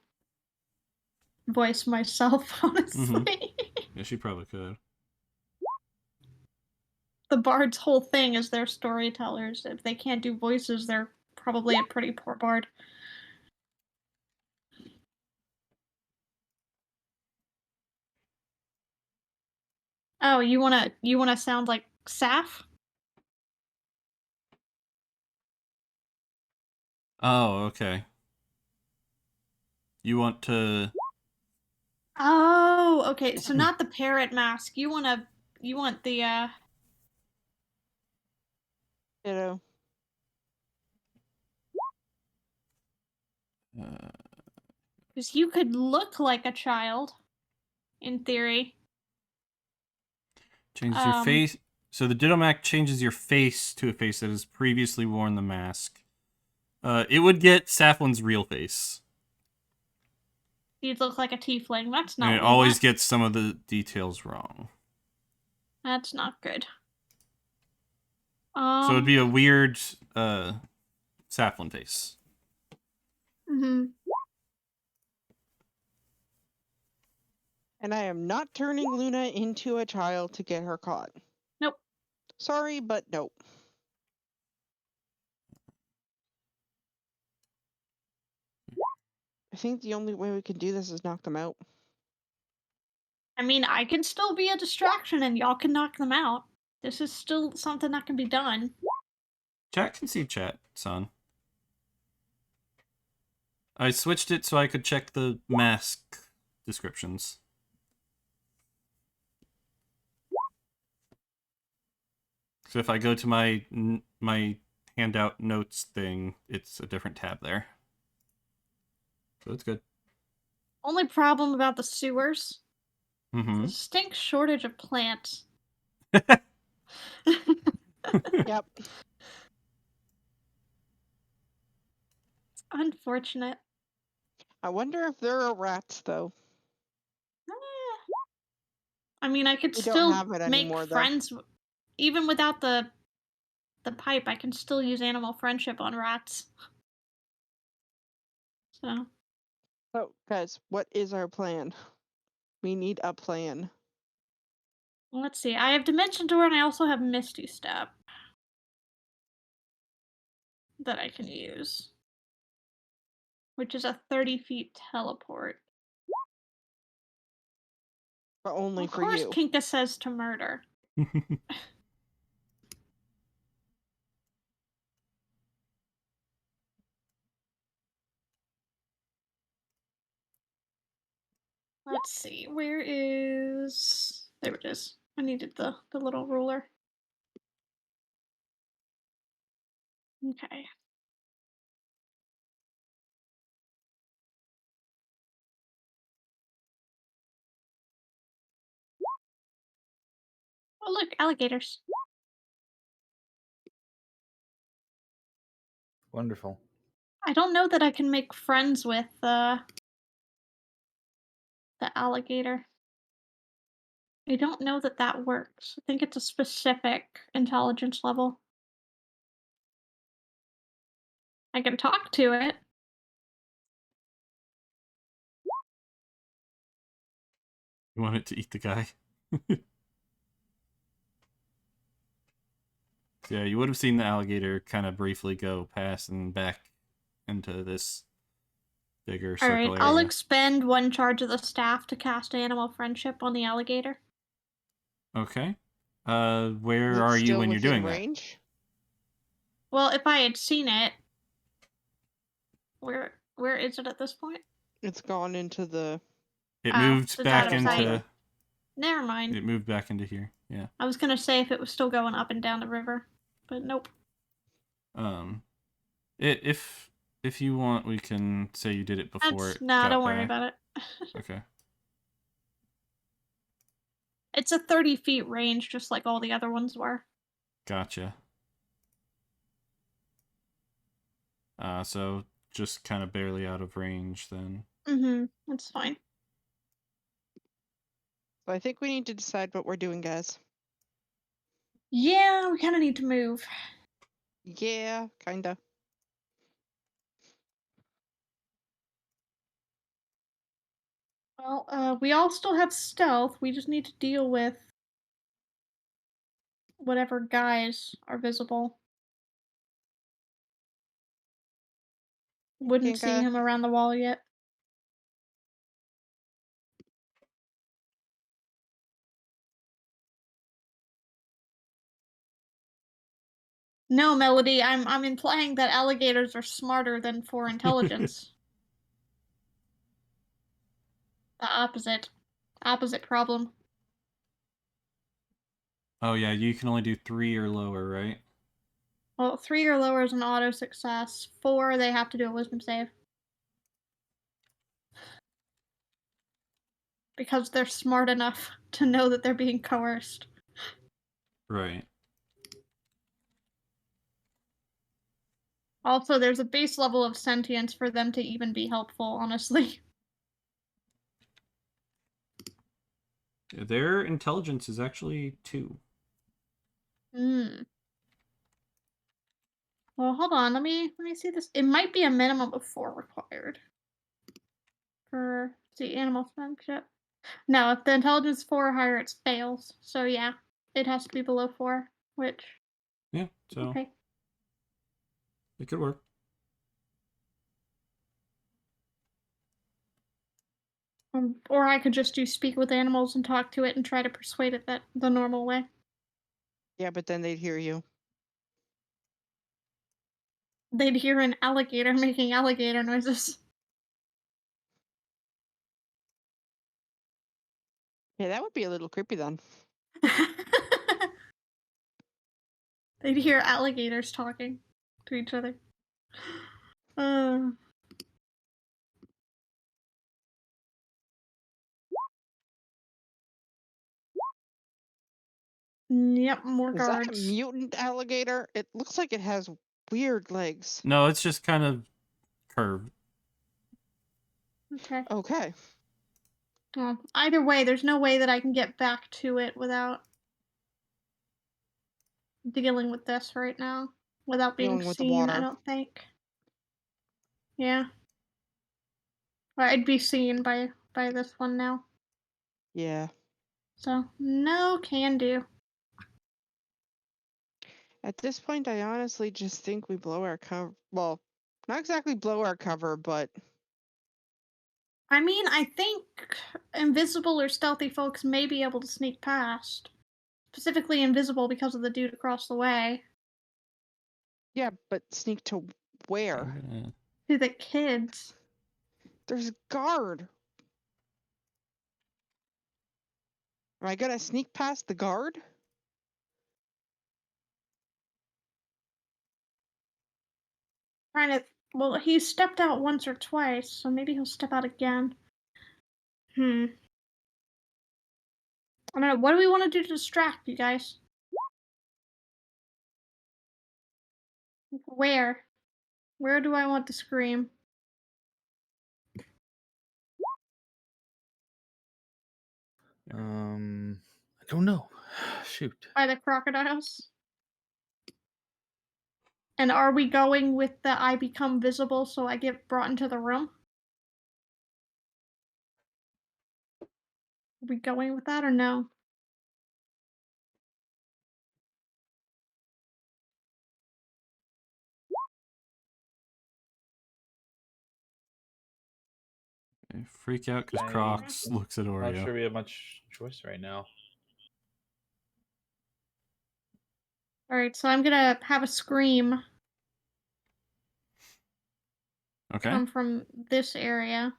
voice myself, honestly. Yeah, she probably could. The bard's whole thing is they're storytellers. If they can't do voices, they're probably a pretty poor bard. Oh, you wanna sound like Saf? Oh, okay. You want to? Oh, okay. So not the parrot mask. You want the Ditto. because you could look like a child, in theory. Changes your face. So the Ditto Mac changes your face to a face that has previously worn the mask. It would get Saflin's real face. You'd look like a tiefling. That's not And it what we always want. gets some of the details wrong. That's not good. So it'd be a weird Saflin face. Mhm. And I am not turning Luna into a child to get her caught. Nope. Sorry, but nope. I think the only way we can do this is knock them out. I mean, I can still be a distraction and y'all can knock them out. This is still something that can be done. Chat can see chat, son. I switched it so I could check the mask descriptions. So if I go to my handout notes thing, it's a different tab there. So it's good. Only problem about the sewers. Mm-hmm. The stink shortage of plants. Yep. Unfortunate. I wonder if there are rats, though. I mean, I could We don't still have it make anymore, though. friends, even without the pipe. I can still use animal friendship on rats. So So, guys, what is our plan? We need a plan. let's see. I have Dimension Door, and I also have Misty Step that I can use, which is a 30 feet teleport. But only Of for course, you. Pinka says to murder. Let's see. Where is... There it is. I needed the little ruler. Okay. Oh, look, alligators. Wonderful. I don't know that I can make friends with the alligator. I don't know that that works. I think it's a specific intelligence level. I can talk to it. You want it to eat the guy? Yeah, you would have seen the alligator kind of briefly go past and back into this bigger All right, circle I'll area. expend one charge of the staff to cast animal friendship on the alligator. Okay. Is Where it are you still when you're within doing range? Well, if I had seen it, where is it at this point? It's gone into the... that? It Oh, moved so it's back out of sight. into. Never mind. It moved back into here. Yeah. I was gonna say if it was still going up and down the river, but nope. If you want, we can say you did it before That's it nah. got Don't worry back. about it. Okay. It's a 30 feet range, just like all the other ones were. Gotcha. So just kind of barely out of range then. Mm-hmm. That's fine. So I think we need to decide what we're doing, guys. Yeah, we kind of need to move. Yeah, kinda. Well, we all still have stealth. We just need to deal with whatever guys are visible. Wouldn't see Pinka. him around the wall yet. No, Melody, I'm implying that alligators are smarter than for intelligence. The opposite problem. Oh yeah, you can only do 3 or lower, right? Well, 3 or lower is an auto success. 4, they have to do a wisdom save. Because they're smart enough to know that they're being coerced. Right. Also, there's a base level of sentience for them to even be helpful, honestly. Yeah, their intelligence is actually 2. Hmm. Well, hold on. Let me see this. It might be a minimum of 4 required for the animal friendship. No, if the intelligence is 4 or higher, it fails. So yeah, it has to be below 4. Which Yeah, so okay. it could work. Or I could just do speak with animals and talk to it and try to persuade it that the normal way. Yeah, but then they'd hear you. They'd hear an alligator making alligator noises. Yeah, that would be a little creepy then. They'd hear alligators talking to each other. Uh, yep, more Is that a guards. mutant alligator? It looks like it has weird legs. No, it's just kind of curved. Okay. Okay. Well, either way, there's no way that I can get back to it without dealing with this right now. Without being Dealing with the seen, I water. don't think. Yeah. Or I'd be seen by this one now. Yeah. So, no can do. At this point, I honestly just think we blow our cover. Well, not exactly blow our cover, but I mean, I think invisible or stealthy folks may be able to sneak past. Specifically invisible because of the dude across the way. yeah, but sneak to where? I'm gonna... To the kids. There's a guard. Am I gonna sneak past the guard? Trying to. Well, he stepped out once or twice, so maybe he'll step out again. I don't know. What do we want to do to distract you guys? Where? Where do I want to scream? I don't know. Shoot. By the crocodiles? And are we going with the I become visible so I get brought into the room? Are we going with that or no? I freak out because I- Crocs looks at I'm Oreo. not sure we have much choice right now. Alright, so I'm gonna have a scream Okay. come from this area.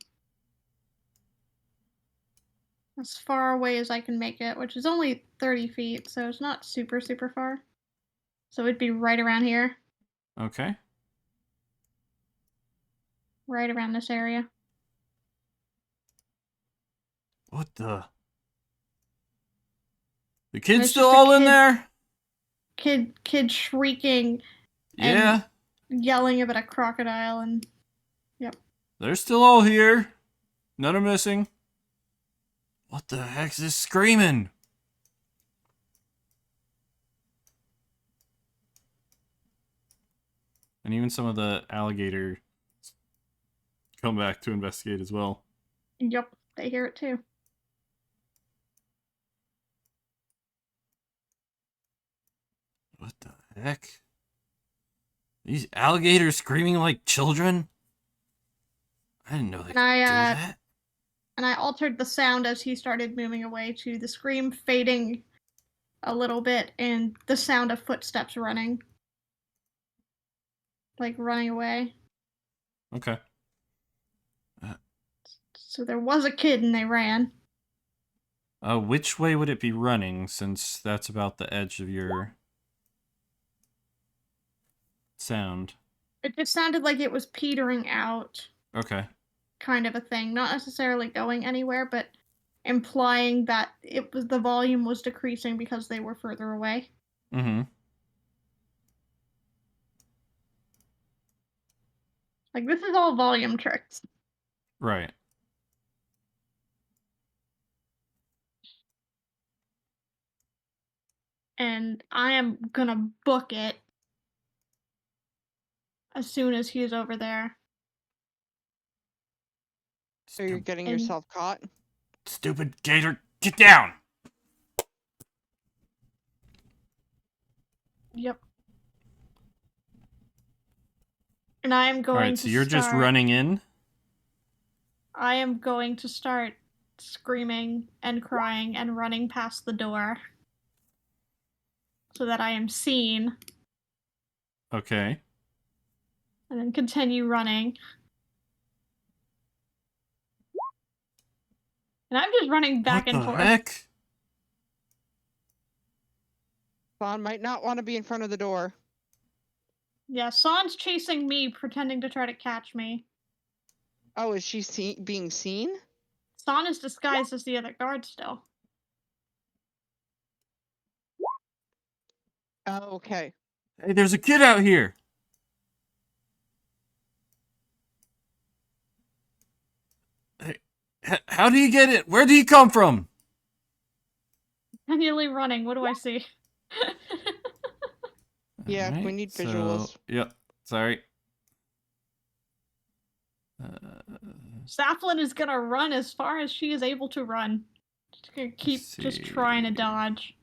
As far away as I can make it, which is only 30 feet, so it's not super, super far. So it'd be right around here. Okay. Right around this area. What the? The kids It's still just a all in kid- there? Kid shrieking Yeah. and yelling about a crocodile and They're still all here. None are missing. What the heck's this screaming? And even some of the alligator come back to investigate as well. yep, they hear it too. What the heck? These alligators screaming like children? I didn't know they could And do I that. and I altered the sound as he started moving away to the scream fading a little bit and the sound of footsteps running. Like running away. Okay. So there was a kid and they ran. Which way would it be running, since that's about the edge of your sound? It just sounded like it was petering out, Okay. kind of a thing. Not necessarily going anywhere, but implying that the volume was decreasing because they were further away. Mm-hmm. Like this is all volume tricks. Right. And I am gonna book it as soon as he's over there. So you're getting And- yourself caught? Stupid gator, get down! Yep. And I am going Alright, to so you're just start- running in? I am going to start screaming and crying and running past the door so that I am seen Okay. and then continue running. And I'm just running back What and the forth. heck? Fawn might not want to be in front of the door. Yeah, San's chasing me, pretending to try to catch me. Oh, is she being seen? San is disguised as the other guard still. Oh, okay. Hey, there's a kid out here! Hey, How do you get it? Where do you come from? Continually running. What do I see? Yeah, we Alright, need so, visuals. yep, sorry. Safflin is gonna run as far as she is able to run. She's gonna keep just trying to dodge.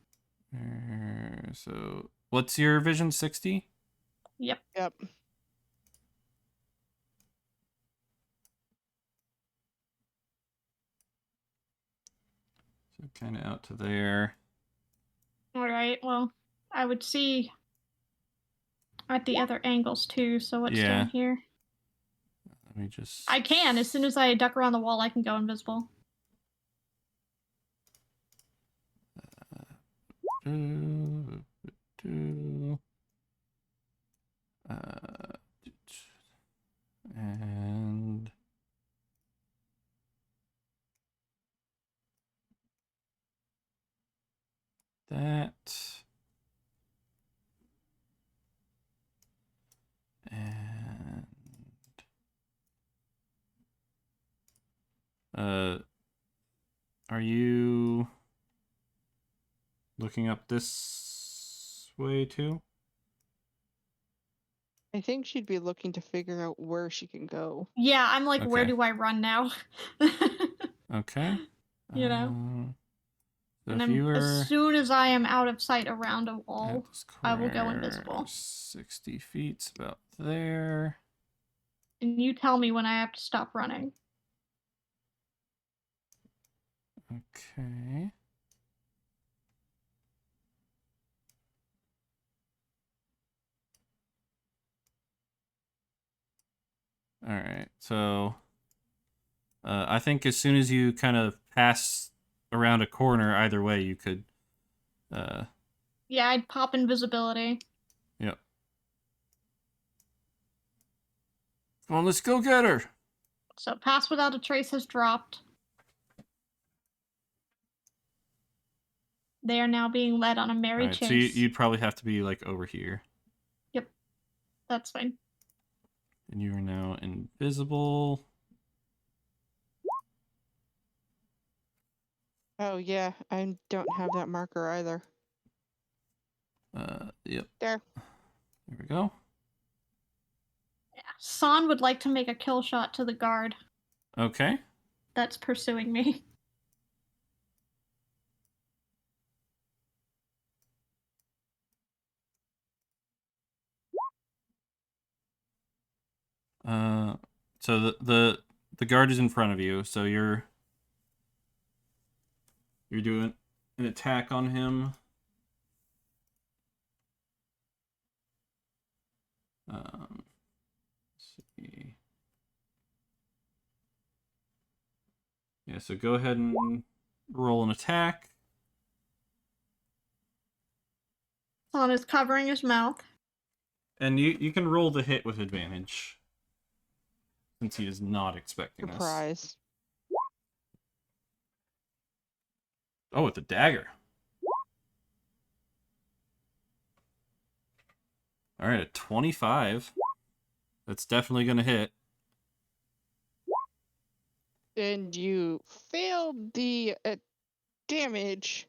So, what's your vision? 60? Yep. Yep. So, kind of out to there. Alright, well, I would see at the other angles too, so what's Yeah. down here? Let me just... I can. As soon as I duck around the wall, I can go invisible. And that, and are you looking up this way too? I think she'd be looking to figure out where she can go. Yeah, I'm like, where Okay. do I run now? Okay. You know? So And if then you were as soon as I am out of sight around a at wall, this I will corner, go invisible. 60 feet's about there. And you tell me when I have to stop running. Okay. All right. So I think as soon as you kind of pass around a corner, either way, you could. Yeah, I'd pop invisibility. Yep. Come on, let's go get her. So pass without a trace has dropped. They are now being led on a merry All right, chase. so you'd probably have to be like over here. Yep, that's fine. And you are now invisible. Oh yeah, I don't have that marker either. Yep. There. There we go. Yeah. San would like to make a kill shot to the guard Okay. that's pursuing me. So the guard is in front of you, so you're doing an attack on him. Let's see. Yeah, so go ahead and roll an attack. San is covering his mouth. And you can roll the hit with advantage. Since he is not expecting this. Surprise. Oh, with the dagger. Alright, a 25. That's definitely going to hit. And you failed the damage.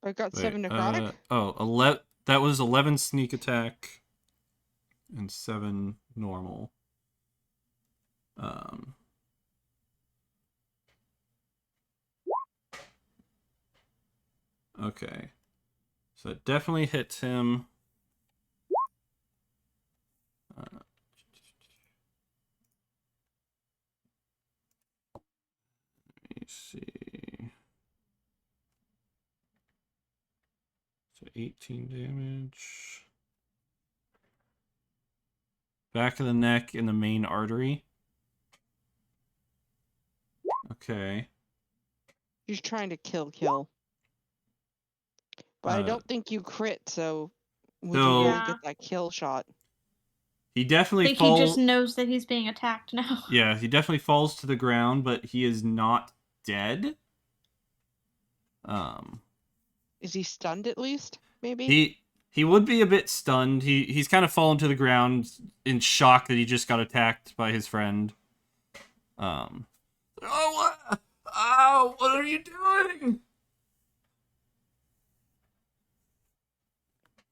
I got 7 necrotic. That was 11 sneak attack and 7 normal. Okay. So it definitely hits him. Let me see. So 18 damage. Back of the neck in the main artery. Okay. He's trying to kill. But I don't think you crit, so would you really get that kill shot? He I definitely think he just knows that he's being attacked now. Yeah, he definitely falls to the ground, but he is not dead. Is he stunned at least? Maybe? He would be a bit stunned. He's kind of fallen to the ground in shock that he just got attacked by his friend. What are you doing?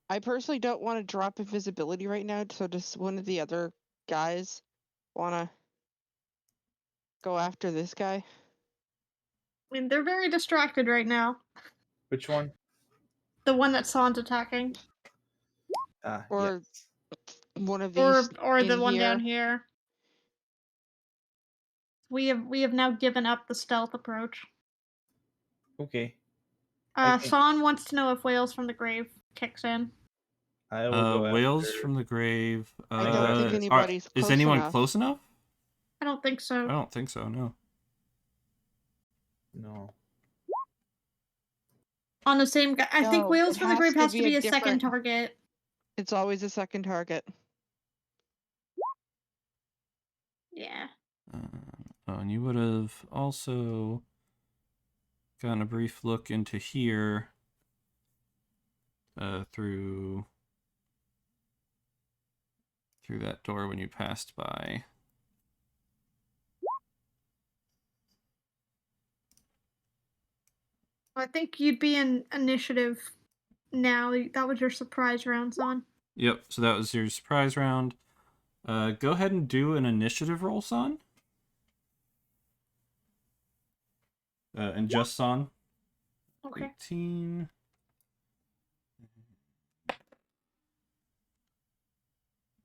I personally don't want to drop invisibility right now, so does one of the other guys want to go after this guy? I mean, they're very distracted right now. Which one? The one that San's attacking, Or Yes. one of or these the in one down here? here. We have now given up the stealth approach. Okay. I can. San wants to know if Whales from the Grave kicks in. I will go Whales after. from the Grave. I don't think anybody's Is close anyone enough. close enough? I don't think so. I don't think so, no. No. On the same guy. I think No, Whales it from the has Grave to has be to a be a second different- target. It's always a second target. Yeah. And you would have also gotten a brief look into here through that door when you passed by. I think you'd be in initiative now. That was your surprise round, San. Yep, so that was your surprise round. Go ahead and do an initiative roll, Son. And just Son. Okay. 18.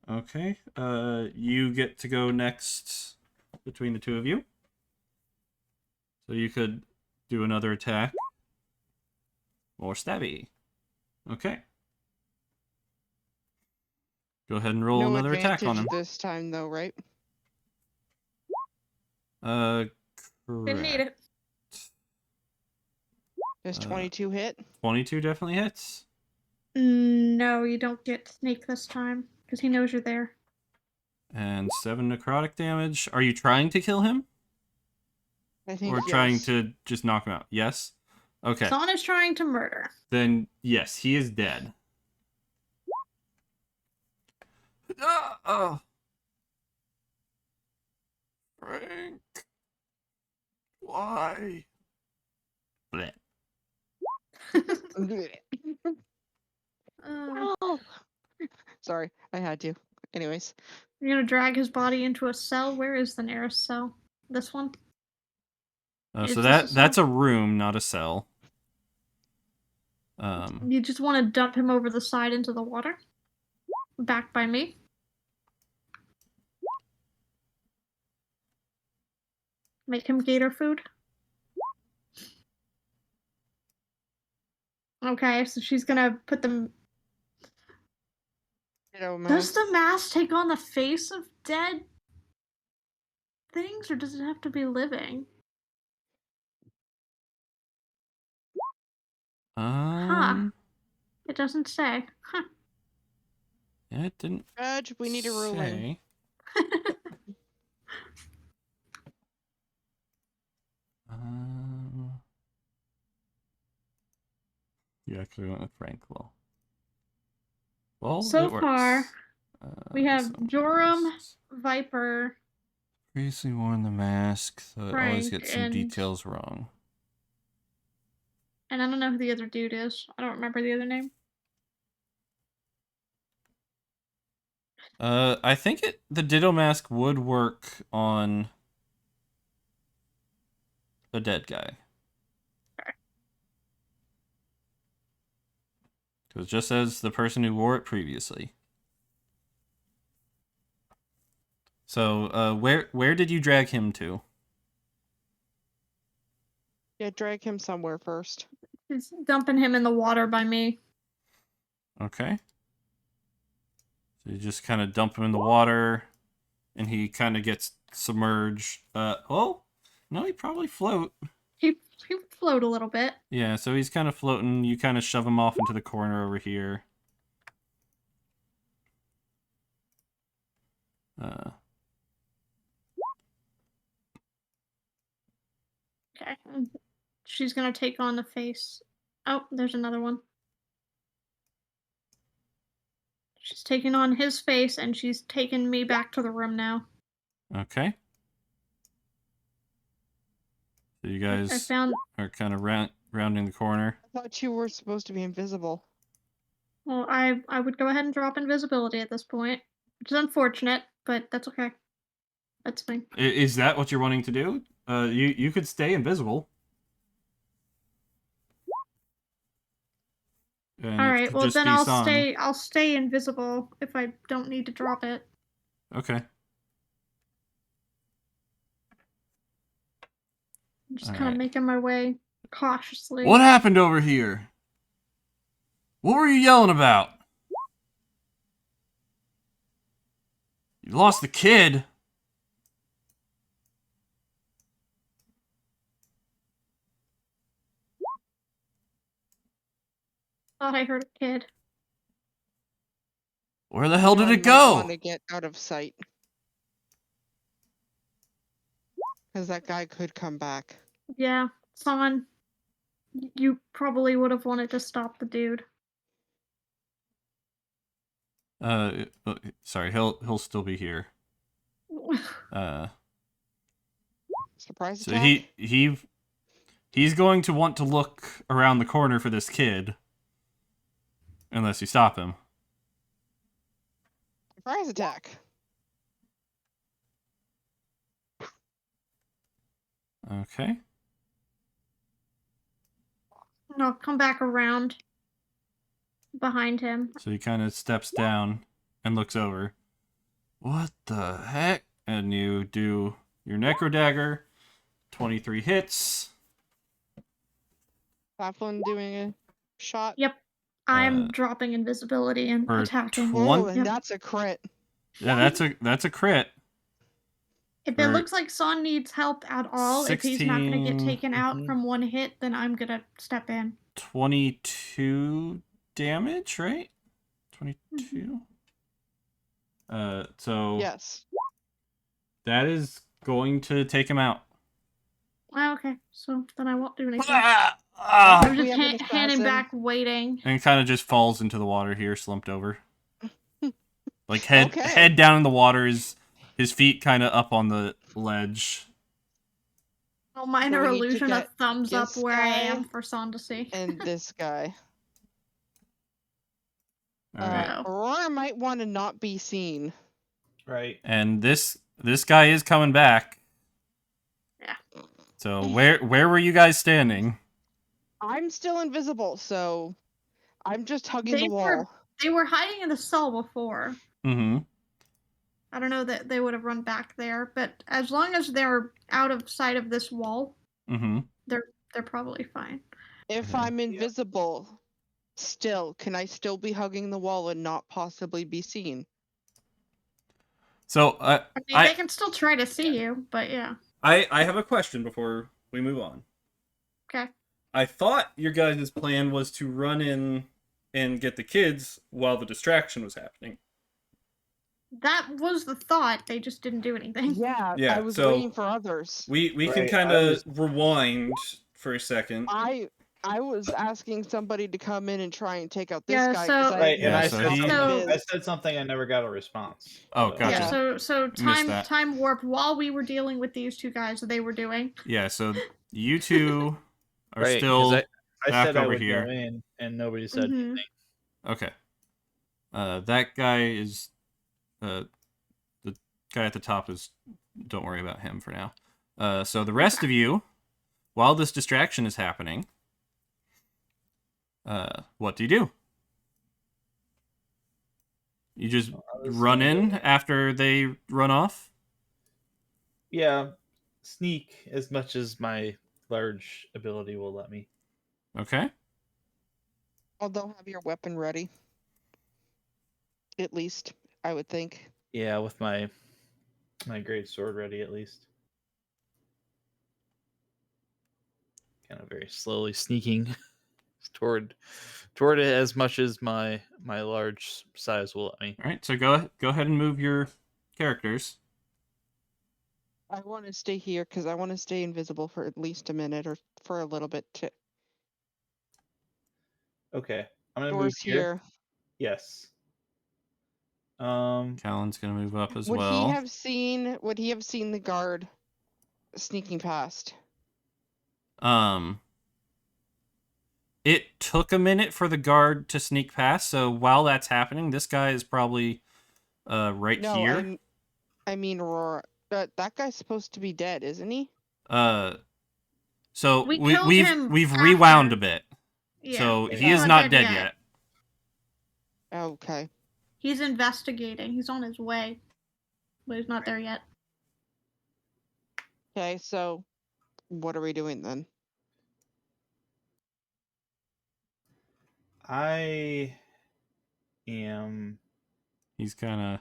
Okay. You get to go next between the two of you. So you could do another attack. More stabby. Okay. Go ahead and roll No another attack on advantage him. this time, though, right? Correct. Didn't need it. Does 22 hit? 22 definitely hits. No, you don't get Snake this time because he knows you're there. And 7 necrotic damage. Are you trying to kill him? I think Or yes. trying to just knock him out? Yes? Okay. San is trying to murder. Then, yes, he is dead. Frank. Why? Blech. Oh. Sorry, I had to. Anyways. You're gonna drag his body into a cell. Where is the nearest cell? This one? Is So this a that's cell? a room, not a cell. You just want to dump him over the side into the water? Back by me? Make him gator food? Okay, so she's gonna put them. Does the mask take on the face of dead things, or does it have to be living? It doesn't say. Huh. Yeah, it didn't. Judge, we need a ruling. You actually went with Frank. Well, So it works. far, we have so Joram, masks. Viper. Previously worn the mask, so it always Frank, gets some and- details wrong. And I don't know who the other dude is. I don't remember the other name. I think the Ditto mask would work on a dead guy. Because it just says the person who wore it previously. So, where did you drag him to? Yeah, drag him somewhere first. He's dumping him in the water by me. Okay. So you just kind of dump him in the water, and he kind of gets submerged. Oh, no, he'd probably float. He would float a little bit. Yeah, so he's kind of floating. You kind of shove him off into the corner over here. Okay. She's gonna take on the face. Oh, there's another one. She's taking on his face, and she's taking me back to the room now. Okay. So you I guys found. are kind of rounding the corner. I thought you were supposed to be invisible. Well, I would go ahead and drop invisibility at this point, which is unfortunate, but that's okay. That's fine. Is that what you're wanting to do? You could stay invisible. And All it right. could Well, just then be I'll San. stay. I'll stay invisible if I don't need to drop it. Okay. I'm just All kind of right. making my way cautiously. What happened over here? What were you yelling about? You lost the kid. Thought I heard a kid. Where the hell did John it might want go? to get out of sight. Because that guy could come back. Yeah, Son. You probably would have wanted to stop the dude. Sorry, he'll still be here. Surprise So attack? he's going to want to look around the corner for this kid, unless you stop him. Surprise attack. Okay. And I'll come back around behind him. So he kind of steps down and looks over. What the heck? And you do your Necro Dagger. 23 hits. Claflin doing a shot. Yep. I'm dropping invisibility and for attacking. Oh, and Yep. that's a crit. Yeah, that's a crit. If for it looks like Son needs help at all, if he's not going to get 16. taken out Mhm. from one hit, then I'm going to step in. 22 damage, right? 22. So Yes. that is going to take him out. Oh, okay, so then I won't do anything. Ah! I'm We just have an handing assassin. back, waiting. And kind of just falls into the water here, slumped over. Like head Okay. down in the water, his feet kind of up on the ledge. Oh, minor we need to illusion of get thumbs up this where I guy am for Son to see. And this guy. All right. Oh. Aurora might want to not be seen. Right. And this guy is coming back. Yeah. So where were you guys standing? I'm still invisible, so I'm just hugging the wall. They were hiding in the cell before. Mm-hmm. I don't know that they would have run back there, but as long as they're out of sight of this wall, Mm-hmm. they're probably fine. If I'm invisible, still, can I still be hugging the wall and not possibly be seen? So I mean, they can still try to see you, but yeah. I have a question before we move on. Okay. I thought your guys' plan was to run in and get the kids while the distraction was happening. That was the thought. They just didn't do anything. Yeah, Yeah, I was so waiting for others. We can Right, kind I of was- rewind for a second. I was asking somebody to come in and try and take out this Yeah, guy. so- 'cause I Right, Yeah, and I so said, he- something, I said something. I never got a response. Oh, So- gotcha. Yeah, so Missed that. time warp while we were dealing with these two guys that they were doing. Yeah, so you two are Right, 'cause still I back said I over would here. go in, and nobody said Mhm. anything. Okay. That guy is the guy at the top is. Don't worry about him for now. So the rest of you, while this distraction is happening, what do? You just run in after they run off? Yeah, sneak as much as my large ability will let me. Okay. Although have your weapon ready. At least, I would think. Yeah, with my great sword ready at least. Kind of very slowly sneaking toward it as much as my large size will let me. All right. So go ahead and move your characters. I want to stay here because I want to stay invisible for at least a minute or for a little bit. Okay, I'm gonna move Doors here. here. Yes. Callan's gonna move up as Would well. he have seen the guard sneaking past? It took a minute for the guard to sneak past, so while that's happening, this guy is probably right No, here. I mean Aurora. That guy's supposed to be dead, isn't he? So We killed him we've after. rewound a bit. Yeah. So he's he is not dead yet. Okay. He's investigating. He's on his way, but he's not there yet. Okay, so what are we doing then? I am. He's kind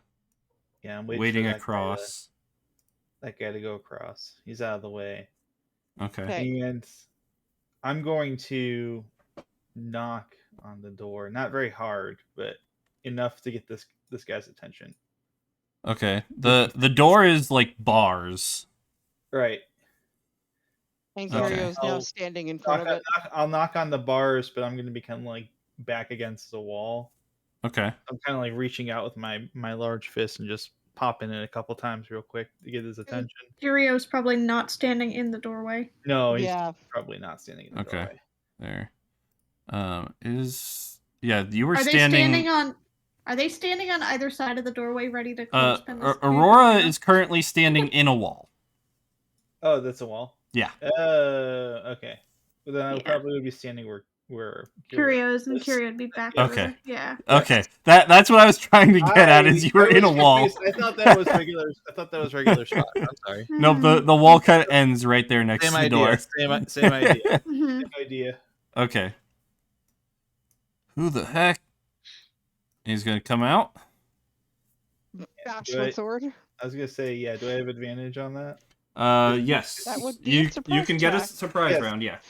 Yeah, I'm of waiting waiting for across. that guy to go across. He's out of the way, Okay. Okay. and I'm going to knock on the door. Not very hard, but enough to get this guy's attention. Okay. The door is like bars. Right. And So Okay. Curio's now I'll standing in front of it. I'll knock on the bars, but I'm going to be kind of like back against the wall. Okay. I'm kind of like reaching out with my large fist and just popping it a couple times real quick to get his attention. Curio's probably not standing in the doorway. No, he's Yeah. probably not standing in the Okay. doorway. There. You were Are they standing on? Are they standing on either side of the doorway, ready to clothespin this dude? Aurora is currently standing in a wall. Oh, that's a wall. Yeah. Okay. Well, then I Yeah. probably would be standing where Curios and is. Curio would be back Yeah. over Okay. there. Yeah. Okay. That's what I was trying to get at is you were in a wall. Confused. I thought that was regular. I thought that was regular spot. I'm sorry. No, the wall kind of ends right there next Same to the idea. door. Same idea. Mhm. Same idea. Okay. Who the heck? He's gonna come out. Bash Do with sword. I was gonna say, yeah. Do I have advantage on that? Yes. That would be a you surprise can get a check. surprise Yes. round. Yeah.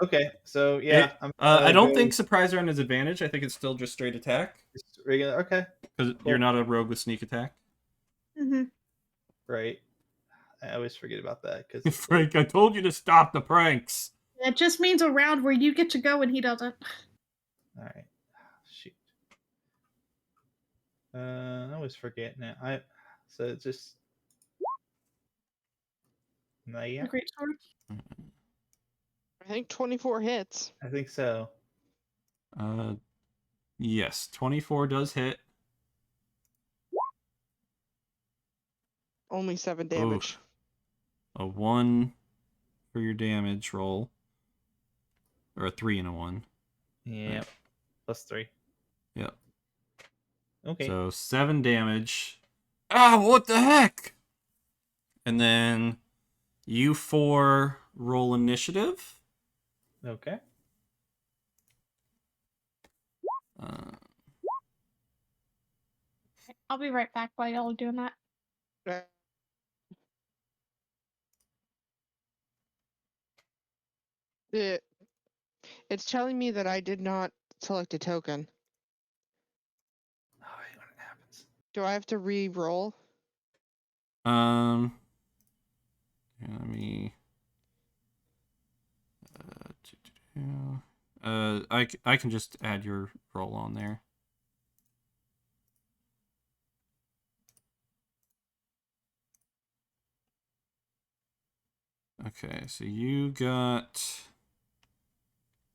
Okay. So yeah, I don't think surprise round is advantage. I think it's still just straight attack regular. Okay. because you're not a rogue with sneak attack. Mhm. Right. I always forget about that because Frank, I told you to stop the pranks. It just means a round where you get to go and he doesn't. all right. Shoot. I always forget now. So it's just. No, yeah. The great sword. I think 24 hits. I think so. Yes, 24 does hit. Only 7 damage. Oof. A 1 for your damage roll. Or a 3 and a 1. Yeah. Right. +3. Yep. Okay. So 7 damage. Ah, what the heck? And then you 4 roll initiative. Okay. I'll be right back while y'all are doing that. It's telling me that I did not select a token. Oh, I hate when it happens. Do I have to re-roll? Yeah, let me. I can just add your roll on there. Okay, so you got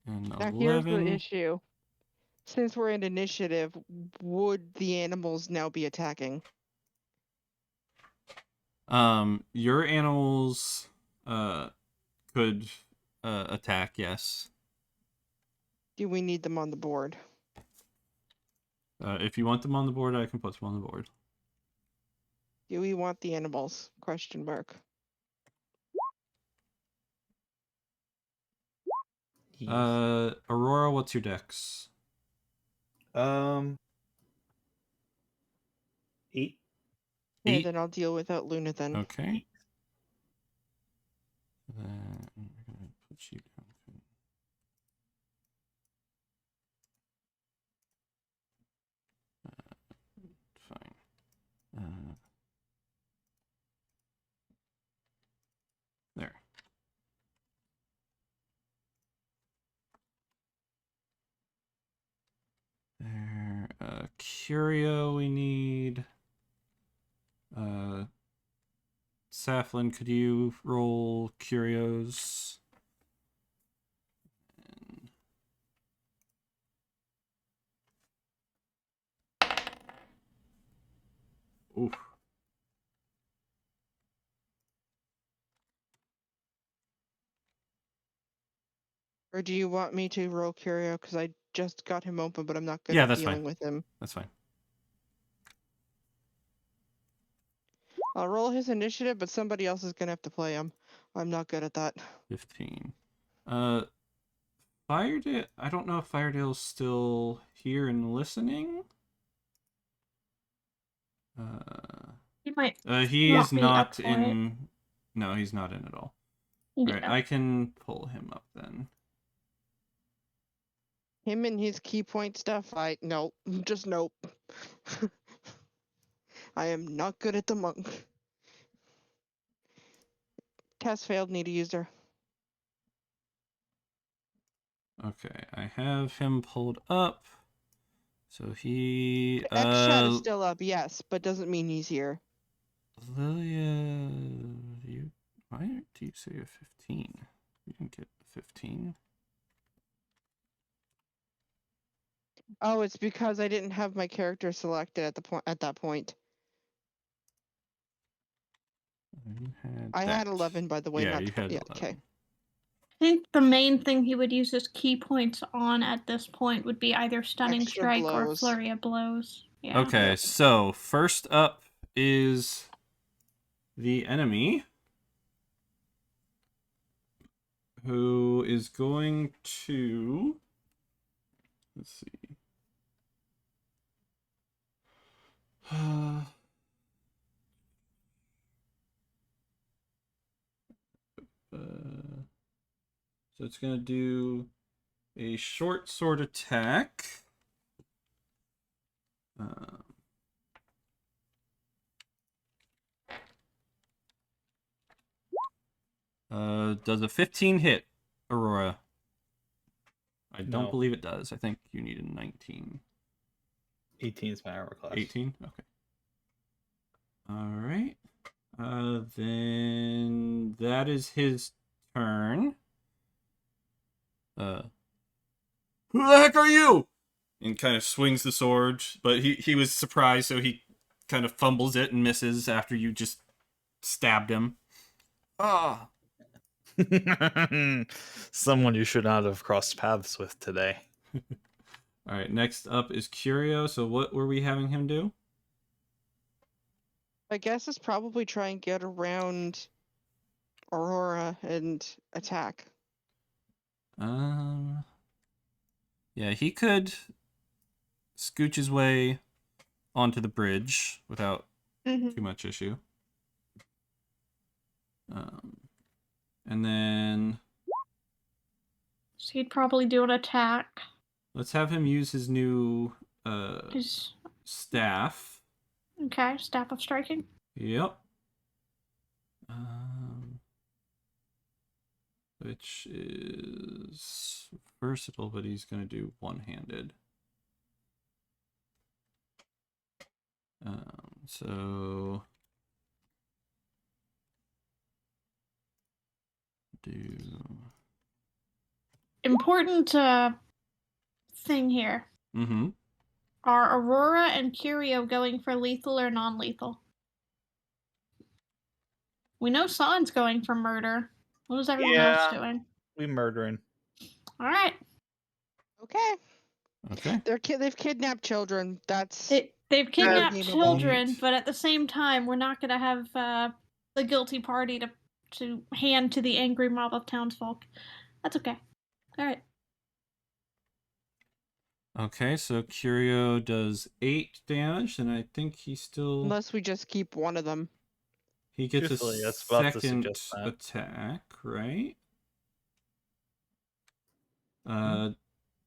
an Now 11. here's the issue. Since we're in initiative, would the animals now be attacking? Your animals could attack, yes. Do we need them on the board? If you want them on the board, I can put them on the board. Do we want the animals? Question mark. Yes. Aurora, what's your dex? 8. Okay, 8. then I'll deal without Luna then. Okay. Then I'm gonna put you down. Fine. There. There. Curio we need. Saflin, could you roll curios? Oof. Or do you want me to roll Curio? Because I just got him open, but I'm not good Yeah, at that's dealing fine. with him. That's fine. I'll roll his initiative, but somebody else is gonna have to play him. I'm not good at that. 15. Firedale. I don't know if Firedale's still here and listening. You might. He's Want me up not for in. No, he's not in at all. All right, Yeah. I can pull him up then. Him and his key point stuff, nope. Just nope. I am not good at the monk. Test failed, need a user. Okay, I have him pulled up. So he. X chat is still up, yes, but doesn't mean he's here. Lilia, why do you say a 15? You didn't get a 15. Oh, it's because I didn't have my character selected at that point. I had 11, by the way, Yeah, not you had 20. 11. Yeah, okay. I think the main thing he would use his key points on at this point would be either Stunning Extra Strike or blows. Flurry of Blows. Yeah. Okay, Yep. so first up is the enemy, who is going to. Let's see. So it's going to do a short sword attack. Does a 15 hit, Aurora? I don't No. believe it does. I think you need a 19. 18 is my armor class. 18? Okay. All right. Then that is his turn. Who the heck are you? And kind of swings the sword, but he was surprised, so he kind of fumbles it and misses after you just stabbed him. Ah. Someone you should not have crossed paths with today. All right, next up is Curio. So what were we having him do? I guess it's probably try and get around Aurora and attack. Yeah, he could scooch his way onto the bridge without too much issue. And then So he'd probably do an attack. let's have him use his new His staff. okay, Staff of Striking. Yep. Which is versatile, but he's going to do one-handed. So do Important thing here. Mm-hmm. Are Aurora and Curio going for lethal or non-lethal? We know San's going for murder. What is everyone else doing? We murdering. All right. Okay. Okay. They've kidnapped children. That's They've kidnapped redeemable. children, Neat. but at the same time, we're not going to have the guilty party to hand to the angry mob of townsfolk. That's okay. All right. Okay, so Curio does 8 damage, and I think he still Unless we just keep one of them. he gets a Truthfully, that's about to second suggest that. attack, right?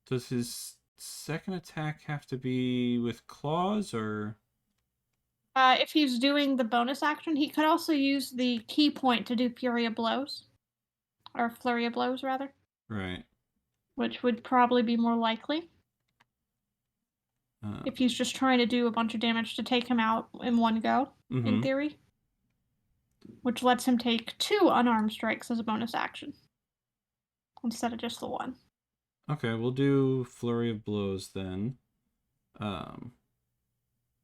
Does his second attack have to be with claws or? If he's doing the bonus action, he could also use the key point to do Fury of Blows. Or Flurry of Blows, rather. Right. Which would probably be more likely. If he's just trying to do a bunch of damage to take him out in one go, in theory. Which lets him take 2 unarmed strikes as a bonus action. Instead of just the 1. Okay, we'll do Flurry of Blows then.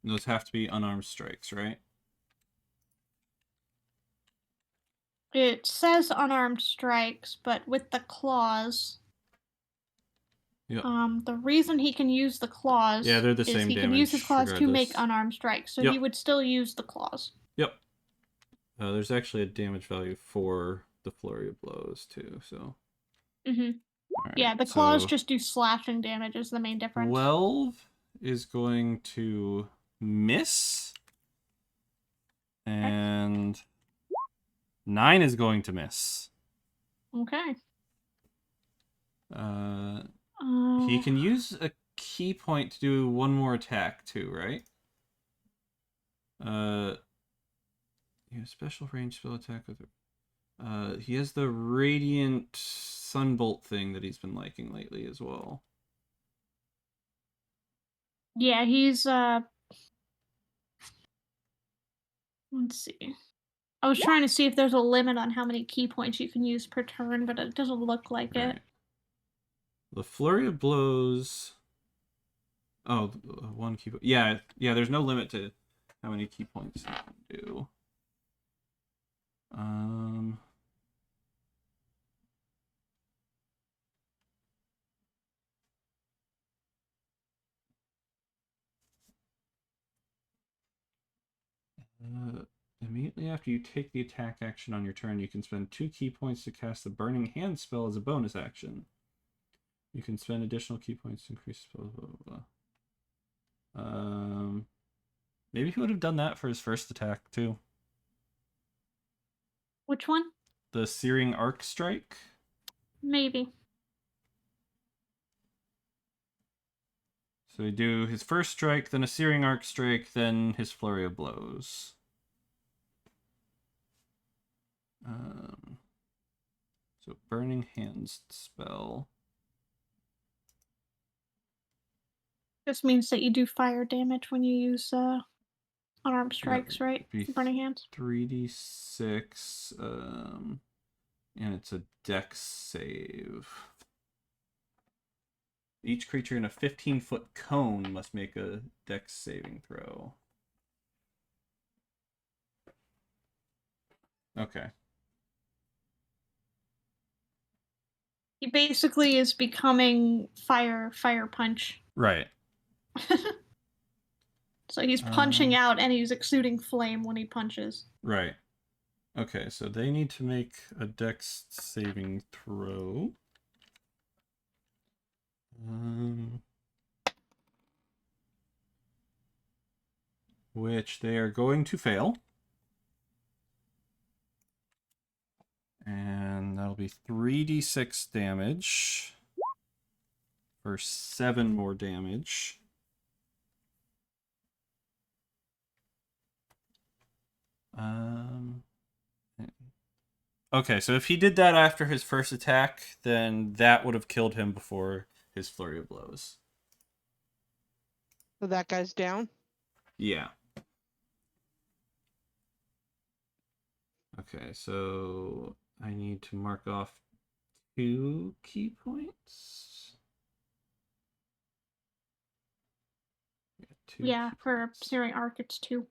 Those have to be unarmed strikes, right? It says unarmed strikes, but with the claws. Yep. The reason he can use the claws Yeah, they're the is same he can use his damage, claws to make regardless. unarmed strikes, so Yep. he would still use the claws. Yep. There's actually a damage value for the flurry of blows too. So. Mm-hmm. Right, Yeah, the claws just do slashing damage is the main difference. 12 is going to miss. And 9 is going to miss. Okay. He can use a key point to do one more attack too, right? Yeah, special range spell attack with. He has the radiant sunbolt thing that he's been liking lately as well. Yeah, he's let's see. I was trying to see if there's a limit on how many key points you can use per turn, but it doesn't look like it. The flurry of blows. Oh, one key point. Yeah, there's no limit to how many key points you can do. Immediately after you take the attack action on your turn, you can spend 2 key points to cast the Burning Hand spell as a bonus action. You can spend additional key points to increase spell. Blah, blah, blah. Maybe he would have done that for his first attack too. Which one? The Searing Arc Strike. Maybe. So he'd do his first strike, then a Searing Arc Strike, then his Flurry of Blows. So Burning Hands spell. This means that you do fire damage when you use unarmed strikes, right? Burning hands. 3d6, and it's a dex save. Each creature in a 15-foot cone must make a dex saving throw. Okay. He basically is becoming fire punch. Right. So he's punching out and he's exuding flame when he punches. Right. Okay, so they need to make a dex saving throw. Which they are going to fail. And that'll be 3d6 damage for 7 more damage. Okay, so if he did that after his first attack, then that would have killed him before his flurry of blows. So that guy's down? Yeah. Okay, so I need to mark off 2 key points. Yeah, for Searing Arc, it's 2.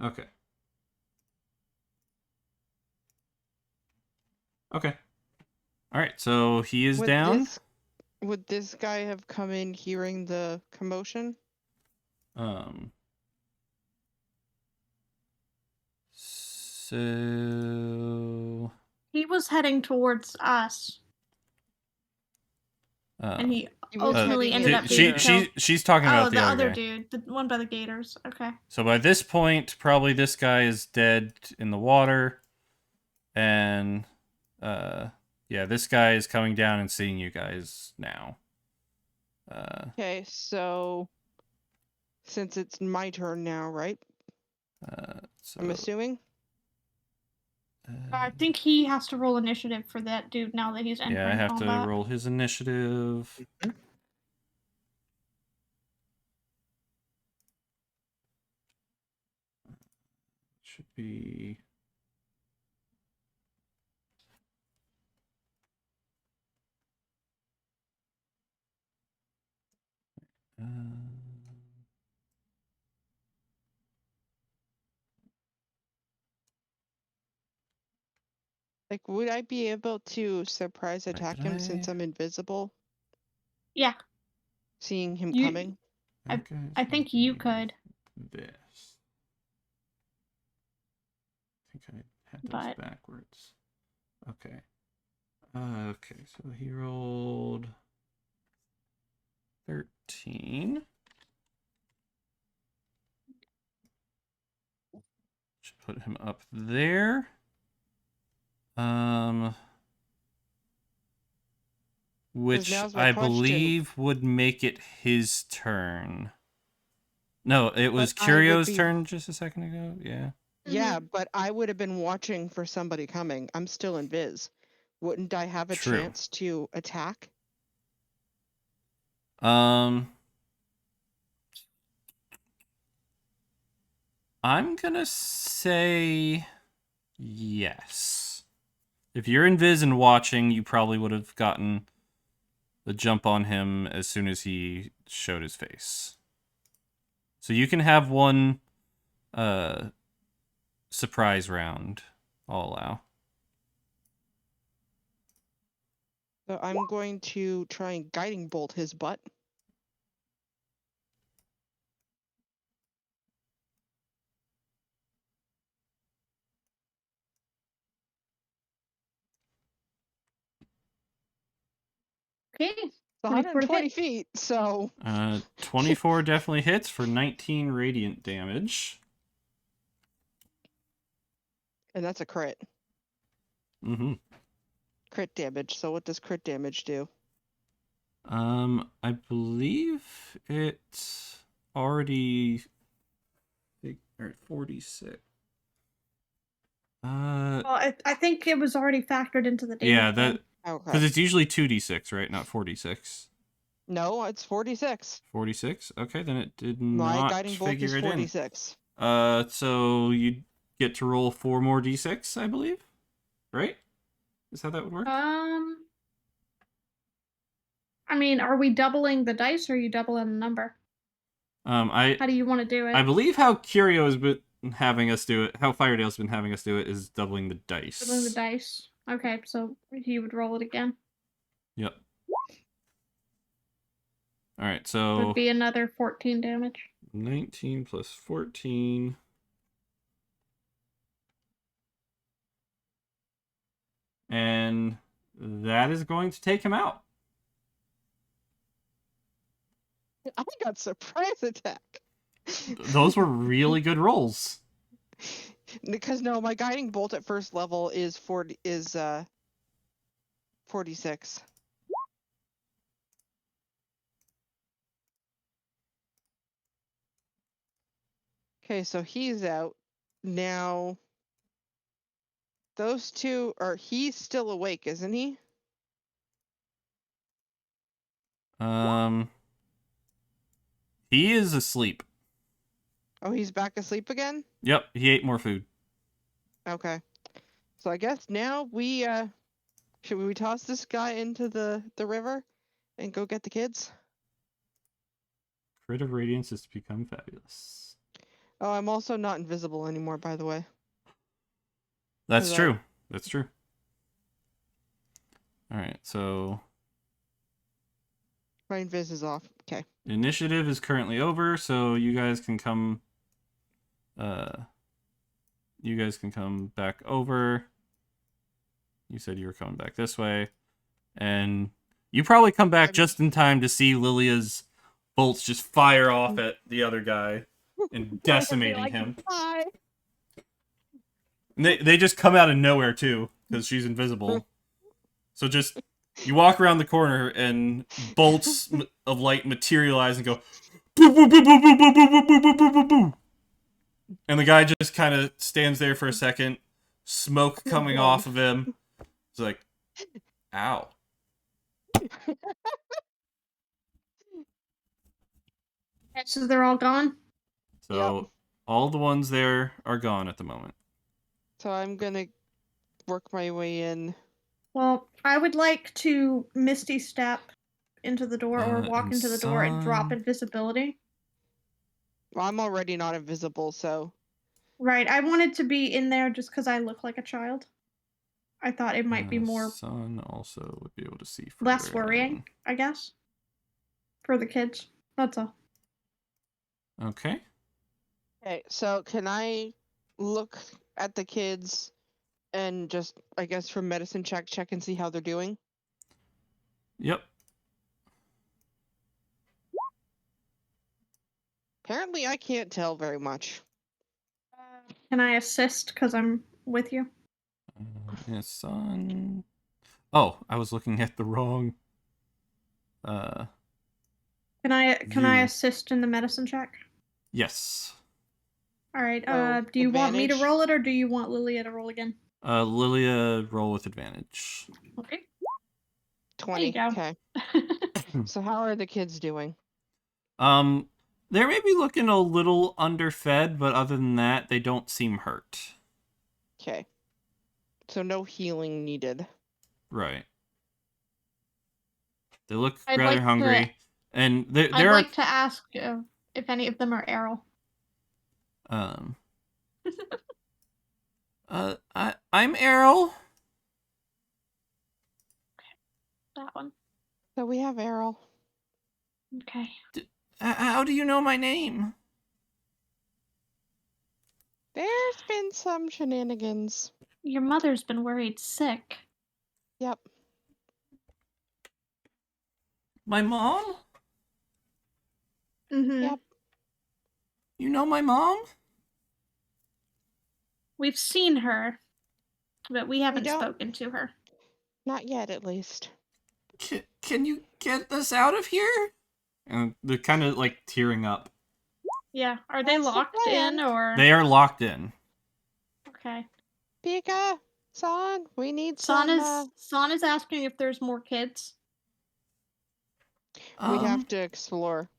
Okay. Okay. All right, so he is down. Would this guy have come in hearing the commotion? So he was heading towards us. And he ultimately ended up being killed. She's talking about the other guy. dude, the one by the gators. Okay. So by this point, probably this guy is dead in the water, and yeah, this guy is coming down and seeing you guys now. Okay, so since it's my turn now, right? So, I'm assuming. I think he has to roll initiative for that dude now that he's entering yeah, I have combat. to roll his initiative. Should be. Like, would I be able to surprise Right, attack did him since I'm invisible, Yeah, seeing him You- coming? I think you could, This. I think I had those but backwards. Okay. Okay, so he rolled 13. Should put him up there. Which now's my I question. believe would make it his turn. No, it was But I would Curio's be- turn just a second ago. Yeah. Yeah, but I would have been watching for somebody coming. I'm still invis. Wouldn't I have a True. chance to attack? I'm gonna say yes. If you're invis and watching, you probably would have gotten the jump on him as soon as he showed his face. So you can have one surprise round. I'll allow. So I'm going to try and guiding bolt his butt. okay. It's 24 to 120 hit. feet, so 24 definitely hits for 19 radiant damage. and that's a crit. Mm-hmm. Crit damage. So what does crit damage do? I believe it's already 46. Well, I think it was already factored into the damage. Yeah, that Okay. because it's usually 2d6, right? Not 46. No, it's 46. 46. Okay, then it did My not guiding bolt figure is it 46. in. So you get to roll 4 more d6, I believe. Right? Is how that would work? I mean, are we doubling the dice or are you doubling the number? I How do you want to do it? I believe how Curio has been having us do it, how Firedale's been having us do it, is doubling the dice. Doubling the dice. Okay, so he would roll it again. Yep. All right, So it'd so be another 14 damage. 19 plus 14. And that is going to take him out. I got surprise attack. Those were really good rolls. Because no, my guiding bolt at first level is 46. Okay, so he's out. Now those two are he's still awake, isn't he? He is asleep. Oh, he's back asleep again? Yep, he ate more food. Okay. So I guess now we should we toss this guy into the river and go get the kids? Crit of Radiance has become fabulous. Oh, I'm also not invisible anymore, by the way. That's 'Cause true. That's true. All right, so my invis is off. Okay. initiative is currently over, so you guys can come back over. You said you were coming back this way. And you probably come back just in time to see Lilia's bolts just fire off at the other guy and decimating him. Bye. And they just come out of nowhere too, because she's invisible. So just you walk around the corner and bolts of light materialize and go boo boo boo boo boo boo boo boo boo boo boo boo. And the guy just kind of stands there for a second, smoke coming off of him. It's like, ow. So they're all gone? So all the ones there are gone at the moment. So I'm gonna work my way in. Well, I would like to Misty Step into the door or walk and into the door and drop Son. invisibility? Well, I'm already not invisible, so Right. I wanted to be in there just because I look like a child. I thought it might be more Son also would be able to see less further worrying, in. I guess, for the kids. That's all. Okay. okay. So can I look at the kids and just, I guess, from medicine check and see how they're doing? Yep. Apparently, I can't tell very much. Can I assist because I'm with you? Yes, Son. Oh, I was looking at the wrong. Can I View. assist in the medicine check? Yes. All right. Oh, Do you want me to advantage? roll it or do you want Lilia to roll again? Lilia, roll with advantage. Okay. 20. There you go. Okay. So how are the kids doing? They're maybe looking a little underfed, but other than that, they don't seem hurt. Okay. So no healing needed. Right. They look I'd rather like to- hungry, and I'd there like to ask if any of them are Errol. I'm Errol. That one. So we have Errol. Okay. How do you know my name? There's been some shenanigans. Your mother's been worried sick. Yep. My mom? Mm-hmm. Yep. You know my mom? We've seen her, but we haven't don't. spoken to her. Not yet, at least. Can you get us out of here? And they're kind of like tearing up. Yeah. Are they That's the locked in plan. or? They are locked in. Okay. Pika, San, we need San some. is asking if there's more kids. We have to explore.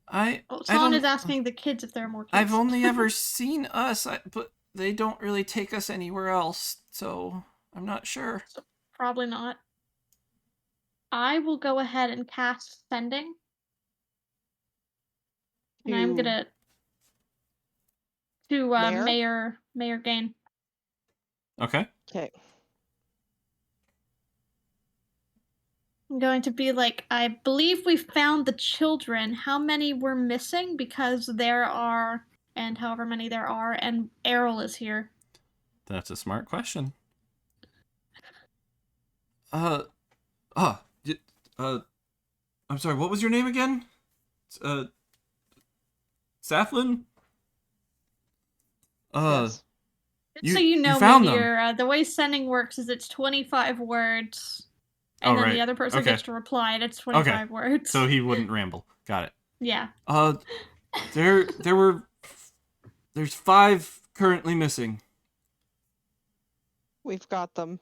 I San don't. is asking the kids if there are more kids. I've only ever seen us, but they don't really take us anywhere else, so I'm not sure. So, probably not. I will go ahead and cast Sending. And I'm gonna to Mayor Gain. Okay. Okay. I'm going to be like, I believe we found the children. How many were missing? Because there are, and however many there are, and Errol is here. That's a smart question. I'm sorry, what was your name again? Saflin? Yes. So you know, found Meteor, the way Sending works is it's 25 words, and then right. the other person Okay. gets to reply, and it's 25 words. So he wouldn't ramble. Got it. Yeah. There's 5 currently missing. We've got them.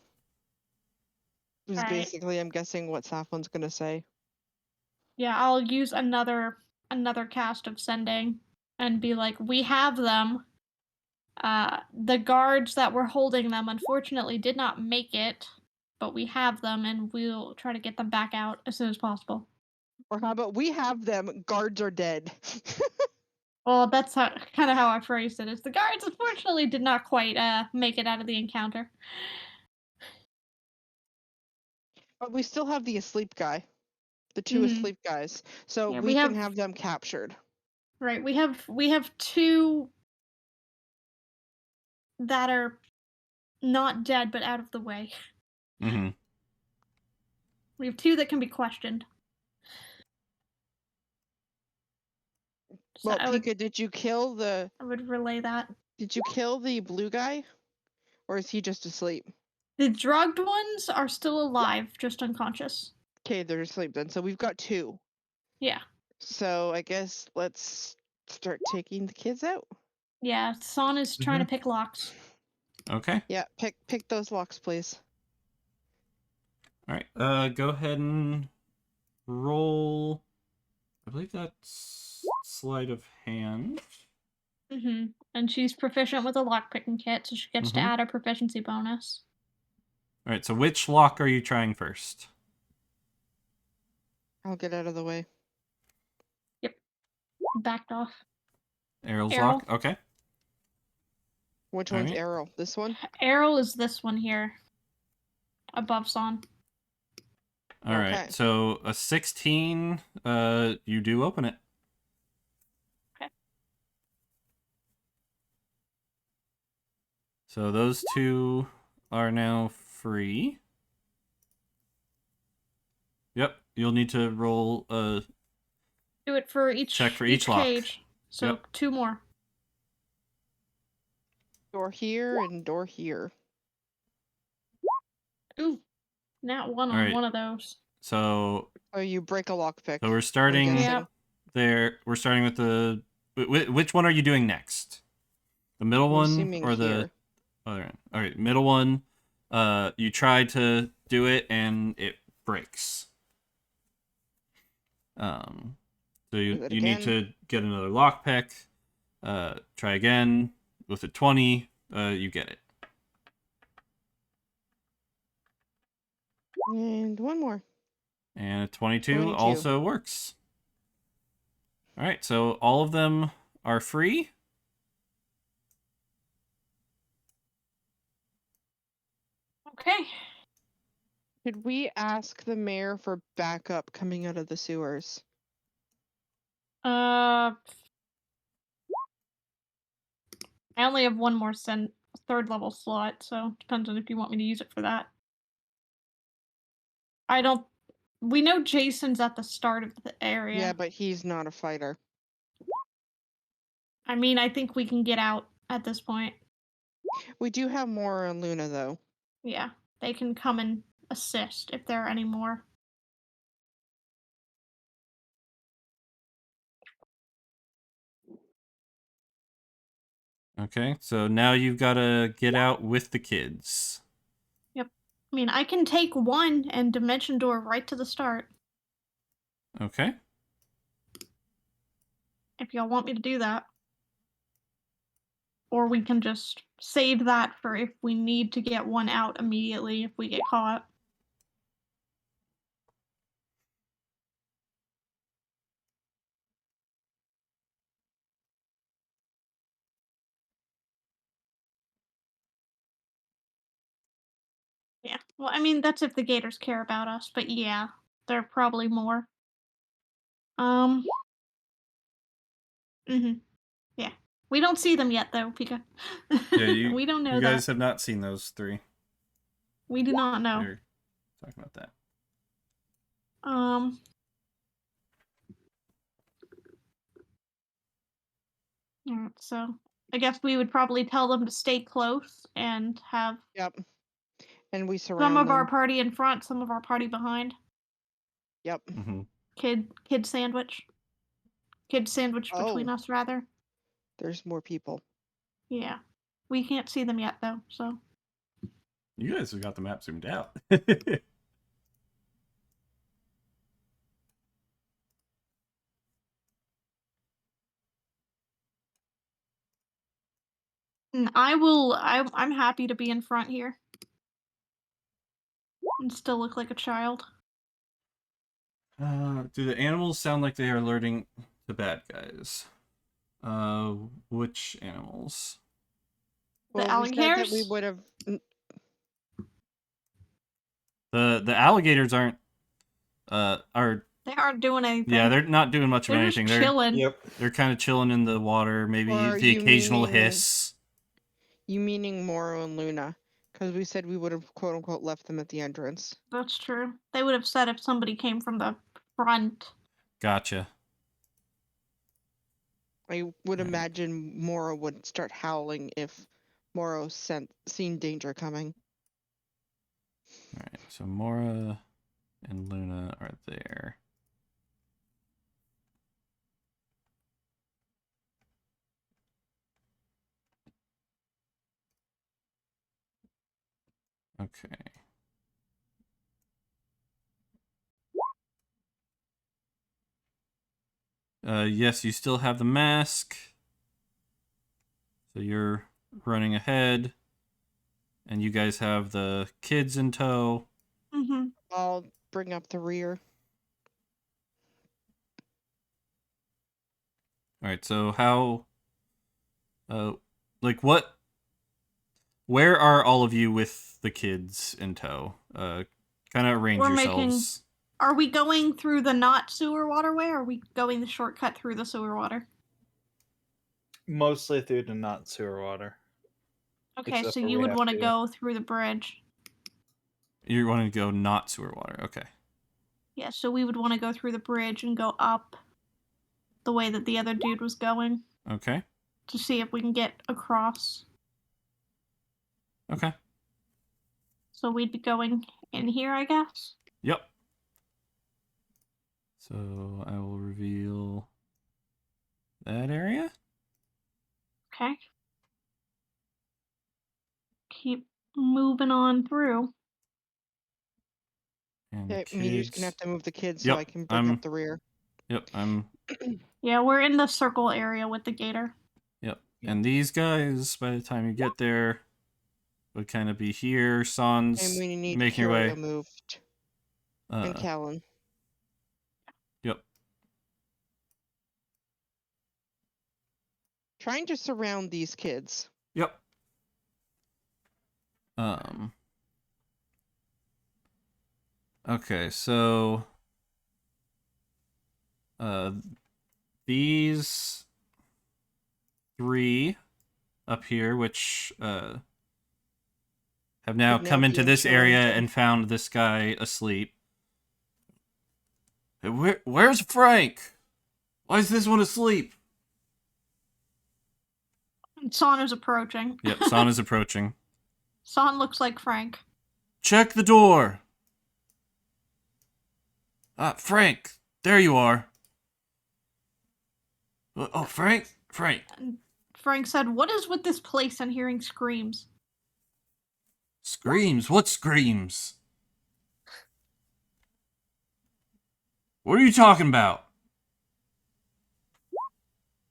Is Right. basically, I'm guessing, what Saflin's gonna say. Yeah, I'll use another cast of Sending and be like, we have them. The guards that were holding them unfortunately did not make it, but we have them and we'll try to get them back out as soon as possible. Or how about we have them, guards are dead. Well, that's kind of how I phrased it. Is the guards unfortunately did not quite make it out of the encounter. But we still have the asleep guy. The 2 asleep guys. So Yeah, we can have them captured. Right, we have 2 that are not dead but out of the way. Mm-hmm. We have 2 that can be questioned. So Well, Pika, did you kill the... I would relay that. Did you kill the blue guy? Or is he just asleep? The drugged ones are still alive, just unconscious. Okay, they're asleep then. So we've got 2. Yeah. So I guess let's start taking the kids out. Yeah, San is trying to pick locks. Okay. Yeah, pick those locks, please. All right. Go ahead and roll. I believe that's sleight of hand. Mm-hmm. And she's proficient with a lockpicking kit, so she gets to add a proficiency bonus. All right. So which lock are you trying first? I'll get out of the way. Backed off. Errol's Errol. lock. Okay. Which All one's right. Errol? This one? Errol is this one here. Above Son. All right. Okay. So a 16. You do open it. Okay. So those two are now free. Yep. You'll need to roll a Do it for each check for each lock. cage. So Yep. 2 more. Door here and door here. Ooh. Not one All on right. one of those. So Oh, you break a lockpick. we're I'm starting guessing. Yep. there. We're starting with the. Which one are you doing next? The middle I'm one assuming or the here. other end? All right, middle one. You tried to do it and it breaks. So Do you that need again. to get another lockpick. Try again with a 20. You get it. And one more. And a 22 22. also works. All right, so all of them are free. Okay. Should we ask the mayor for backup coming out of the sewers? I only have one more third level slot, so depends on if you want me to use it for that. I don't. We know Jason's at the start of the area. Yeah, but he's not a fighter. I mean, I think we can get out at this point. We do have Mora and Luna, though. Yeah, they can come and assist if there are any more. Okay, so now you've got to get out with the kids. Yep. I mean, I can take one and dimension door right to the start Okay. if y'all want me to do that. Or we can just save that for if we need to get one out immediately if we get caught. Yeah. Well, I mean, that's if the gators care about us, but yeah, there are probably more. Mhm. Yeah. We don't see them yet though, Pika. Yeah, we don't know you guys that. have not seen those three. We do not know. We're talking about that. Alright, so I guess we would probably tell them to stay close and have Yep. And we some surround of our them. party in front, some of our party behind. Yep. Mm-hmm. Kid sandwich. Kid sandwich between Oh, us, rather. there's more people. Yeah. We can't see them yet, though, so. You guys have got the map zoomed out. I'm happy to be in front here. And still look like a child. Do the animals sound like they are alerting the bad guys? Which animals? The Well, we said that we alligators? would have. The alligators aren't are They aren't doing anything. yeah, they're not doing much of They're anything. just chilling. Yep. They're kind of chilling in the water, maybe Or are the you occasional meaning- hiss. You meaning Moro and Luna? Because we said we would have quote unquote left them at the entrance. That's true. They would have said if somebody came from the front. Gotcha. I would imagine Moro would start howling if Moro seen danger coming. All right, so Mora and Luna are there. Okay. Yes, you still have the mask. So you're running ahead. And you guys have the kids in tow. Mm-hmm. I'll bring up the rear. right. So how, like what? Where are all of you with the kids in tow? Kind of arrange We're yourselves. Are we going through the not sewer waterway, or are we going the shortcut through the sewer water? Mostly through the not sewer water. Okay, Except so where you we would have want to to- go through the bridge. You're wanting to go not sewer water. Okay. Yeah, so we would want to go through the bridge and go up the way that the other dude was going Okay. to see if we can get across. Okay. So we'd be going in here, I guess. Yep. So I will reveal that area. Okay. Keep moving on through. And Okay, the Meteor's gonna kids. have to move the kids so Yep. I can bring up I'm. the rear. Yep. I'm. Yeah, we're in the circle area with the gator. Yep. And these guys, by the time you get there, would kind of be here. And Sans we need making your Curio way. moved. And Callan. Yep. Trying to surround these kids. Yep. Okay, so these three up here, which have now Could now come be into our this show area engine. and found this guy asleep. Hey, where's Frank? Why is this one asleep? And Son is approaching. Yep, Son is approaching. Son looks like Frank. Check the door. Frank, there you are. Oh, Frank? Frank. And Frank said, "What is with this place and hearing screams?" Screams? What screams? What are you talking about?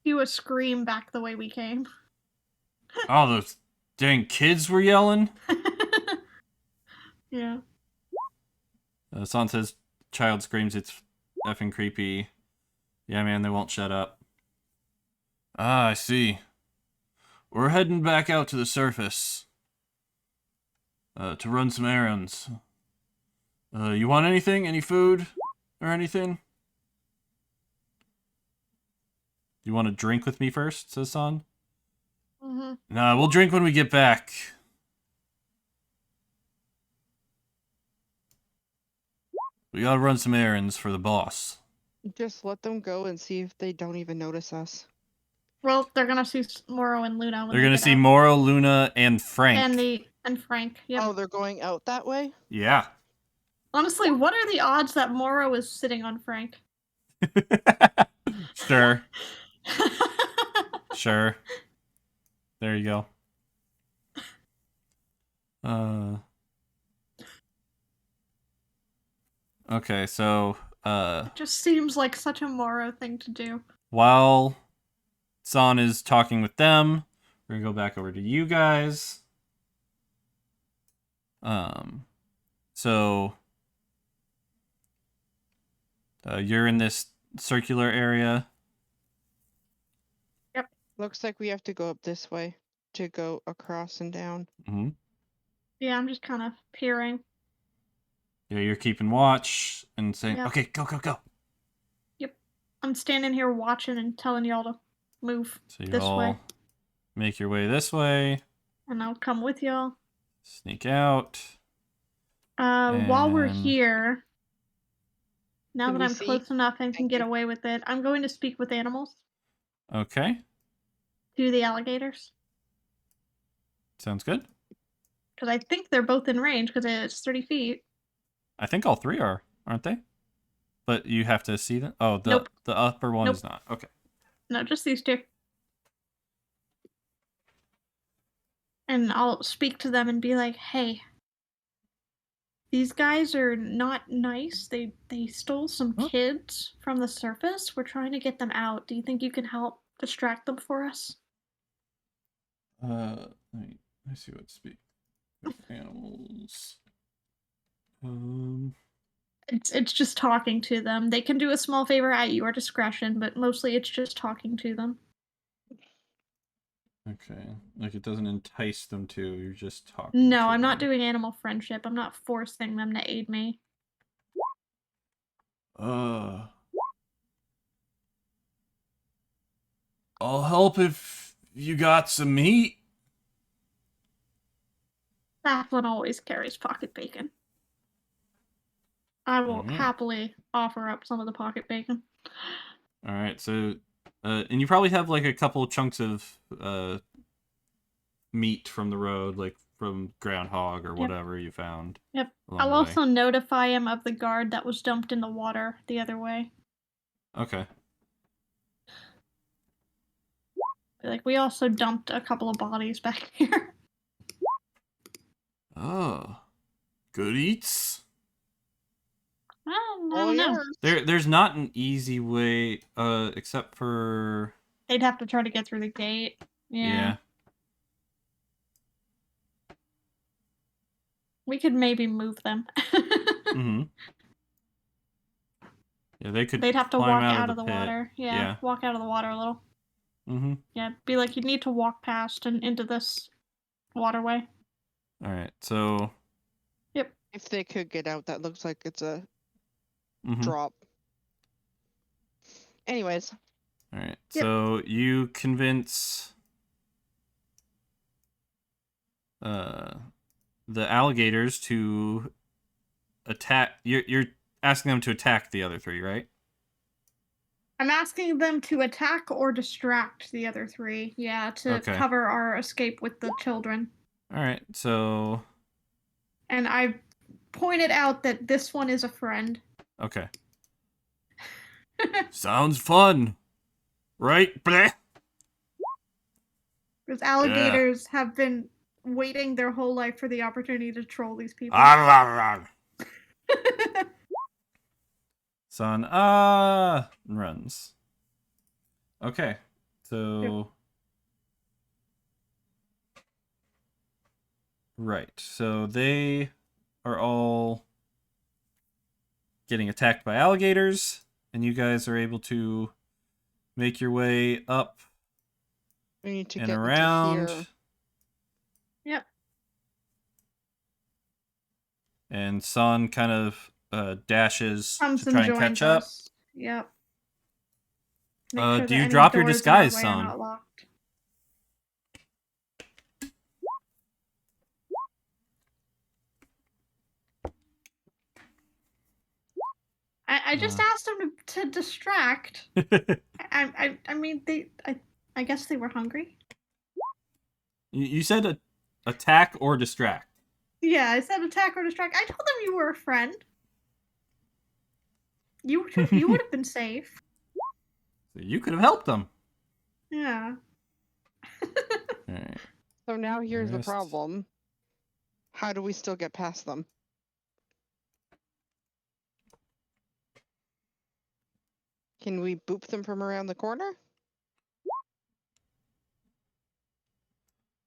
He was scream back the way we came. Oh, those dang kids were yelling? Yeah. Son says, child screams, it's effing creepy. Yeah, man, they won't shut up. Ah, I see. We're heading back out to the surface. To run some errands. You want anything? Any food? Or anything? You want to drink with me first, says Son? Mm-hmm. Nah, we'll drink when we get back. We gotta run some errands for the boss. Just let them go and see if they don't even notice us. Well, they're gonna see Moro and Luna when They're they gonna get see out. Moro, Luna, and Frank. And Frank. Yep. Oh, they're going out that way? Yeah. Honestly, what are the odds that Moro is sitting on Frank? Sure. Sure. There you go. Okay, so It just seems like such a Moro thing to do. while San is talking with them, we're gonna go back over to you guys. So you're in this circular area. Yep. Looks like we have to go up this way to go across and down. Mm-hmm. Yeah, I'm just kind of peering. Yeah, you're keeping watch and saying, Yep. okay, go, go, go. Yep. I'm standing here watching and telling y'all to move So you this all way. make your way this way, And I'll come with y'all. sneak out. While we're And- here, now Can that we I'm see? close enough and can Thank get you. away with it, I'm going to speak with animals. Okay, To the alligators. sounds good. Because I think they're both in range because it's 30 feet. I think all three are, aren't they? But you have to see them. Oh, the Nope. the upper one Nope. is not. Okay. No, just these two. And I'll speak to them and be like, hey, these guys are not nice. They stole some Huh? kids from the surface. We're trying to get them out. Do you think you can help distract them for us? Let me see what speak. Animals. It's just talking to them. They can do a small favor at your discretion, but mostly it's just talking to them. Okay. Like it doesn't entice them to, you're just talking No, to I'm not them. doing animal friendship. I'm not forcing them to aid me. I'll help if you got some meat. That one always carries pocket bacon. I will Alright. happily offer up some of the pocket bacon. Alright, so and you probably have like a couple chunks of meat from the road, like from groundhog or whatever you found. Yep. along I'll the way. also notify him of the guard that was dumped in the water the other way. Okay. Like, we also dumped a couple of bodies back here. Oh. Good eats. I All don't know. yours. There's not an easy way, except for They'd have to try to get through the gate. Yeah. We could maybe move them. Mm-hmm. Yeah, they could They'd have to climb walk out of the the pit. water. Yeah, Yeah. walk out of the water a little. Mm-hmm. Yeah, be like, you need to walk past and into this waterway. Alright, so Yep. If they could get out, that looks like it's a mm-hmm. drop. Anyways. Alright, Yep. so you convince the alligators to attack. You're asking them to attack the other three, right? I'm asking them to attack or distract the other three. Yeah, to Okay. cover our escape with the children. Alright, so And I pointed out that this one is a friend. okay. Sounds fun. Right? Bleh. Because alligators have been waiting their whole life for the opportunity to troll these people. Son, runs. Okay, so Yep. Right, so they are all getting attacked by alligators, and you guys are able to make your way up We need to and get around. into here. Yep. And Son kind of dashes Comes to try and joins catch up. us. Yep. Do you drop your disguise, Son? Not locked. I just asked them to distract. I mean, I guess they were hungry. You said attack or distract. Yeah, I said attack or distract. I told them you were a friend. You would have been safe. So you could have helped them. Yeah. Alright. So now here's the Rest. problem. How do we still get past them? Can we boop them from around the corner?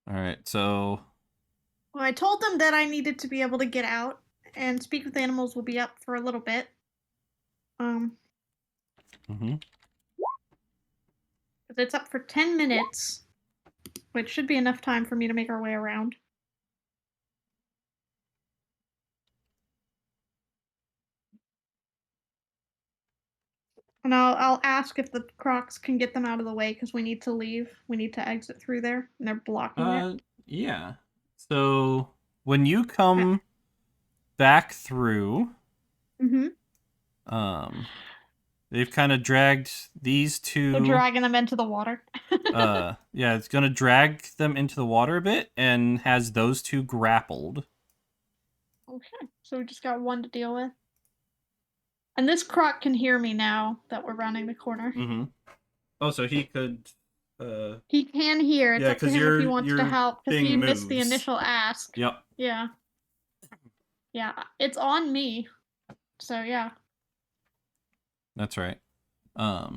Alright, so Well, I told them that I needed to be able to get out, and Speak with Animals will be up for a little bit. mm-hmm. It's up for 10 minutes, which should be enough time for me to make our way around. And I'll ask if the Crocs can get them out of the way because we need to leave. We need to exit through there, and they're blocking it. Yeah. So when you come back through, they've kind of dragged these two. They're dragging them into the water. Yeah, it's gonna drag them into the water a bit and has those two grappled. Okay, so we just got one to deal with. And this Croc can hear me now that we're rounding the corner. Mm-hmm. Oh, so he could. He can hear. It's up to him if he wants to help because he missed the initial ask. Yep. Yeah. Yeah, it's on me. So yeah. That's right. Let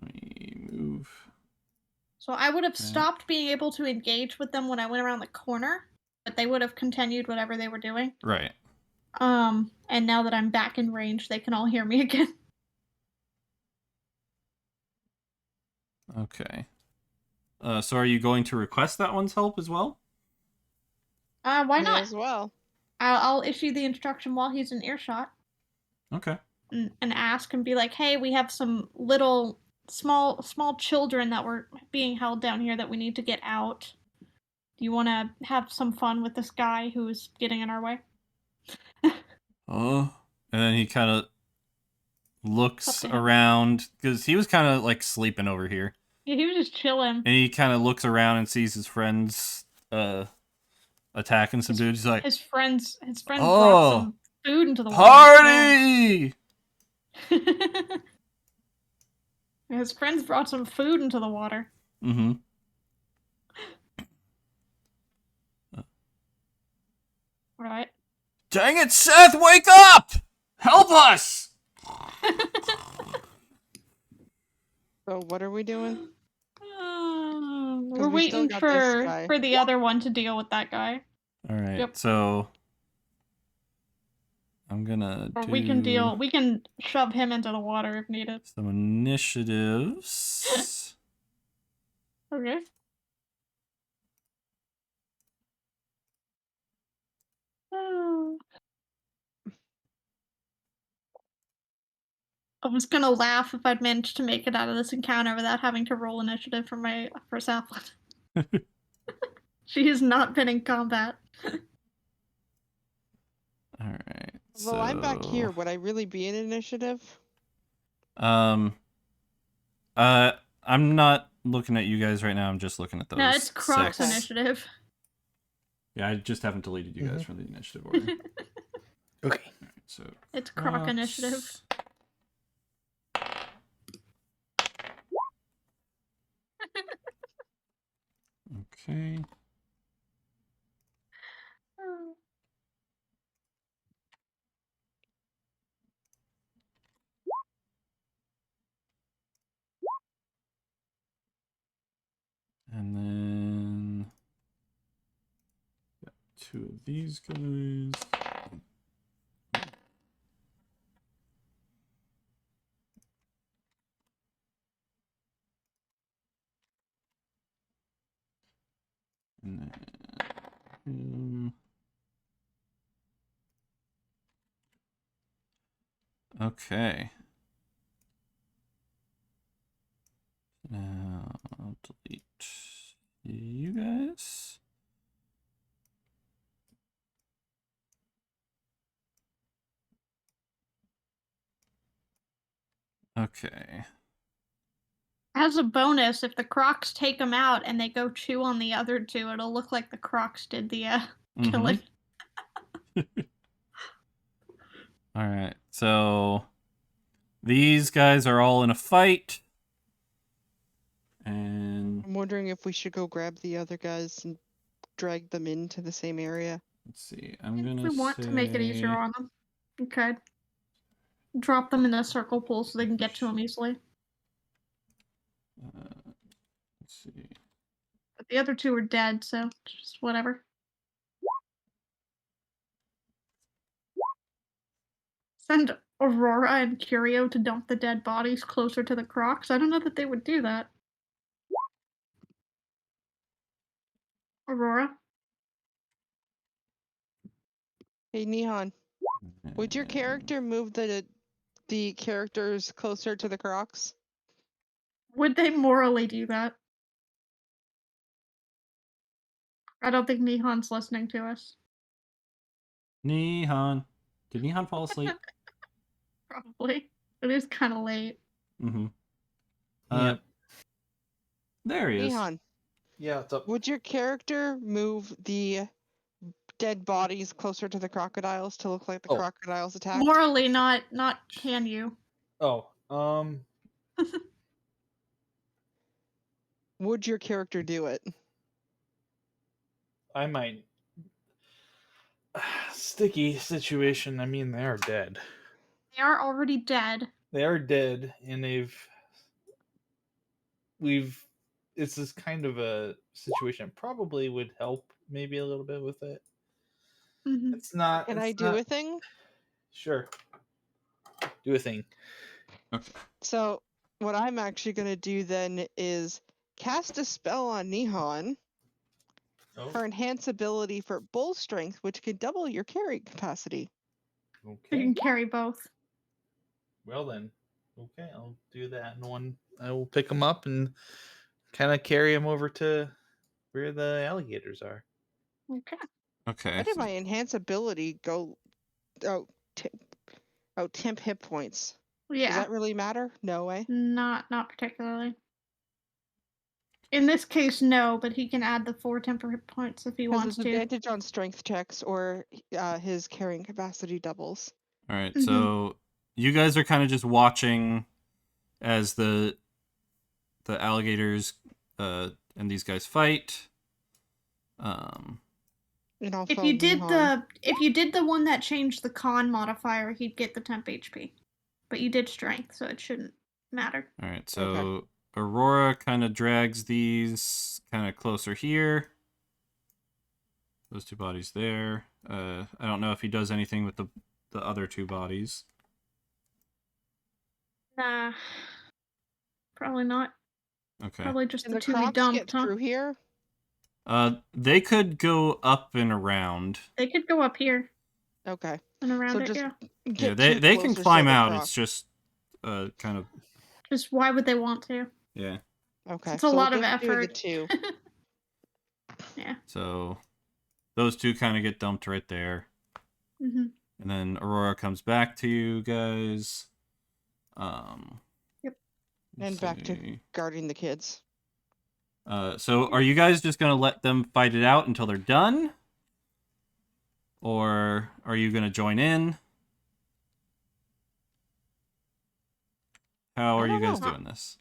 me move. So I would have stopped being able to engage with them when I went around the corner, but they would have continued whatever they were doing. Right. And now that I'm back in range, they can all hear me again. Okay. So are you going to request that one's help as well? Why May not? as well. I'll issue the instruction while he's in earshot Okay. and ask and be like, hey, we have some little small children that were being held down here that we need to get out. Do you want to have some fun with this guy who's getting in our way? Oh. And then he kind of looks to him. around because he was kind of like sleeping over here. Yeah, he was just chilling. And he kind of looks around and sees his friends attacking some dudes. He's like, His friends brought "Oh, some food into the water. party!" Yeah. His friends brought some food into the water. Mm-hmm. Right. Dang it, Seth, wake up! Help us! So what are we doing? We're we still waiting got this guy. for the other one to deal with that guy. All right, Yep. so I'm gonna Or do we can shove him into the water if needed. some initiatives. Okay. I was gonna laugh if I'd managed to make it out of this encounter without having to roll initiative for my first Sapling. She has not been in combat. All right. Well, I'm back here. Would I really be in initiative? I'm not looking at you guys right now. I'm just looking at those. No, it's Croc's Okay. initiative. Yeah, I just haven't deleted you guys from the initiative order. Okay. All right, so It's Croc initiative. Okay. And then got 2 of these guys. And then him. Okay. Now I'll delete you guys. Okay. As a bonus, if the Crocs take them out and they go chew on the other two, it'll look like the Crocs did the killing. All right. So these guys are all in a fight. And I'm wondering if we should go grab the other guys and drag them into the same area. let's see. I'm gonna If we want to make it easier on them, okay. Drop them in a circle pool so they can get to them easily. Let's see. But the other two are dead, so just whatever. Send Aurora and Curio to dump the dead bodies closer to the Crocs. I don't know that they would do that. Aurora? Hey, Nihon, would your character move the characters closer to the Crocs? Would they morally do that? I don't think Nihon's listening to us. Nihon. Did Nihon fall asleep? Probably. It is kind of late. Mm-hmm. Yep. There he is. Nihon, Yeah, what's up? would your character move the dead bodies closer to the crocodiles to look like the crocodiles attacked? Morally, not can you? Oh, Would your character do it? I might. Sticky situation. I mean, they are dead. They are already dead. They are dead, and it's this kind of a situation. Probably would help maybe a little bit with it. Mhm. It's not. Can it's I do not- a thing? Sure. Do a thing. Okay. So what I'm actually gonna do then is cast a spell on Nihon. Oh, Her enhanced ability for bull strength, which can double your carrying capacity. You okay. can carry both. Well then. Okay, I'll do that. And one, I will pick him up and kind of carry him over to where the alligators are. Okay. Okay. Why did my enhanced ability go oh, temp hit points? Does Yeah. that really matter? No way. Not particularly. In this case, no, but he can add the 4 temper hit points if he Because wants it's to. advantage on strength checks or his carrying capacity doubles. All right. Mhm. So you guys are kind of just watching as the alligators and these guys fight. And I'll If follow you did Nihon. the one that changed the con modifier, he'd get the temp HP. But you did strength, so it shouldn't matter. All right. So Okay. Aurora kind of drags these kind of closer here. Those two bodies there. I don't know if he does anything with the other two bodies. Nah. Probably not. Okay. Probably just Can the the 2 we Crocs get dumped, huh? through here? They could go up and around. They could go up here Okay. and around So it, just yeah. get Yeah, too they can close or climb so the out. Croc. It's just kind of Just why would they want to? yeah. Okay. It's a so lot we'll of just do the effort. 2. Yeah. So those two kind of get dumped right there. Mm-hmm. And then Aurora comes back to you guys. Yep. And back to guarding the kids. So are you guys just gonna let them fight it out until they're done? Or are you gonna join in? How are I you don't guys know. doing this?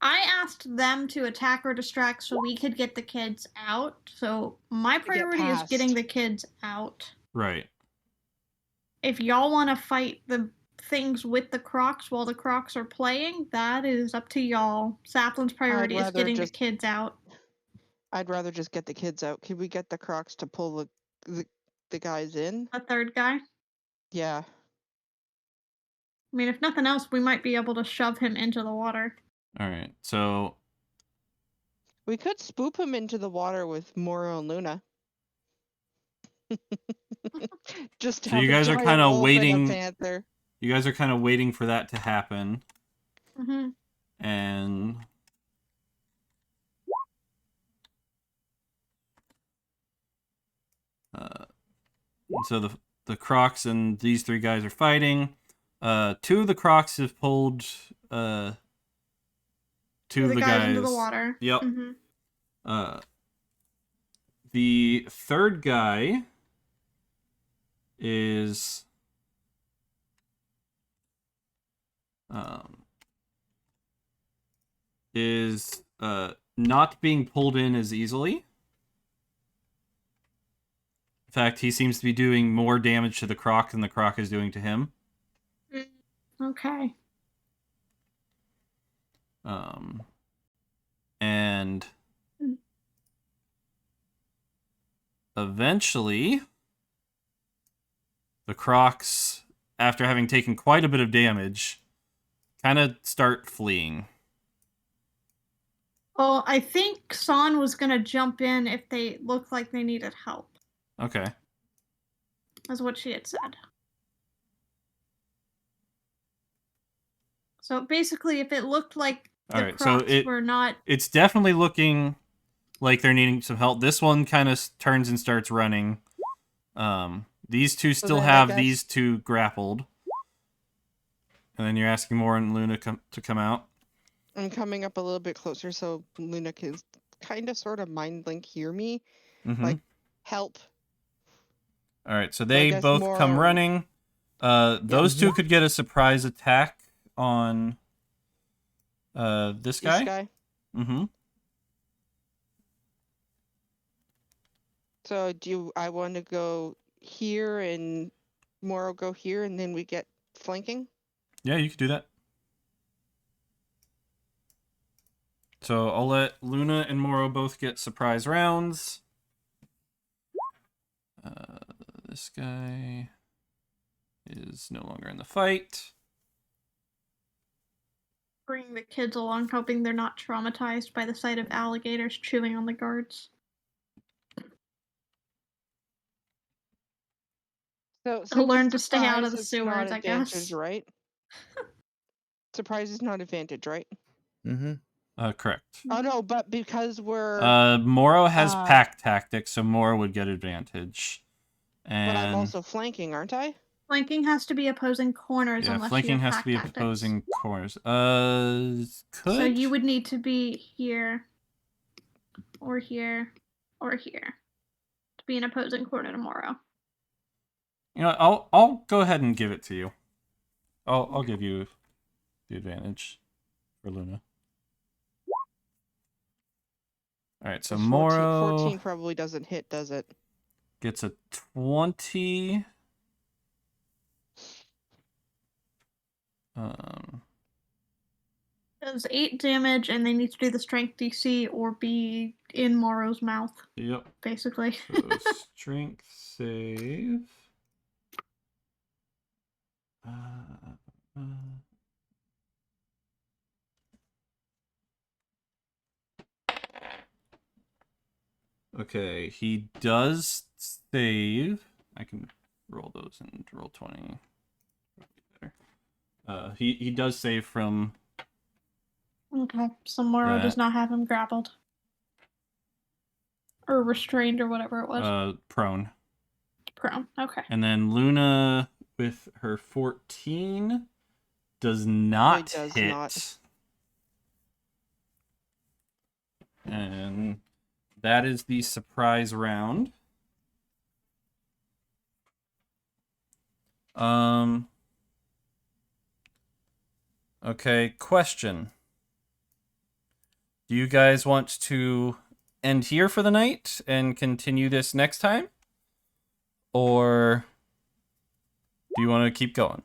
I asked them to attack or distract so we could get the kids out. So my get priority is getting past. the kids out. Right. If y'all want to fight the things with the Crocs while the Crocs are playing, that is up to y'all. Saplin's priority is rather getting just- the kids out. I'd rather just get the kids out. Can we get the Crocs to pull the guys in? The third guy. Yeah. I mean, if nothing else, we might be able to shove him into the water. All right. So We could spoop him into the water with Moro and Luna. Just So have you a guys are giant kinda wolf waiting- and a panther. you guys are kind of waiting for that to happen, Mm-hmm. and so the Crocs and these three guys are fighting. Two of the Crocs have pulled two of the guys into the water. Yep. Mm-hmm. The third guy is not being pulled in as easily. In fact, he seems to be doing more damage to the Croc than the Croc is doing to him. Okay. And Mm. eventually, the Crocs, after having taken quite a bit of damage, kind of start fleeing. Well, I think San was gonna jump in if they looked like they needed help. Okay. That's what she had said. So basically, if it looked like the Alright, so Crocs were not... It's definitely looking like they're needing some help. This one kind of turns and starts running. These two still then I have guess- these two grappled. And then you're asking Mora and Luna to come out. I'm coming up a little bit closer so Luna can kind of sort of mind link hear me. Mm-hmm. Like, help. Alright, so they guess both come Mora- running. Those two could get a surprise attack on this guy. This guy. Mm-hmm. So I want to go here and Moro go here and then we get flanking? Yeah, you could do that. So I'll let Luna and Moro both get surprise rounds. This guy is no longer in the fight. Bring the kids along, hoping they're not traumatized by the sight of alligators chewing on the guards. So I'll since learn it's to stay out of the surprise, it's not sewers, I advantage, guess. right? Surprise is not advantage, right? Mm-hmm. Correct. Oh no, but because we're Moro has Uh, pack tactics, so Moro would get advantage. And but I'm also flanking, aren't I? Flanking has to be opposing corners yeah, unless flanking you have has pack to be tactics. opposing corners. Could So you would need to be here, or here, or here, to be an opposing corner tomorrow. You know, I'll go ahead and give it to you. I'll give you the advantage for Luna. All right, so 14, Moro 14 probably doesn't hit, does it? gets a 20. Does 8 damage, and they need to do the strength DC or be in Moro's mouth, Yep. basically. So strength save. Okay, he does save. I can roll those and roll 20. Better. He does save from Okay, so Moro does that. not have him grappled. Or restrained, or whatever it was. Prone. Prone, okay. And then Luna with her 14 does not does hit. not. And that is the surprise round. Okay, question. Do you guys want to end here for the night and continue this next time? Or do you want to keep going?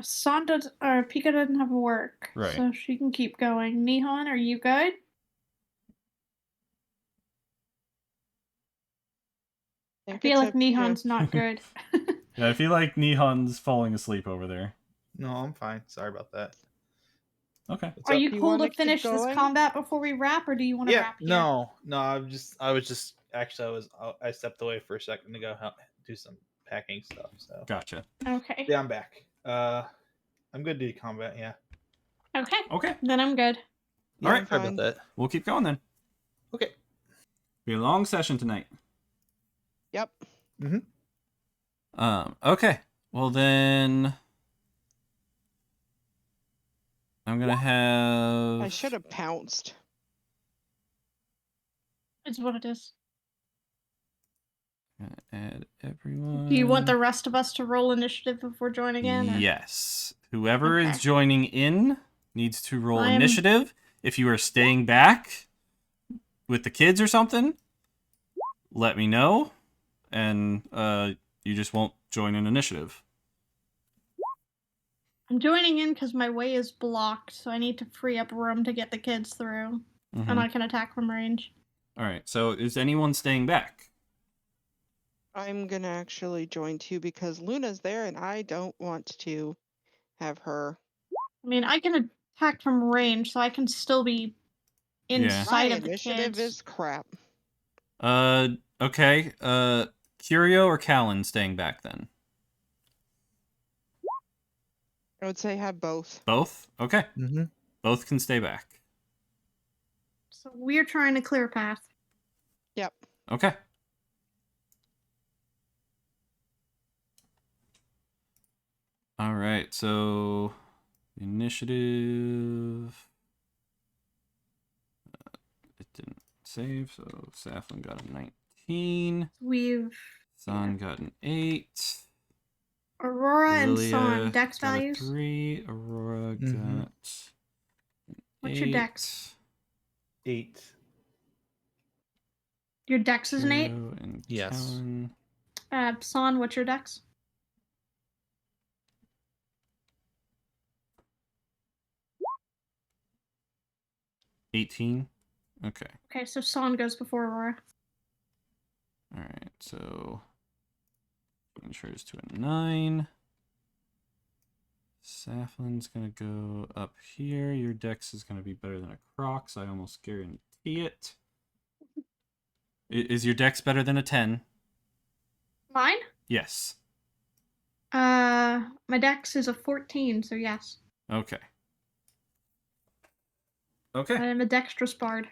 Pika doesn't have work, Right. so she can keep going. Nihon, are you good? I feel like Nihon's not good. Yeah, I feel like Nihon's falling asleep over there. No, I'm fine. Sorry about that. Okay. What's Are up? you Do you cool wanna to keep finish this going? combat before we wrap, or do you want to Yeah, wrap here? no. I was just actually I stepped away for a second to go do some packing stuff. So Gotcha. Okay. yeah, I'm back. I'm good to do combat. Yeah. Okay. Okay. Then I'm good. Yeah, All right. I'm sorry fine. about that. We'll keep going then. Okay. Be a long session tonight. Yep. Okay. Well then I'm gonna have I should have pounced. It's what it is. Gonna add everyone. Do you want the rest of us to roll initiative before joining in? Or? Yes. Whoever Okay. is joining in needs to roll I'm- initiative. If you are staying back with the kids or something, let me know. And you just won't join in initiative. I'm joining in because my way is blocked, so I need to free up room to get the kids through. Mm-hmm. And I can attack from range. Alright, so is anyone staying back? I'm gonna actually join too because Luna's there and I don't want to have her. I mean, I can attack from range, so I can still be in Yeah. sight My of the initiative kids. is crap. Okay. Curio or Callan staying back then? I would say have both. Both? Okay. Mm-hmm. Both can stay back. So we're trying to clear a path. Yep. Okay. Alright, so initiative. It didn't save, so Saflin got a 19. San got an 8. Aurora and Lilia San dex got values. a 3. Aurora got an What's 8. your dex? 8. Your dex is an 8? Curio and Yes. Callan. San, what's your dex? 18. Okay. Okay, so San goes before Aurora. Alright, so Insurance to a 9. Saflin's gonna go up here. Your dex is gonna be better than a Croc's. I almost guarantee it. Is your dex better than a 10? Mine? Yes. My dex is a 14, so yes. Okay. I Okay. am a dexterous bard.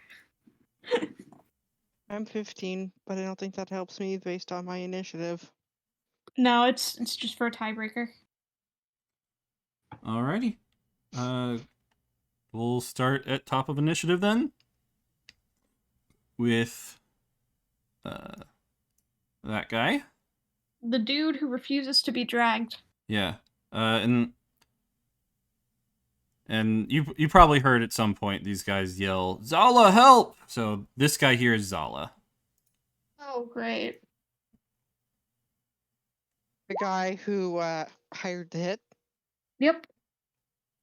I'm 15, but I don't think that helps me based on my initiative. No, it's just for a tiebreaker. Alrighty. We'll start at top of initiative then. With that guy. The dude who refuses to be dragged. Yeah. And you probably heard at some point these guys yell, "Zala, help!" So this guy here is Zala. Oh, great. The guy who hired the hit. Yep.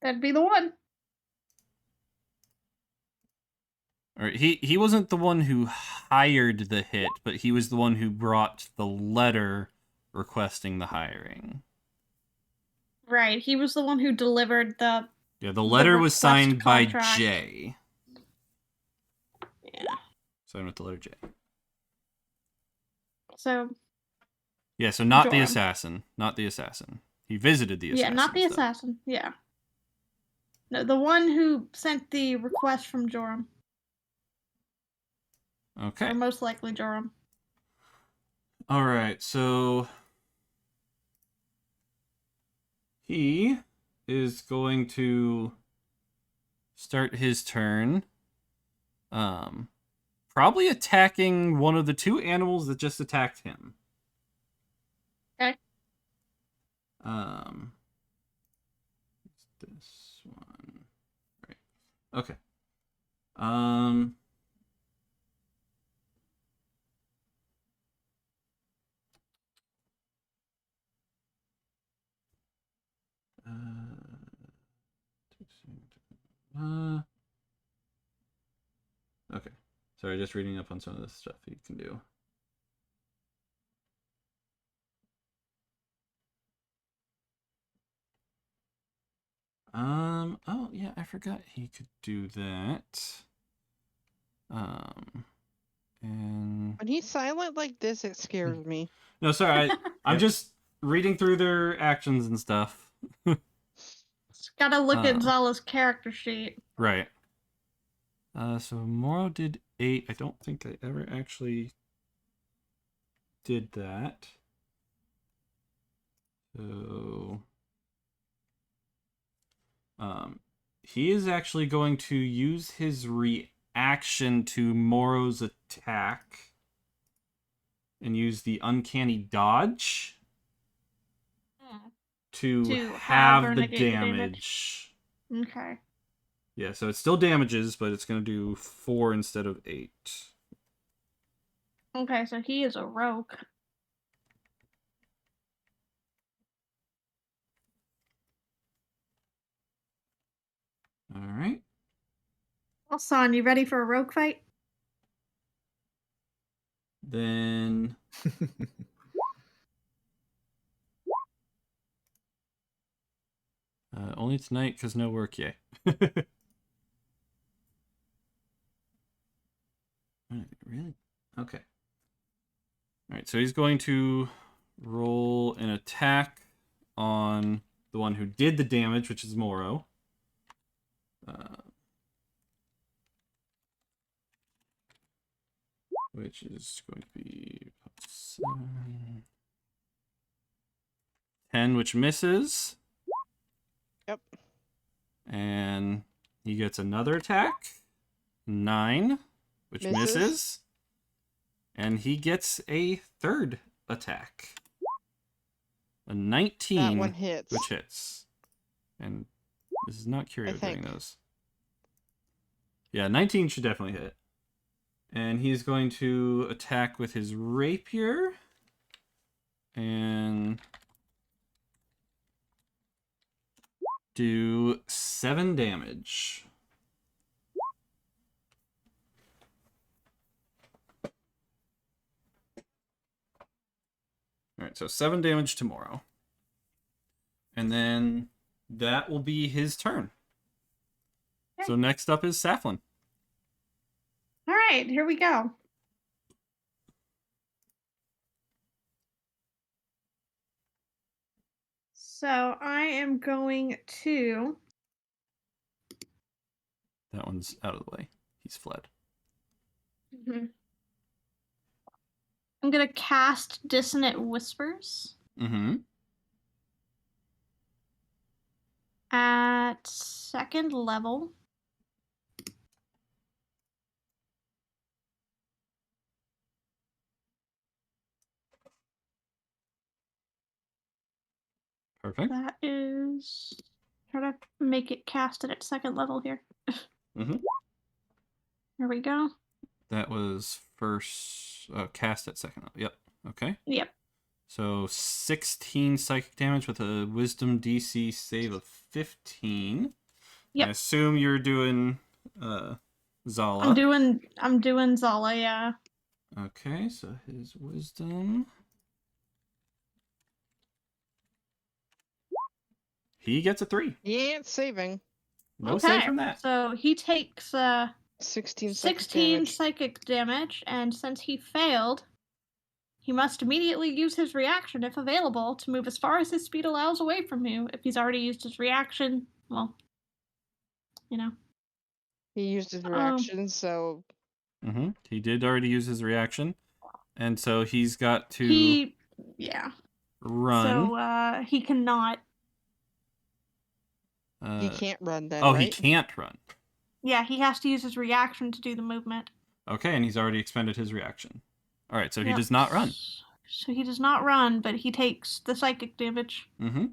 That'd be the one. Or he wasn't the one who hired the hit, but he was the one who brought the letter requesting the hiring. Right. He was the one who delivered the... Yeah, the letter was request signed by contract. J. Yeah. Signed with the letter J. So... Yeah, so not the Joram. assassin. Not the assassin. He visited the assassin. Yeah, not the though. assassin. Yeah. No, the one who sent the request from Joram. Okay. Or most likely Joram. Alright, so... He is going to start his turn. Probably attacking one of the 2 animals that just attacked him. Okay. This one. Right. Okay. Okay. Sorry, just reading up on some of this stuff you can do. Oh yeah, I forgot he could do that. And When he's silent like this, it scares me. no, sorry, I'm Yep. just reading through their actions and stuff. Just gotta look at Zala's character sheet. Right. So Moro did 8. I don't think I ever actually did that. So he is actually going to use his reaction to Moro's attack and use the uncanny dodge to have or have the negate the damage. Okay. Yeah, so it still damages, but it's going to do 4 instead of 8. Okay, so he is a rogue. All right. Well, Son, you ready for a rogue fight? Then only tonight because no work yet. Really? Okay. All right, so he's going to roll an attack on the one who did the damage, which is Moro. Which is going to be 10, which misses. Yep. And he gets another attack. 9, which misses. And he gets a third attack. A 19, That one hits. which hits. And this is not Curio doing think. those. Yeah, 19 should definitely hit. And he's going to attack with his rapier. And do 7 damage. All right, so 7 damage to Moro. And then that will be his turn. Okay. So next up is Saflin. All right, here we go. So I am going to. That one's out of the way. He's fled. I'm going to cast Dissonant Whispers Mm-hmm. at 2nd level. Perfect. That is. Try to make it casted at 2nd level here. Mm-hmm. Here we go. That was first cast at 2nd level. Yep. Okay. Yep. So 16 psychic damage with a wisdom DC save of 15. Yep. I assume you're doing Zala. I'm doing Zala, yeah. Okay, so his wisdom. He gets a 3. He ain't saving. No Okay, save from that. So he takes 16 16 damage. psychic damage, and since he failed, he must immediately use his reaction, if available, to move as far as his speed allows away from you. If he's already used his reaction, well, you know. He used his reaction, so Mm-hmm. He did already use his reaction. And so he's got to run. So he cannot. he can't run then, Oh, right? he can't run. Yeah, he has to use his reaction to do the movement. Okay, and he's already expended his reaction. All right, so he Yep. does not run. So he does not run, but he takes the psychic damage. Mm-hmm.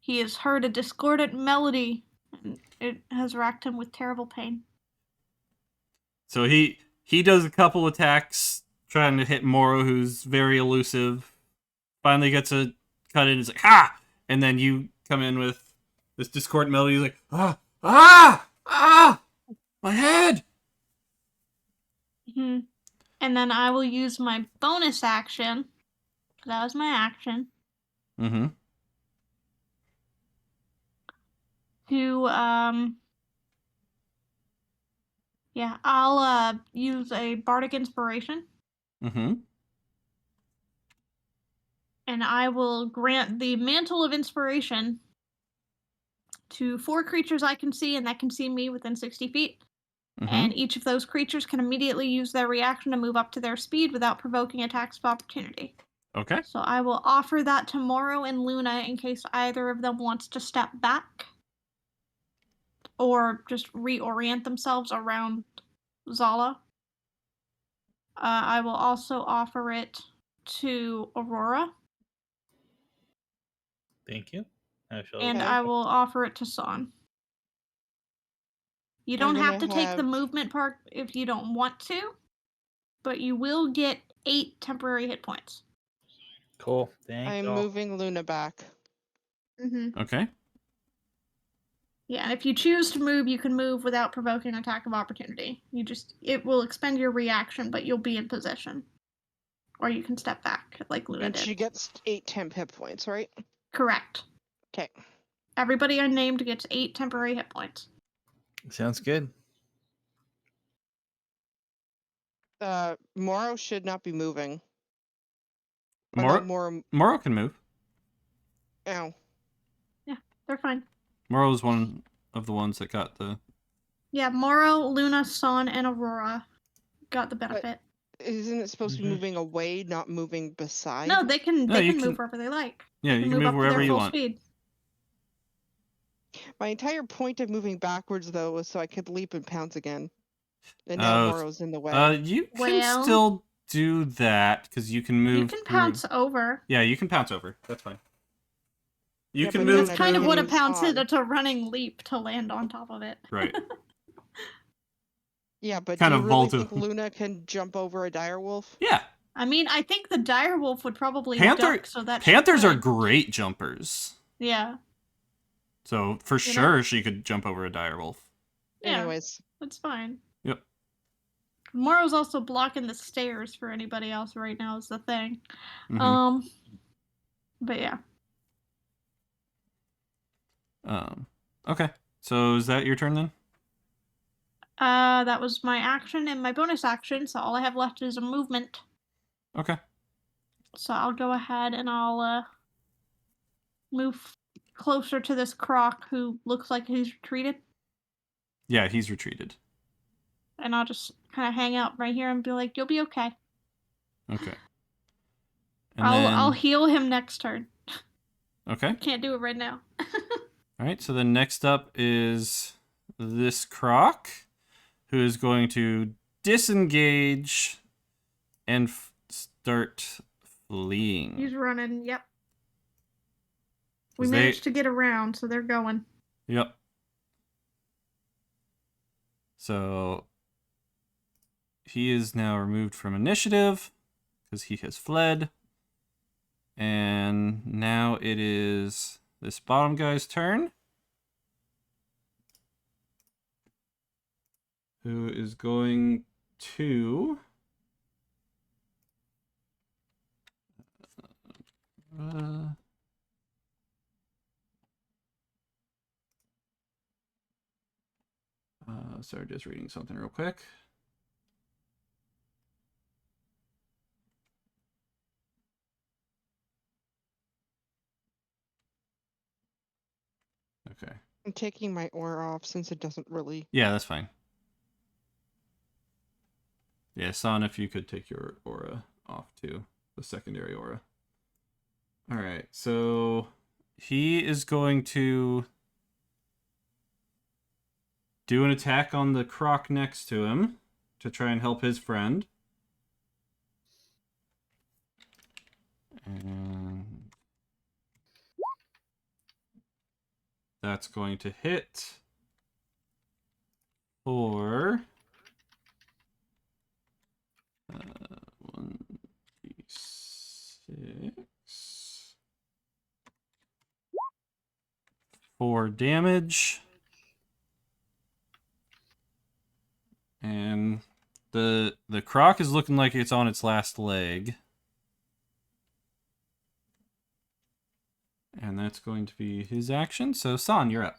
He has heard a discordant melody, and it has racked him with terrible pain. So he does a couple attacks trying to hit Moro, who's very elusive. Finally gets a cut in. He's like, ha! And then you come in with this discordant melody. He's like, my head! Mm-hmm. And then I will use my bonus action. That was my action. Mm-hmm. To I'll use a bardic inspiration. Mm-hmm. And I will grant the mantle of inspiration to 4 creatures I can see and that can see me within 60 feet. Mm-hmm. And each of those creatures can immediately use their reaction to move up to their speed without provoking attacks of opportunity. Okay. So I will offer that to Moro and Luna in case either of them wants to step back or just reorient themselves around Zala. I will also offer it to Aurora. Thank you. I shall. And Okay. I will offer it to Son. You don't have to take the movement part if you don't want to, but you will get 8 temporary hit points. Cool. Thank I'm you. moving Luna back. Mm-hmm. Okay. Yeah, and if you choose to move, you can move without provoking an attack of opportunity. It will expend your reaction, but you'll be in position. Or you can step back, like Luna And did. she gets 8 temp hit points, right? Correct. Okay. Everybody unnamed gets 8 temporary hit points. Sounds good. Moro should not be moving. Oh, no, Moro can move. Ow. Yeah, they're fine. Moro's one of the ones that got the... Yeah, Moro, Luna, Son, and Aurora got the benefit. Isn't it supposed to be moving away, not moving beside? No, they can you move can- wherever they like. Yeah, you can move up to wherever their you full want. speed. My entire point of moving backwards, though, was so I could leap and pounce again. And now Moro's in the way. You can still do that, because you can move You can pounce over. Yeah, you can pounce over. That's fine. You Yeah, can but move That's kind of through- what a use pounce is. on. It's a running leap to land on top of it. Right. Yeah, but kind do of you really vault think Luna can jump over a direwolf? Yeah. I mean, I think the direwolf would probably duck, so that Panthers are great jumpers. Yeah. So for sure she could jump over a direwolf. Yeah. Anyways. That's fine. Yep. Morrow's also blocking the stairs for anybody else right now is the thing. Mhm. But yeah. Okay. So is that your turn then? That was my action and my bonus action, so all I have left is a movement. Okay. So I'll go ahead and I'll move closer to this croc who looks like he's retreated. Yeah, he's retreated. And I'll just kind of hang out right here and be like, "You'll be okay." Okay. And I'll then heal him next turn. okay. Can't do it right now. All right. So then next up is this croc, who is going to disengage and start fleeing. He's running. Yep. We 'Cause managed to get around, so they're going. Yep. So he is now removed from initiative because he has fled. And now it is this bottom guy's turn, who is going to sorry, just reading something real quick. Okay. I'm taking my aura off since it doesn't really. Yeah, that's fine. Yeah, San, if you could take your aura off too, the secondary aura. All right, so he is going to do an attack on the croc next to him to try and help his friend. And that's going to hit for 1d6 4 damage. And the croc is looking like it's on its last leg. And that's going to be his action. So San, you're up.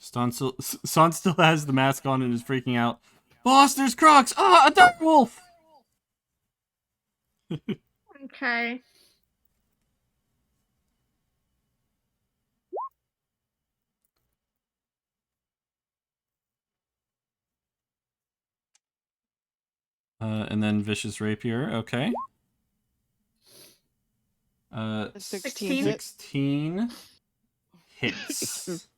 San still has the mask on and is freaking out. Boss, there's crocs! Ah, a dark wolf! Okay. And then vicious rapier. Okay. 16 hit. 16 hits.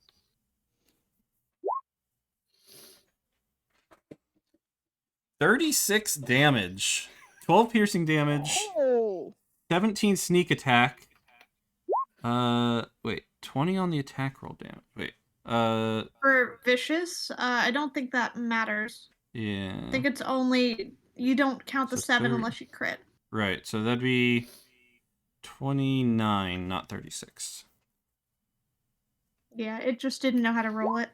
36 damage. 12 piercing damage. Oh! 17 sneak attack. Wait. 20 on the attack roll damage. Wait. For vicious, I don't think that matters. Yeah. I think it's only you don't count the So 7 unless you crit. Right. So that'd be 29, not 36. Yeah, it just didn't know how to roll it.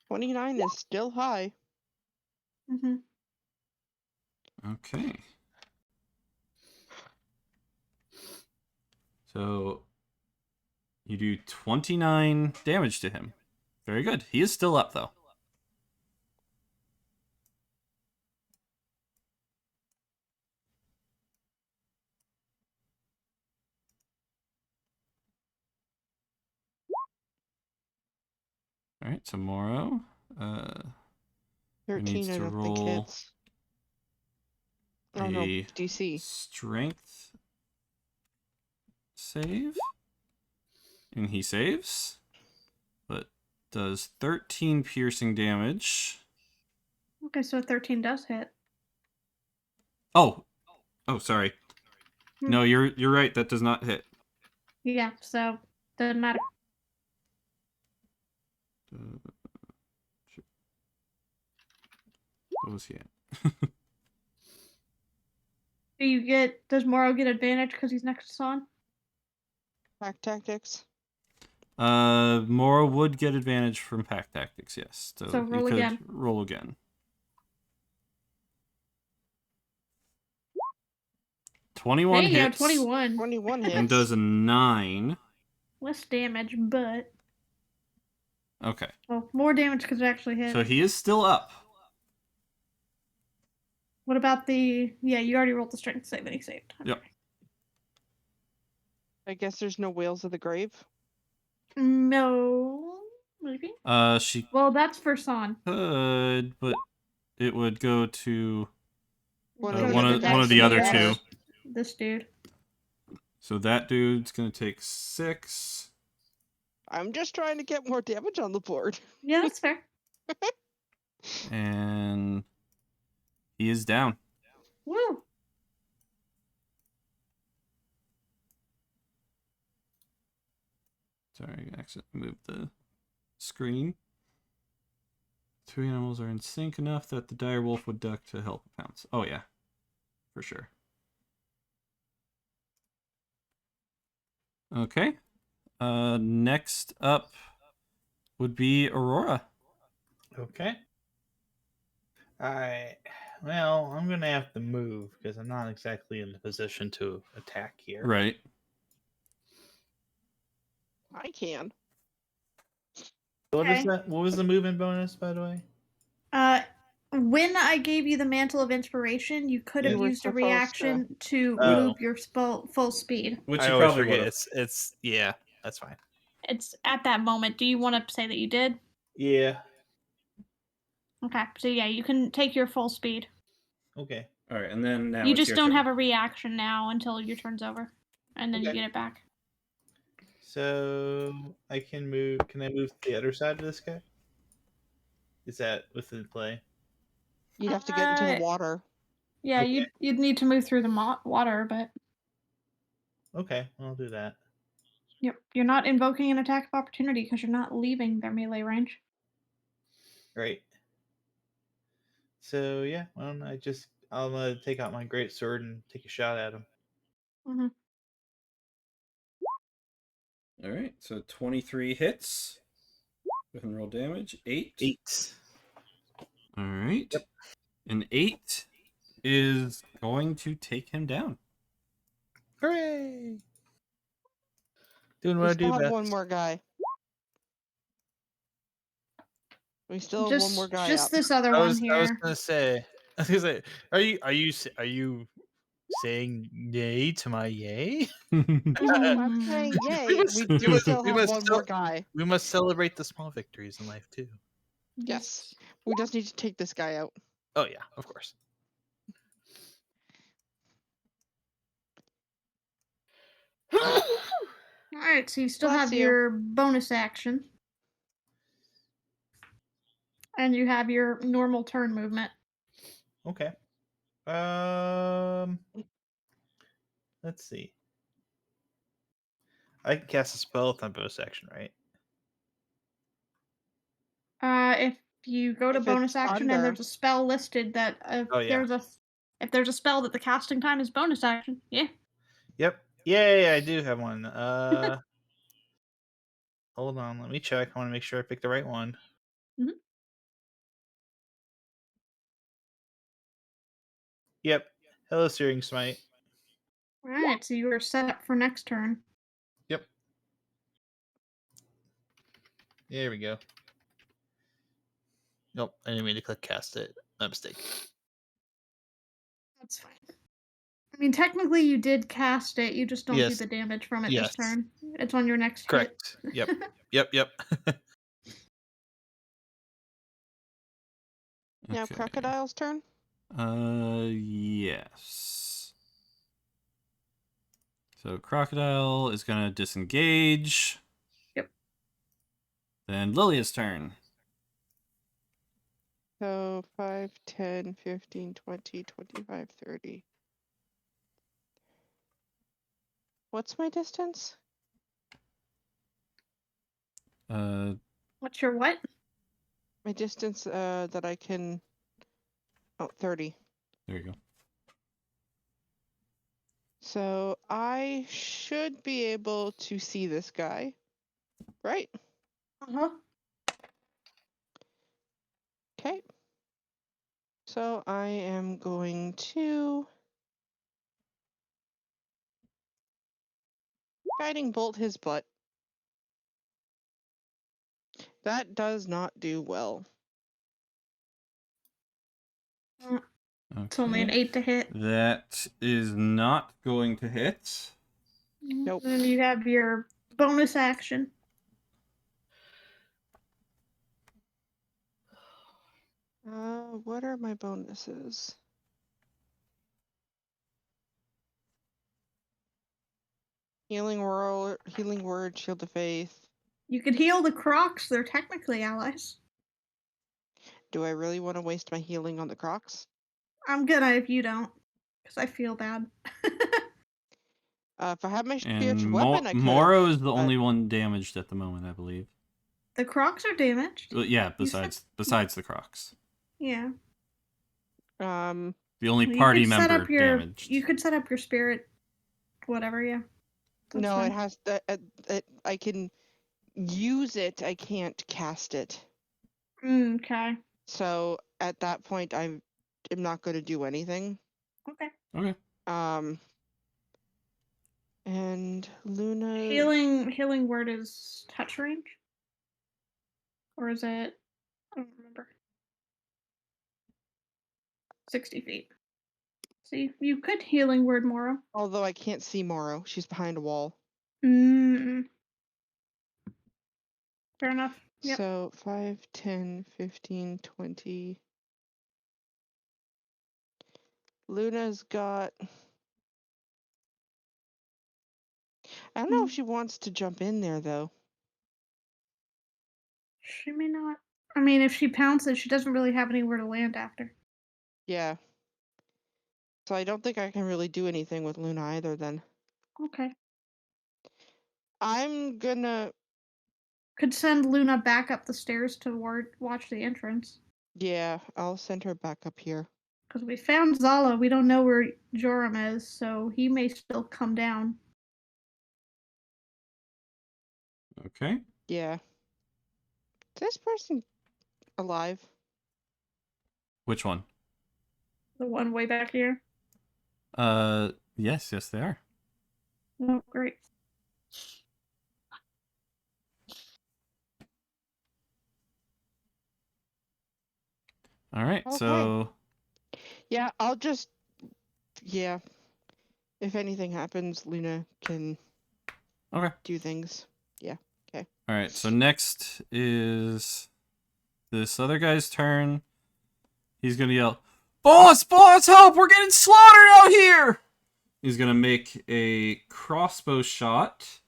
29 is still high. Mm-hmm. Okay. So you do 29 damage to him. Very good. He is still up, though. All right, so Morrow. 13, needs I to don't think roll hits. Oh no, a DC. strength save. And he saves. But does 13 piercing damage. Okay, so 13 does hit. Oh, sorry. Hmm. No, you're right. That does not hit. Yeah, so doesn't matter. What was he at? Does Morrow get advantage because he's next to Son? Pack tactics. Mora would get advantage from pack tactics, yes. So you roll could again. roll again. 21 Hey, yeah, hits 21. 21 hits. and does a 9. Less damage, but Okay. well, more damage because it actually hit. So he is still up. What about the? Yeah, you already rolled the strength save that he saved. Okay. Yep. I guess there's no whales of the grave. No, maybe. She Well, that's for San. could, but it would go to One Go of to the other one guys of the in other water. two. This dude. So that dude's gonna take 6. I'm just trying to get more damage on the board. Yeah, that's fair. And he is down. Woo. Sorry, I accidentally moved the screen. 2 animals are in sync enough that the dire wolf would duck to help a pounce. Oh yeah, for sure. Okay. Next up would be Aurora. Okay. Well, I'm gonna have to move because I'm not exactly in the position to attack here. Right. I can. What is Okay. that? What was the movement bonus, by the way? When I gave you the Mantle of Inspiration, you could Yeah. have You were used a supposed to- reaction to Oh. move your full speed. Which I you always probably forget. would have. It's yeah, that's fine. It's at that moment. Do you want to say that you did? Yeah. Okay. So yeah, you can take your full speed. Okay. All right, and then now You it's just your don't turn. have a reaction now until your turn's over, and then you Okay. get it back. So I can move. Can I move to the other side of this guy? Is that within play? You'd have to get into the Uh, water. Yeah, Okay. you'd need to move through the water, but Okay, I'll do that. you're not invoking an attack of opportunity because you're not leaving their melee range. Right. So yeah, why don't I'll take out my great sword and take a shot at him. Mm-hmm. All right, so 23 hits. Go ahead and roll damage. 8. 8. All right. Yep. An 8 is going to take him down. Hooray! Doing what We I still do have best. one more guy. We still have one more guy Just up. this other I one was here. gonna say. Are you saying yay to my yay? No, I'm Mhm. saying yay. We must- We we do must- still we have must one still- more guy. We must celebrate the small victories in life too. Yes. We just need to take this guy out. Oh yeah, of course. All right, so you still Bless have you. your bonus action, and you have your normal turn movement. Okay. Let's see. I can cast a spell with my bonus action, right? If you go to If bonus it's action and under. there's a spell listed that Oh, yeah. if there's a spell that the casting time is bonus action, yeah. Yep. Yay, I do have one. Hold on, let me check. I want to make sure I picked the right one. Mhm. Yep. Hello, Searing Smite. All right, so you are set up for next turn. Yep. There we go. Nope, I didn't mean to click cast it. My mistake. That's fine. I mean, technically you did cast it. You just don't do Yes. the damage from it Yes. this turn. It's on your next Correct. hit. Yep. Yep. Now Okay. Crocodile's turn. Yes. So Crocodile is going to disengage. Yep. Then Lilia's turn. So 5, 10, 15, 20, 25, 30. What's my distance? What's your what? My distance that I can... Oh, 30. There you go. So I should be able to see this guy, right? Uh-huh. Okay. So I am going to guiding bolt his butt. That does not do well. It's only an Okay. 8 to hit. That is not going to hit. Nope. Then you have your bonus action. What are my bonuses? Healing word, shield of faith. You could heal the Crocs. They're technically allies. Do I really want to waste my healing on the Crocs? I'm gonna if you don't, because I feel bad. If I had my And spiritual weapon, I could have. Moro is the only one damaged at the moment, I believe. The Crocs are damaged. Well, yeah, You said- besides the Crocs. Yeah. The only You party could set member up your, damaged. You could set up your spirit, whatever. Yeah. That's no, fine. it has to. I can use it. I can't cast it. Okay. So at that point, I am not going to do anything. Okay. Okay. And Luna. Healing word is touch range, or is it? I don't remember. 60 feet. See, you could healing word Moro. Although I can't see Moro, she's behind a wall. Mm. Fair enough. Yep. So 5, 10, 15, 20. Luna's got. I don't know if she wants to jump in there though. She may not. I mean, if she pounces, she doesn't really have anywhere to land after. Yeah. So I don't think I can really do anything with Luna either then. Okay. I'm gonna. Could send Luna back up the stairs to watch the entrance. Yeah, I'll send her back up here. Because we found Zala. We don't know where Joram is, so he may still come down. Okay. Yeah. Is this person alive? Which one? The one way back here. Yes, they are. Oh, great. All right. Okay. So Yeah, I'll just. Yeah. If anything happens, Luna can okay. do things. Yeah. Okay. All right. So next is this other guy's turn. He's gonna yell, "Boss, boss, help! We're getting slaughtered out here!" He's gonna make a crossbow shot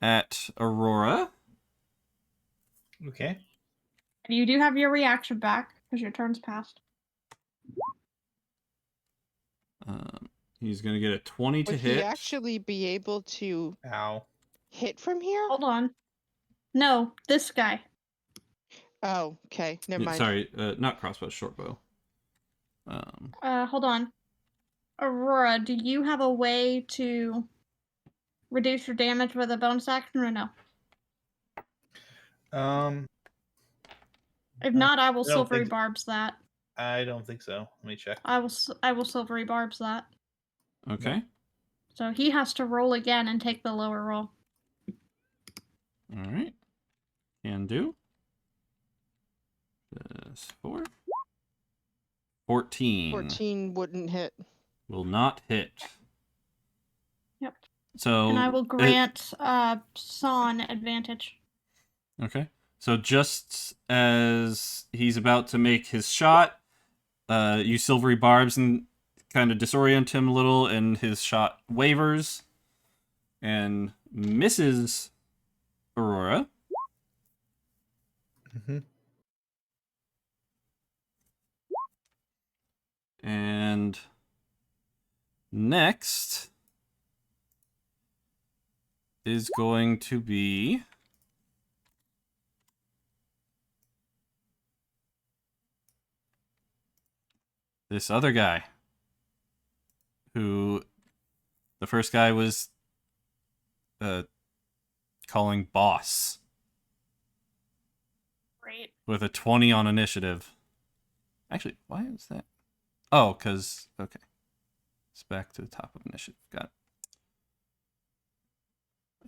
at Aurora. Okay. And you do have your reaction back because your turn's passed. He's gonna get a 20 to Would hit. he actually be able to Ow. hit from here? Hold on. No, this guy. Oh, okay. Never mind. Sorry, not crossbow, short bow. Hold on. Aurora, do you have a way to reduce your damage with a bonus action or no? Um, If not, I will I don't silvery think- barbs that. I don't think so. Let me check. I will silvery barbs that. Okay. So he has to roll again and take the lower roll. All right. Can do. This 4. 14. 14 wouldn't hit. Will not hit. Yep. So And I will grant Son advantage. Okay. So just as he's about to make his shot, you silvery barbs and kind of disorient him a little, and his shot wavers and misses Aurora. Mm-hmm. And next is going to be this other guy who The first guy was calling boss Great. with a 20 on initiative. Actually, why is that? Oh, because, okay. It's back to the top of initiative. Got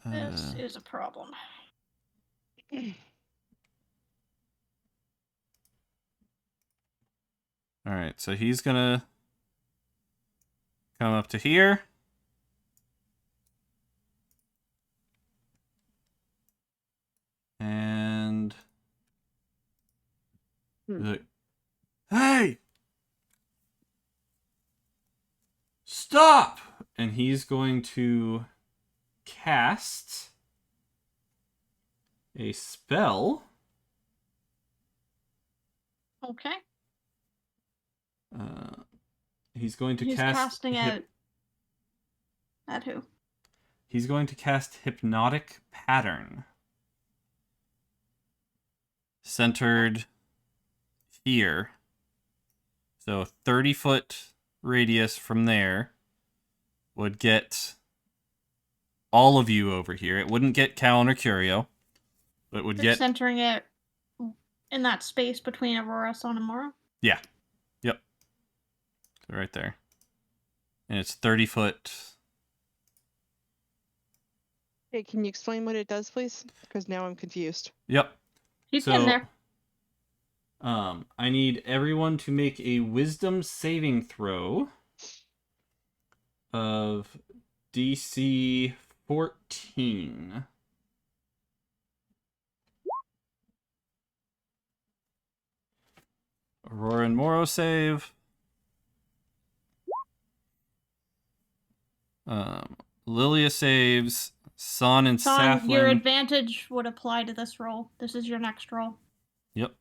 it. This is a problem. Alright, so he's gonna come up to here. And... Hey! Stop! And he's going to cast a spell. Okay. He's going to He's cast... casting it at who? He's going to cast Hypnotic Pattern. Centered here. So 30-foot radius from there would get all of you over here. It wouldn't get Callan or Curio, but it would get... Centering it in that space between Aurora, Sun, and Mora? Yeah. Yep. So right there. And it's 30 foot. Hey, can you explain what it does, please? Because now I'm confused. Yep. He's in there. I need everyone to make a wisdom saving throw of DC 14. Aurora and Moro save. Lilia saves. Son and Son, your Saflin. advantage would apply to this roll. This is your next roll. Yep.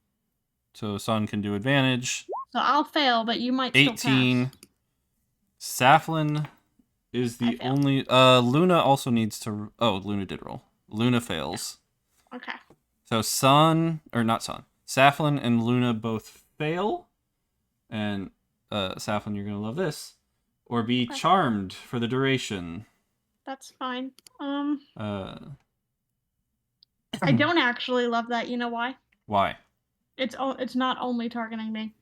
So Son can do advantage. So I'll fail, but you might 18. Still pass. Saflin is the only... Luna also needs to... Oh, Luna did roll. Luna fails. Okay. So Son... Or not Son. Saflin and Luna both fail. And Saflin, you're going to love this. Or be charmed for the duration. That's fine. I don't actually love that. You know why? Why? It's not only targeting me.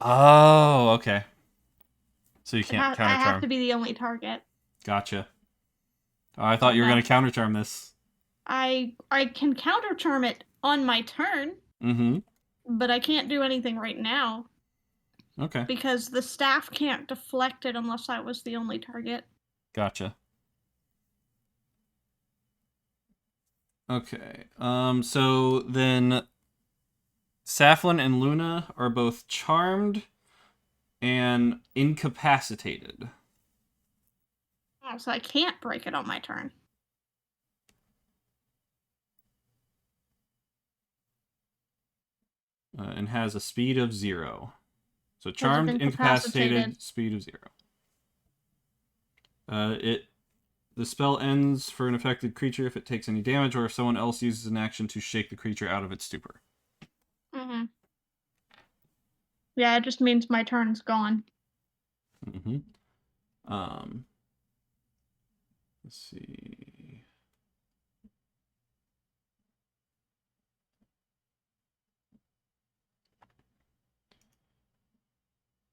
Oh, okay. So you can't counter I charm. have to be the only target. Gotcha. Oh, I thought you were going to counter charm this. I can counter charm it on my turn. Mm-hmm. But I can't do anything right now. Okay. Because the staff can't deflect it unless I was the only target. Gotcha. Okay. So then Saflin and Luna are both charmed and incapacitated. Oh, so I can't break it on my turn. And has a speed of 0. So charmed, incapacitated, speed of 0. The spell ends for an affected creature if it takes any damage or if someone else uses an action to shake the creature out of its stupor. Mm-hmm. Yeah, it just means my turn's gone. Mm-hmm. Let's see.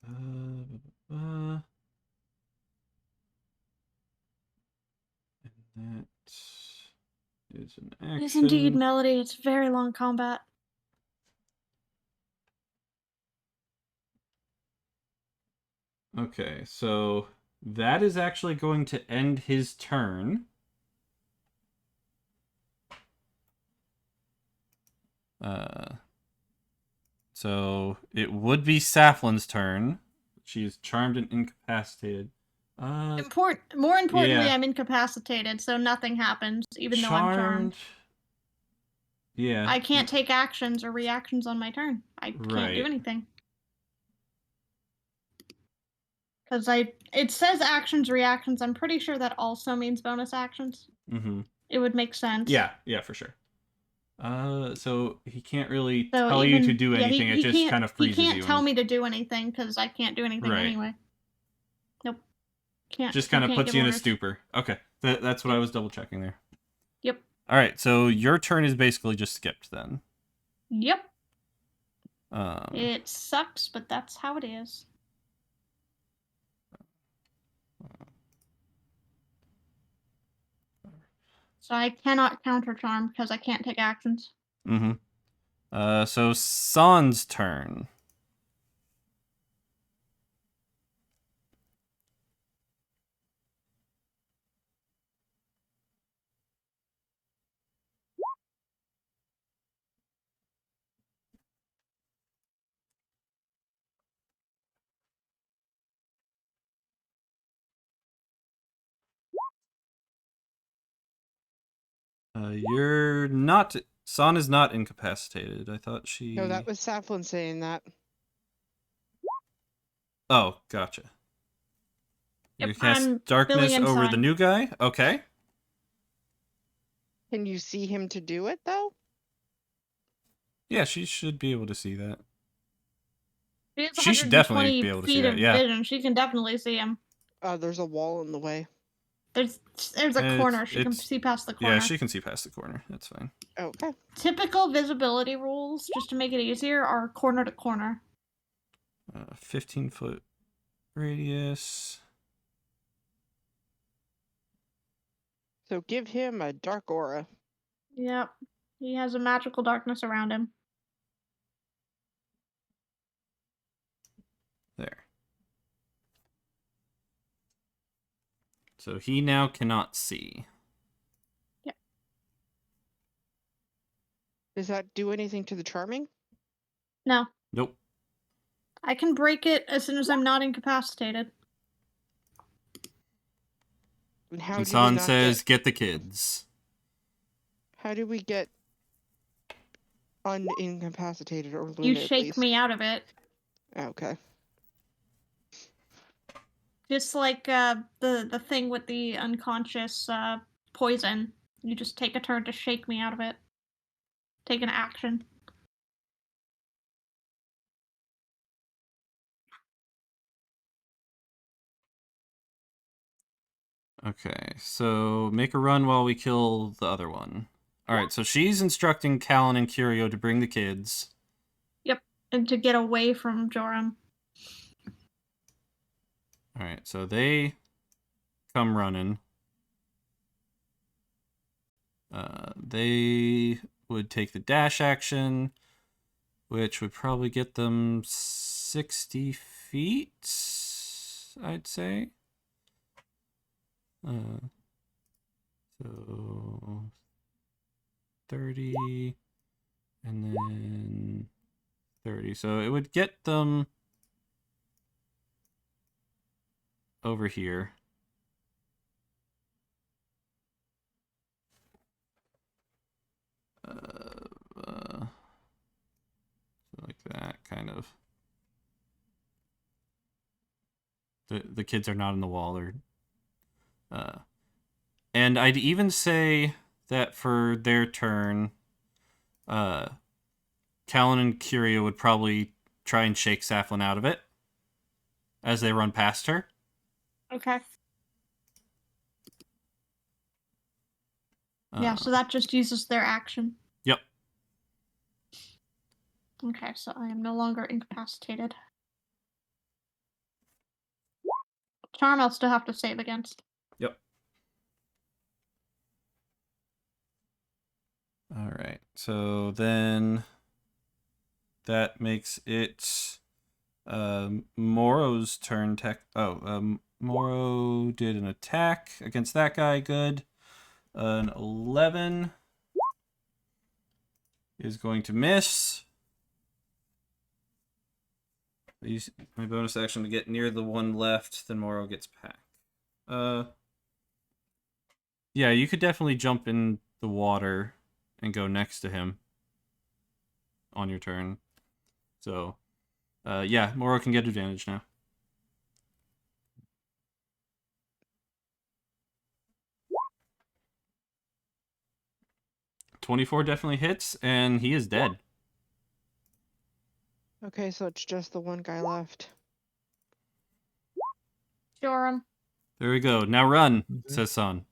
And that is an action. It is indeed, Melody. It's very long combat. Okay, so that is actually going to end his turn. So it would be Saflin's turn. She is charmed and incapacitated. More importantly, yeah. I'm incapacitated, so nothing happens, even though I'm charmed. Yeah. I can't take actions or reactions on my turn. I can't do anything. Because it says actions, reactions. I'm pretty sure that also means bonus actions. Mm-hmm. It would make sense. Yeah, for sure. So he can't really tell you to do anything. It just kind of freezes you. He can't tell me to do anything because I can't do anything anyway. Nope. Just he kind of can't puts give you in a orders. stupor. Okay, that's what I Yep. was double checking there. Yep. All right, so your turn is basically just skipped then. Yep. Um, It sucks, but that's how it is. So I cannot counter charm because I can't take actions. So San's turn. You're not. San is not incapacitated. I thought she. No, that was Saflin saying that. Oh, gotcha. You Yep, cast I'm darkness filling in over the San. new guy. Okay. Can you see him to do it though? Yeah, she should be able to see that. She has She should definitely 120 be able to see feet that. of Yeah. vision. She can definitely see him. There's a wall in the way. There's a And corner. She can see past the corner. Yeah, she can see past the corner. That's fine. Okay. Typical visibility rules, just to make it easier, are corner to corner. 15-foot radius. So give him a dark aura. Yep. He has a magical darkness around him. There. So he now cannot see. Yep. Does that do anything to the charming? No. Nope. I can break it as soon as I'm not incapacitated. And how And do we San not says, "Get the kids." How do we get unincapacitated or limited? You at shake least? me out of it. Okay. Just like the thing with the unconscious poison. You just take a turn to shake me out of it. Take an action. Okay, so make a run while we kill the other one. All right, so she's instructing Callan and Curio to bring the kids. Yep, and to get away from Joram. All right, so they come running. They would take the dash action, which would probably get them 60 feet, I'd say. So 30 and then 30. So it would get them over here. Like that, kind of. The kids are not in the wall. They're, and I'd even say that for their turn, Callan and Curio would probably try and shake Saflin out of it as they run past her. Okay. Yeah, so that just uses their action. Yep. Okay, so I am no longer incapacitated. Charm I'll still have to save against. Yep. All right. So then that makes it Moro's turn. Moro did an attack against that guy. Good. An 11 is going to miss. I use my bonus action to get near the one left, then Moro gets packed. Yeah, you could definitely jump in the water and go next to him on your turn. So, yeah, Moro can get advantage now. .24 definitely hits, and he is dead. Okay, so it's just the one guy left. Joram. There we go. Now run, Mhm. says Son.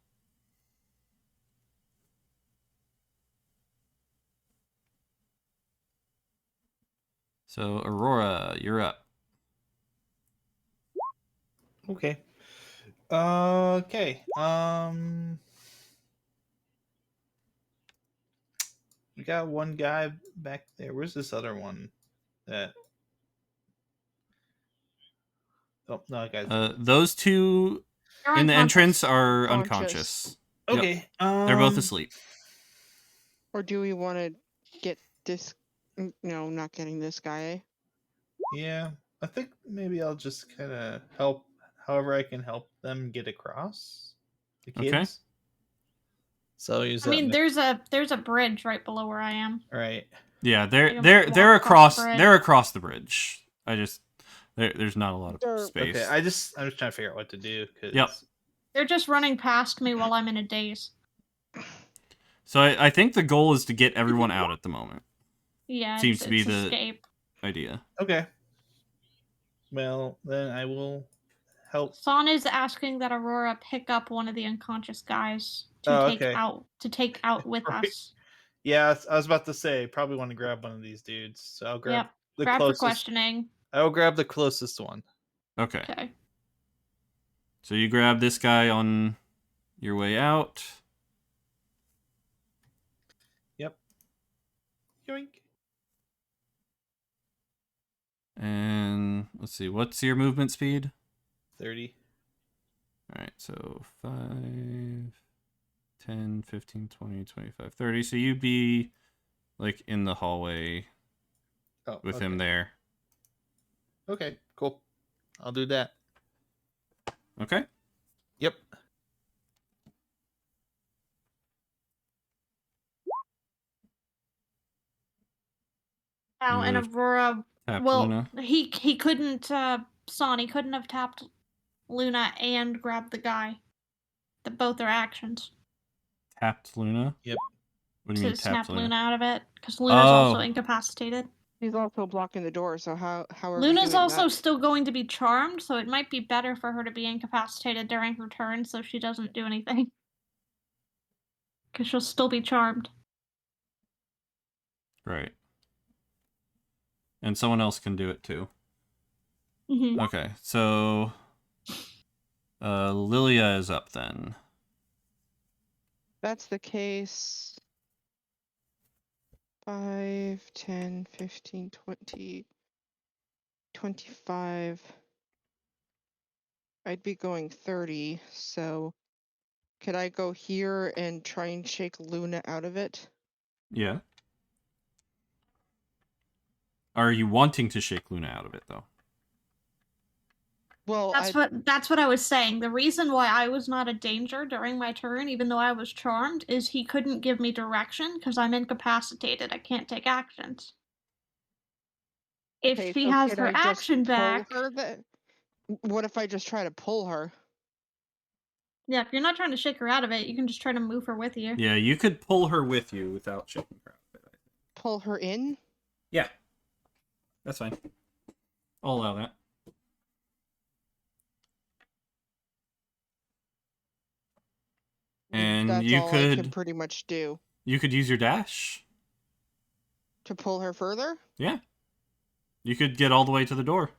So, Aurora, you're up. Okay. Okay. We got one guy back there. Where's this other one? That. Oh no, guys. Those two You're in the unconscious. entrance are Unconscious. unconscious. Yep. Okay. They're both asleep. Or do we want to get this? No, not getting this guy. Yeah, I think maybe I'll just kind of help however I can help them get across the Okay. kids. So I'll use I mean, that. there's a bridge right below where I am. Right. Yeah, can they're walk across the across bridge. they're across the bridge. There's not a lot of They're- space. Okay. I'm just trying to figure out what to do. Yep. They're just running past me while I'm in a daze. So I think the goal is to get everyone out at the moment. Yeah, Seems to be it's the escape. idea. Okay. Well, then I will help. Son is asking that Aurora pick up one of the unconscious guys to Oh, take okay. out with Right. us. Yeah, I was about to say probably want to grab one of these dudes. So I'll grab Yep. the Grab for closest. questioning. I will grab the closest one. Okay. Okay. So you grab this guy on your way out. Yep. Yoink. And let's see, what's your movement speed? 30. Alright, so 5, 10, 15, 20, 25, 30. So you'd be like in the hallway Oh, with okay. him there. Okay, cool. I'll do that. Okay. Yep. Now, and You've Aurora. tapped Well, Luna. he couldn't. Son, he couldn't have tapped Luna and grabbed the guy. Both are actions Tapped Luna? Yep. What do you mean to tapped snap Luna? Luna out of it, because Luna's also Oh, incapacitated. He's also blocking the door. So how are we Luna's doing also that? still going to be charmed, so it might be better for her to be incapacitated during her turn, so she doesn't do anything. Because she'll still be charmed. right. And someone else can do it too. Mm-hmm. Okay, so Lilia is up then. That's the case. 5, 10, 15, 20, 25. I'd be going 30, so could I go here and try and shake Luna out of it? Yeah. Are you wanting to shake Luna out of it though? Well, That's what I was saying. The reason why I was not a danger during my turn, even though I was charmed, is he couldn't give me direction because I'm incapacitated. I can't take actions. If okay, she so has could her I just action pull back, her? What if I just try to pull her? yeah, if you're not trying to shake her out of it, you can just try to move her with you. Yeah, you could pull her with you without shaking her out of it. Pull her in? Yeah. That's fine. I'll allow that. And That's you all I can could pretty much do. use your dash. To pull her further? Yeah. You could get all the way to the door.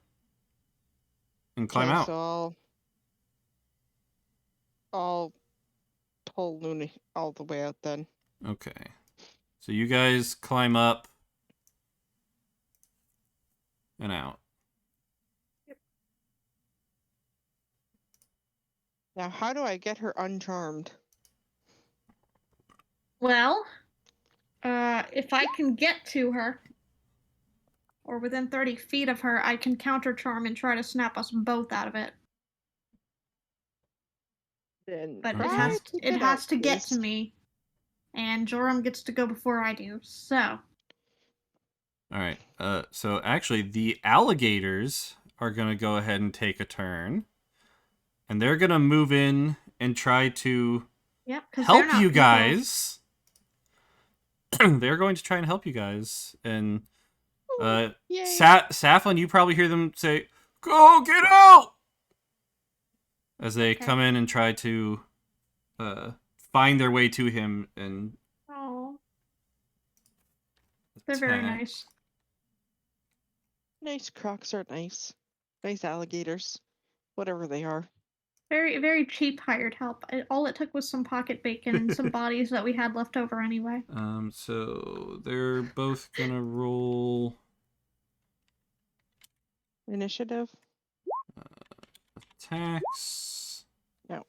And climb Okay, out. so I'll pull Luna all the way out then. Okay. So you guys climb up and out. Now, how do I get her uncharmed? Well, if I can get to her, or within 30 feet of her, I can counter charm and try to snap us both out of it. Then But Okay. it has to get to me, and Joram gets to go before I do. So. All right. So actually, the alligators are going to go ahead and take a turn. And they're going to move in and try to help you guys. They're going to try and help you guys. And yay. Saflin, you probably hear them say, "Go, get out!" as they Okay. come in and try to find their way to him and Oh, they're very attack. nice. Nice crocs are nice. Nice alligators. Whatever they are. Very, very cheap hired help. All it took was some pocket bacon and some bodies that we had left over anyway. So they're both gonna roll Initiative? attacks. No.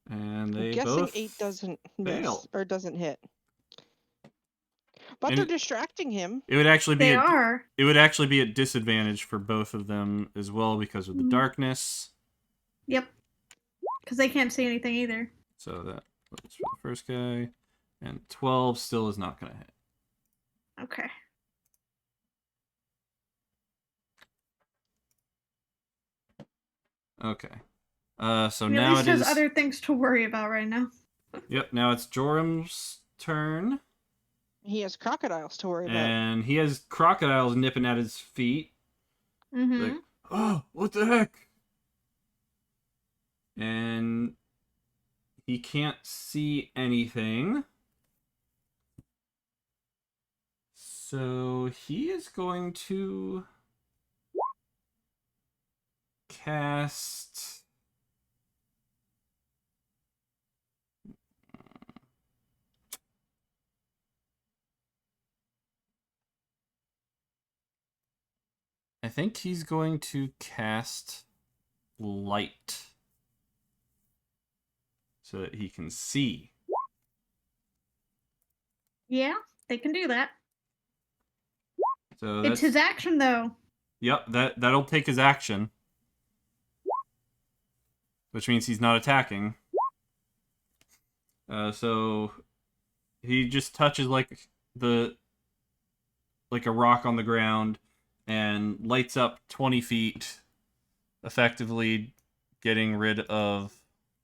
And I'm they guessing both 8 doesn't miss fail. or doesn't hit. But And they're distracting him. It would actually be They are. It would actually be at disadvantage for both of them as well because of the Mhm. darkness. Yep. Because they can't see anything either. So that was for the first guy. And 12 still is not going to hit. Okay. Okay. So He at now least it has is. other things to worry about right now. Yep. Now it's Jorum's turn, He has crocodiles to worry about. and he has crocodiles nipping at his feet. Mm-hmm. Like, oh, what the heck? And he can't see anything. So he is going to cast. I think he's going to cast light so that he can see. Yeah, they can do that. So It's his action, though. Yep, that'll take his action, which means he's not attacking. So he just touches like a rock on the ground and lights up 20 feet, effectively getting rid of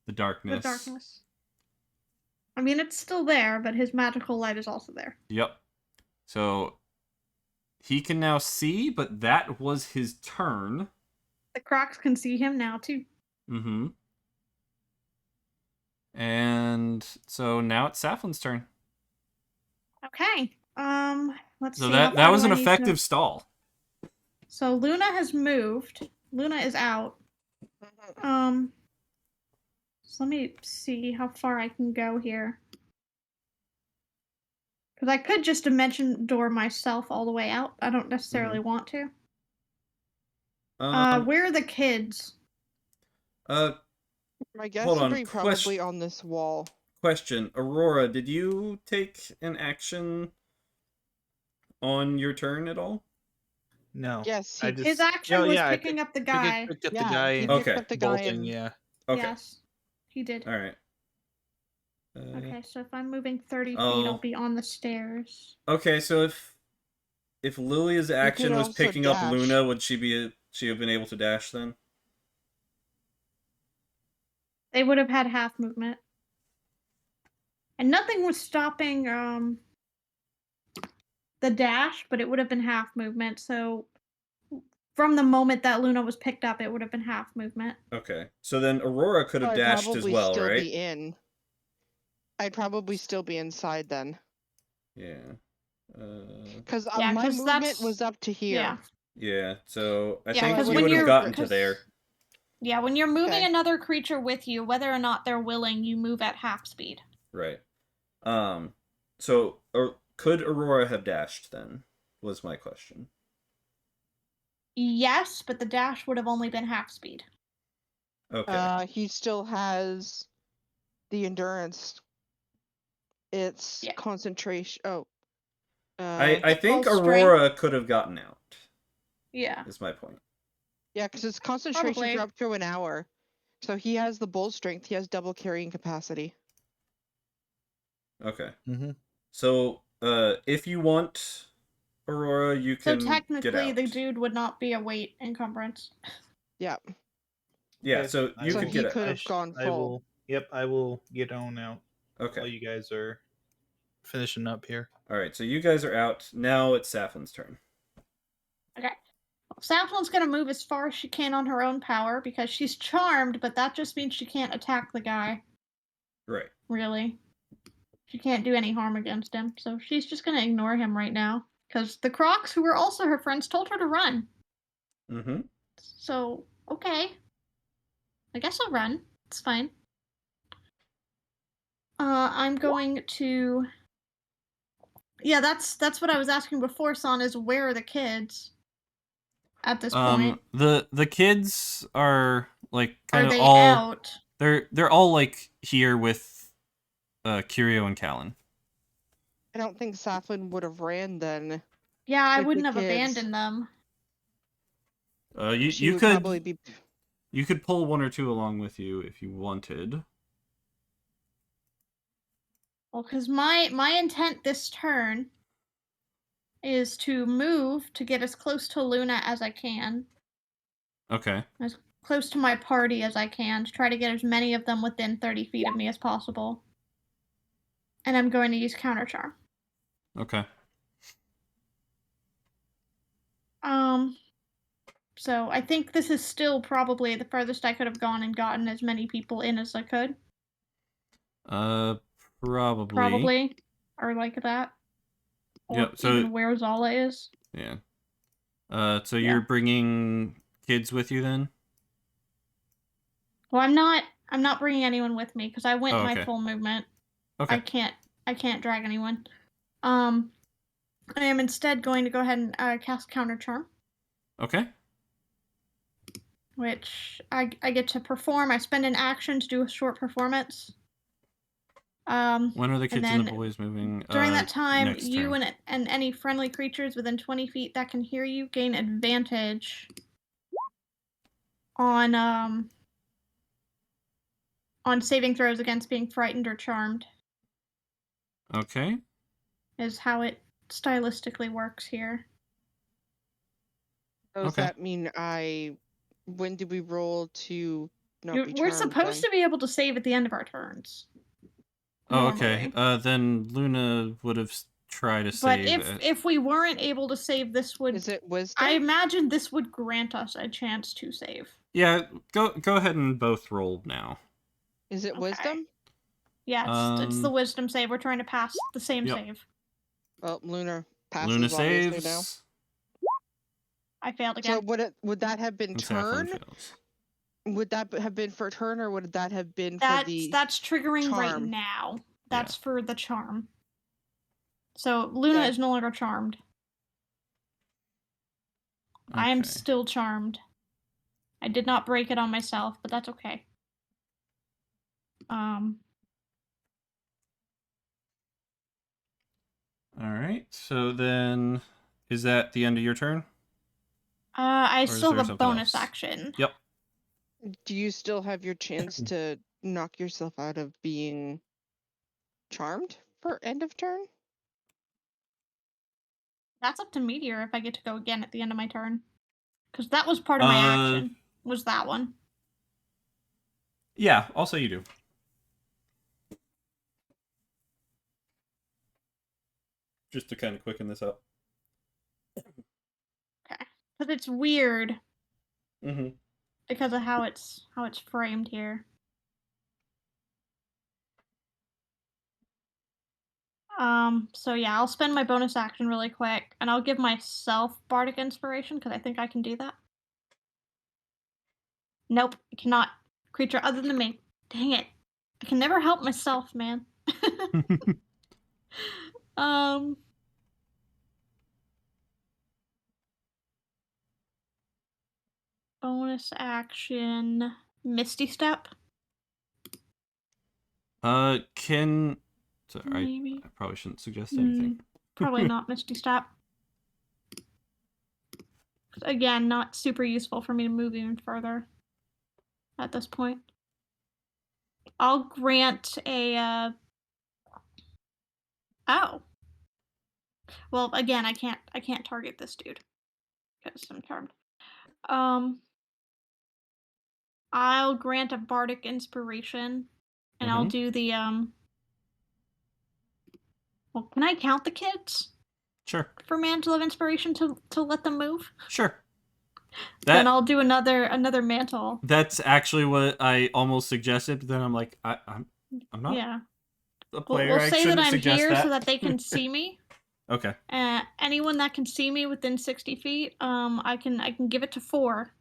the darkness. The darkness. I mean, it's still there, but his magical light is also there. Yep. So he can now see, but that was his turn. The crocs can see him now, too. Mm-hmm. And so now it's Saflin's turn. Okay. Let's So see. that was an effective stall. So Luna has moved. Luna is out. So let me see how far I can go here. Because I could just dimension door myself all the way out. I don't necessarily want to. Where are the kids? My guess hold would on. be probably on this wall. Question. Aurora, did you take an action on your turn at all? No. Yes, I just, His action was picking up the guy. Picked up Yeah, the guy he and picked up the guy bolting, and- yeah. Okay. Yes, he did. All right. Okay, so if I'm moving 30 feet, Oh. I'll be on the stairs. Okay, so if Lilia's action was also picking up dash. Luna, would she have been able to dash then? They would have had half movement. And nothing was stopping the dash, but it would have been half movement. So from the moment that Luna was picked up, it would have been half movement. Okay. So then Aurora could have I'd dashed as probably well, still right? be in. I'd probably still be inside then. Yeah. Because Yeah, my 'cause movement that's- was up to here. Yeah. Yeah, so I Yeah, think 'cause you when would have you're- gotten to 'cause- there. Yeah, when you're moving Okay. another creature with you, whether or not they're willing, you move at half speed. Right. So could Aurora have dashed then? Was my question. Yes, but the dash would have only been half speed. Okay. He still has the endurance. It's Yeah. concentration. Oh. I think Well, Aurora could have gotten out. Yeah. Is my point. Yeah, because it's concentration Probably. for up to an hour. So he has the bull strength. He has double carrying capacity. Okay. Mm-hmm. So if you want, Aurora, you So can technically, get out. the dude would not be a weight encumbrance. Yeah. Yeah, Okay, so you So could he get could out. have gone I full. will. Yep, I will get on out while Okay. you guys are finishing up here. All right. So you guys are out. Now it's Saflin's turn. Okay. Safflin's gonna move as far as she can on her own power because she's charmed, but that just means she can't attack the guy. Right. Really. She can't do any harm against him, so she's just gonna ignore him right now. Because the Crocs, who were also her friends, told her to run. Mm-hmm. So, okay. I guess I'll run. It's fine. I'm going to... Yeah, that's what I was asking before, Son, is where are the kids at this point? The kids are like kind Are of they all out? they're all like here with Curio and Callan. I don't think Saflin would have ran then. Yeah, I with the wouldn't have kids. abandoned them. You She you would could probably be. you could pull one or two along with you if you wanted. Well, because my intent this turn is to move to get as close to Luna as I can, Okay. as close to my party as I can, to try to get as many of them within 30 feet of me as possible. And I'm going to use Counter Charm. Okay. So I think this is still probably the furthest I could have gone and gotten as many people in as I could. Probably. Probably. Or like that. Or Yep, so even where Zala is. yeah. So you're bringing kids with you then? Well, I'm not bringing anyone with me because I went Oh, my okay. full movement. Okay. I can't drag anyone. I am instead going to go ahead and cast Counter Charm, Okay. which I get to perform. I spend an action to do a short performance. When are the kids and the then boys moving? During that time, next you turn. and any friendly creatures within 20 feet that can hear you gain advantage on saving throws against being frightened or charmed. Okay. Is how it stylistically works here. So does Okay. that mean when did we roll to not be charmed? We're supposed to be able to save at the end of our turns. Oh, okay. Normally. Then Luna would have tried to But save. if we weren't able to save, this would. Is it wisdom? I imagine this would grant us a chance to save. Yeah, go ahead and both roll now. Is it wisdom? Yeah, it's the wisdom save. We're trying to pass the same save. Well, Luna passes Luna obviously saves. now. I failed again. So would that have been And turn? Saflin fails. Would that have been for turn, or would that have been for the? That's triggering right charm? now. That's for the charm. So Luna is no longer charmed. Okay. I am still charmed. I did not break it on myself, but that's okay. All right. So then, is that the end of your turn? I Or is still there have a something bonus else? action. Yep. Do you still have your chance to knock yourself out of being charmed for end of turn? That's up to Meteor if I get to go again at the end of my turn. Because that was part of my action. Was that one. Yeah, I'll say you do. Just to kind of quicken this up. Okay. Because it's weird. Mm-hmm. Because of how it's framed here. So yeah, I'll spend my bonus action really quick, and I'll give myself Bardic Inspiration, because I think I can do that. Nope, I cannot. Creature other than me. Dang it. I can never help myself, man. Bonus action, Misty Step. Sorry, I probably shouldn't suggest anything. Probably not Misty Step. Again, not super useful for me to move even further at this point. I'll grant a oh. Well, again, I can't target this dude because I'm charmed. I'll grant a Bardic Inspiration, and I'll do the Well, can I count the kids? Sure. For Mantle of Inspiration to let them move? Sure. Then I'll do another mantle. That's actually what I almost suggested, but then I'm like, I'm not Yeah. a player. We'll I say that shouldn't I'm suggest here that. so that they can see me. Okay. Anyone that can see me within 60 feet, I can give it to 4.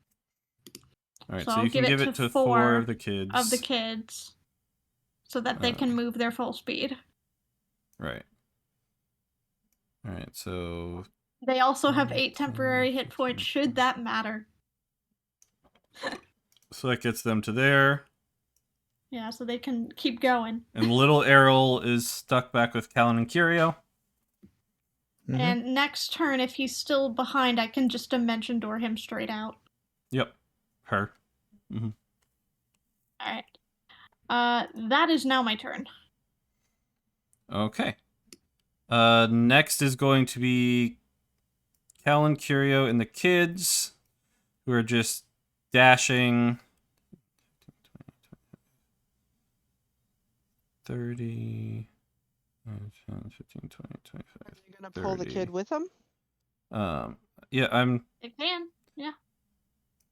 All right, So so I'll you can give it to 4 of the kids. So that they can move their full speed. Right. All right, so They also have 8 temporary hit points, should that matter. So that gets them to there. Yeah, so they can keep going. And little Errol is stuck back with Callan and Curio. Mhm. And next turn, if he's still behind, I can just dimension door him straight out. Yep. Her. Mm-hmm. Alright. That is now my turn. Okay. Next is going to be Callan, Curio, and the kids, who are just dashing 30, 10, 15, 20, 25, Are you gonna pull the 30. kid with them? Yeah, I'm... It can, yeah.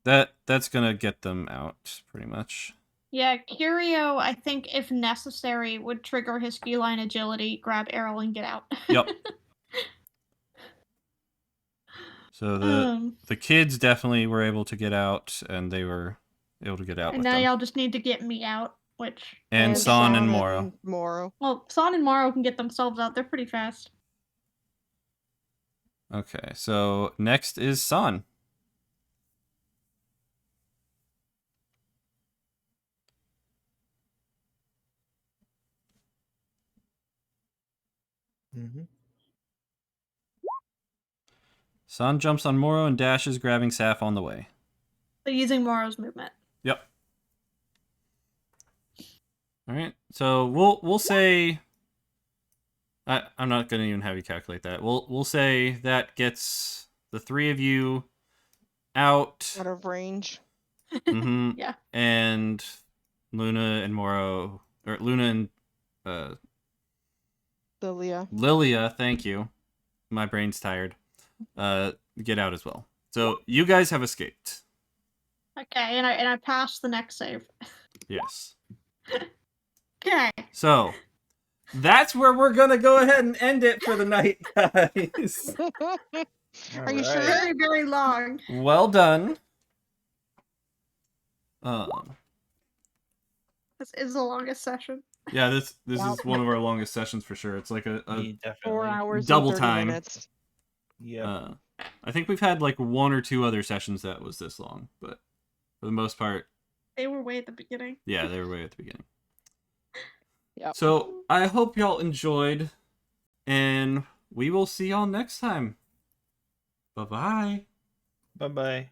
That's gonna get them out, pretty much. Yeah, Curio, I think, if necessary, would trigger his feline agility, grab Errol, and get out. Yep. So the kids definitely were able to get out, and they were able to get out And with now them. y'all just need to get me out, which... And Son and Moro. Well, Son and Moro can get themselves out. They're pretty fast. Okay, so next is Son. Mm-hmm. Son jumps on Moro and dashes, grabbing Saf on the way. So using Moro's movement. Yep. All right, so we'll say... I'm not going to even have you calculate that. We'll say that gets the 3 of you out of range. Mm-hmm. Yeah. And Luna and Moro, or Luna and Lilia, thank you. My brain's tired. Get out as well. So you guys have escaped. Okay, and I passed the next save. Yes. Okay. So that's where we're gonna go ahead and end it for the night, guys. Are you sure? Very, very long. Well done. This is the longest session. Yeah, this Wow. is one of our longest sessions for sure. It's like a Definitely. 4 hours double and 30 time. minutes. Yeah. I think we've had like 1 or 2 other sessions that was this long, but for the most part, they were way at the beginning. Yeah, they were way at the beginning. Yep. So I hope y'all enjoyed, and we will see y'all next time. Bye-bye. Bye-bye.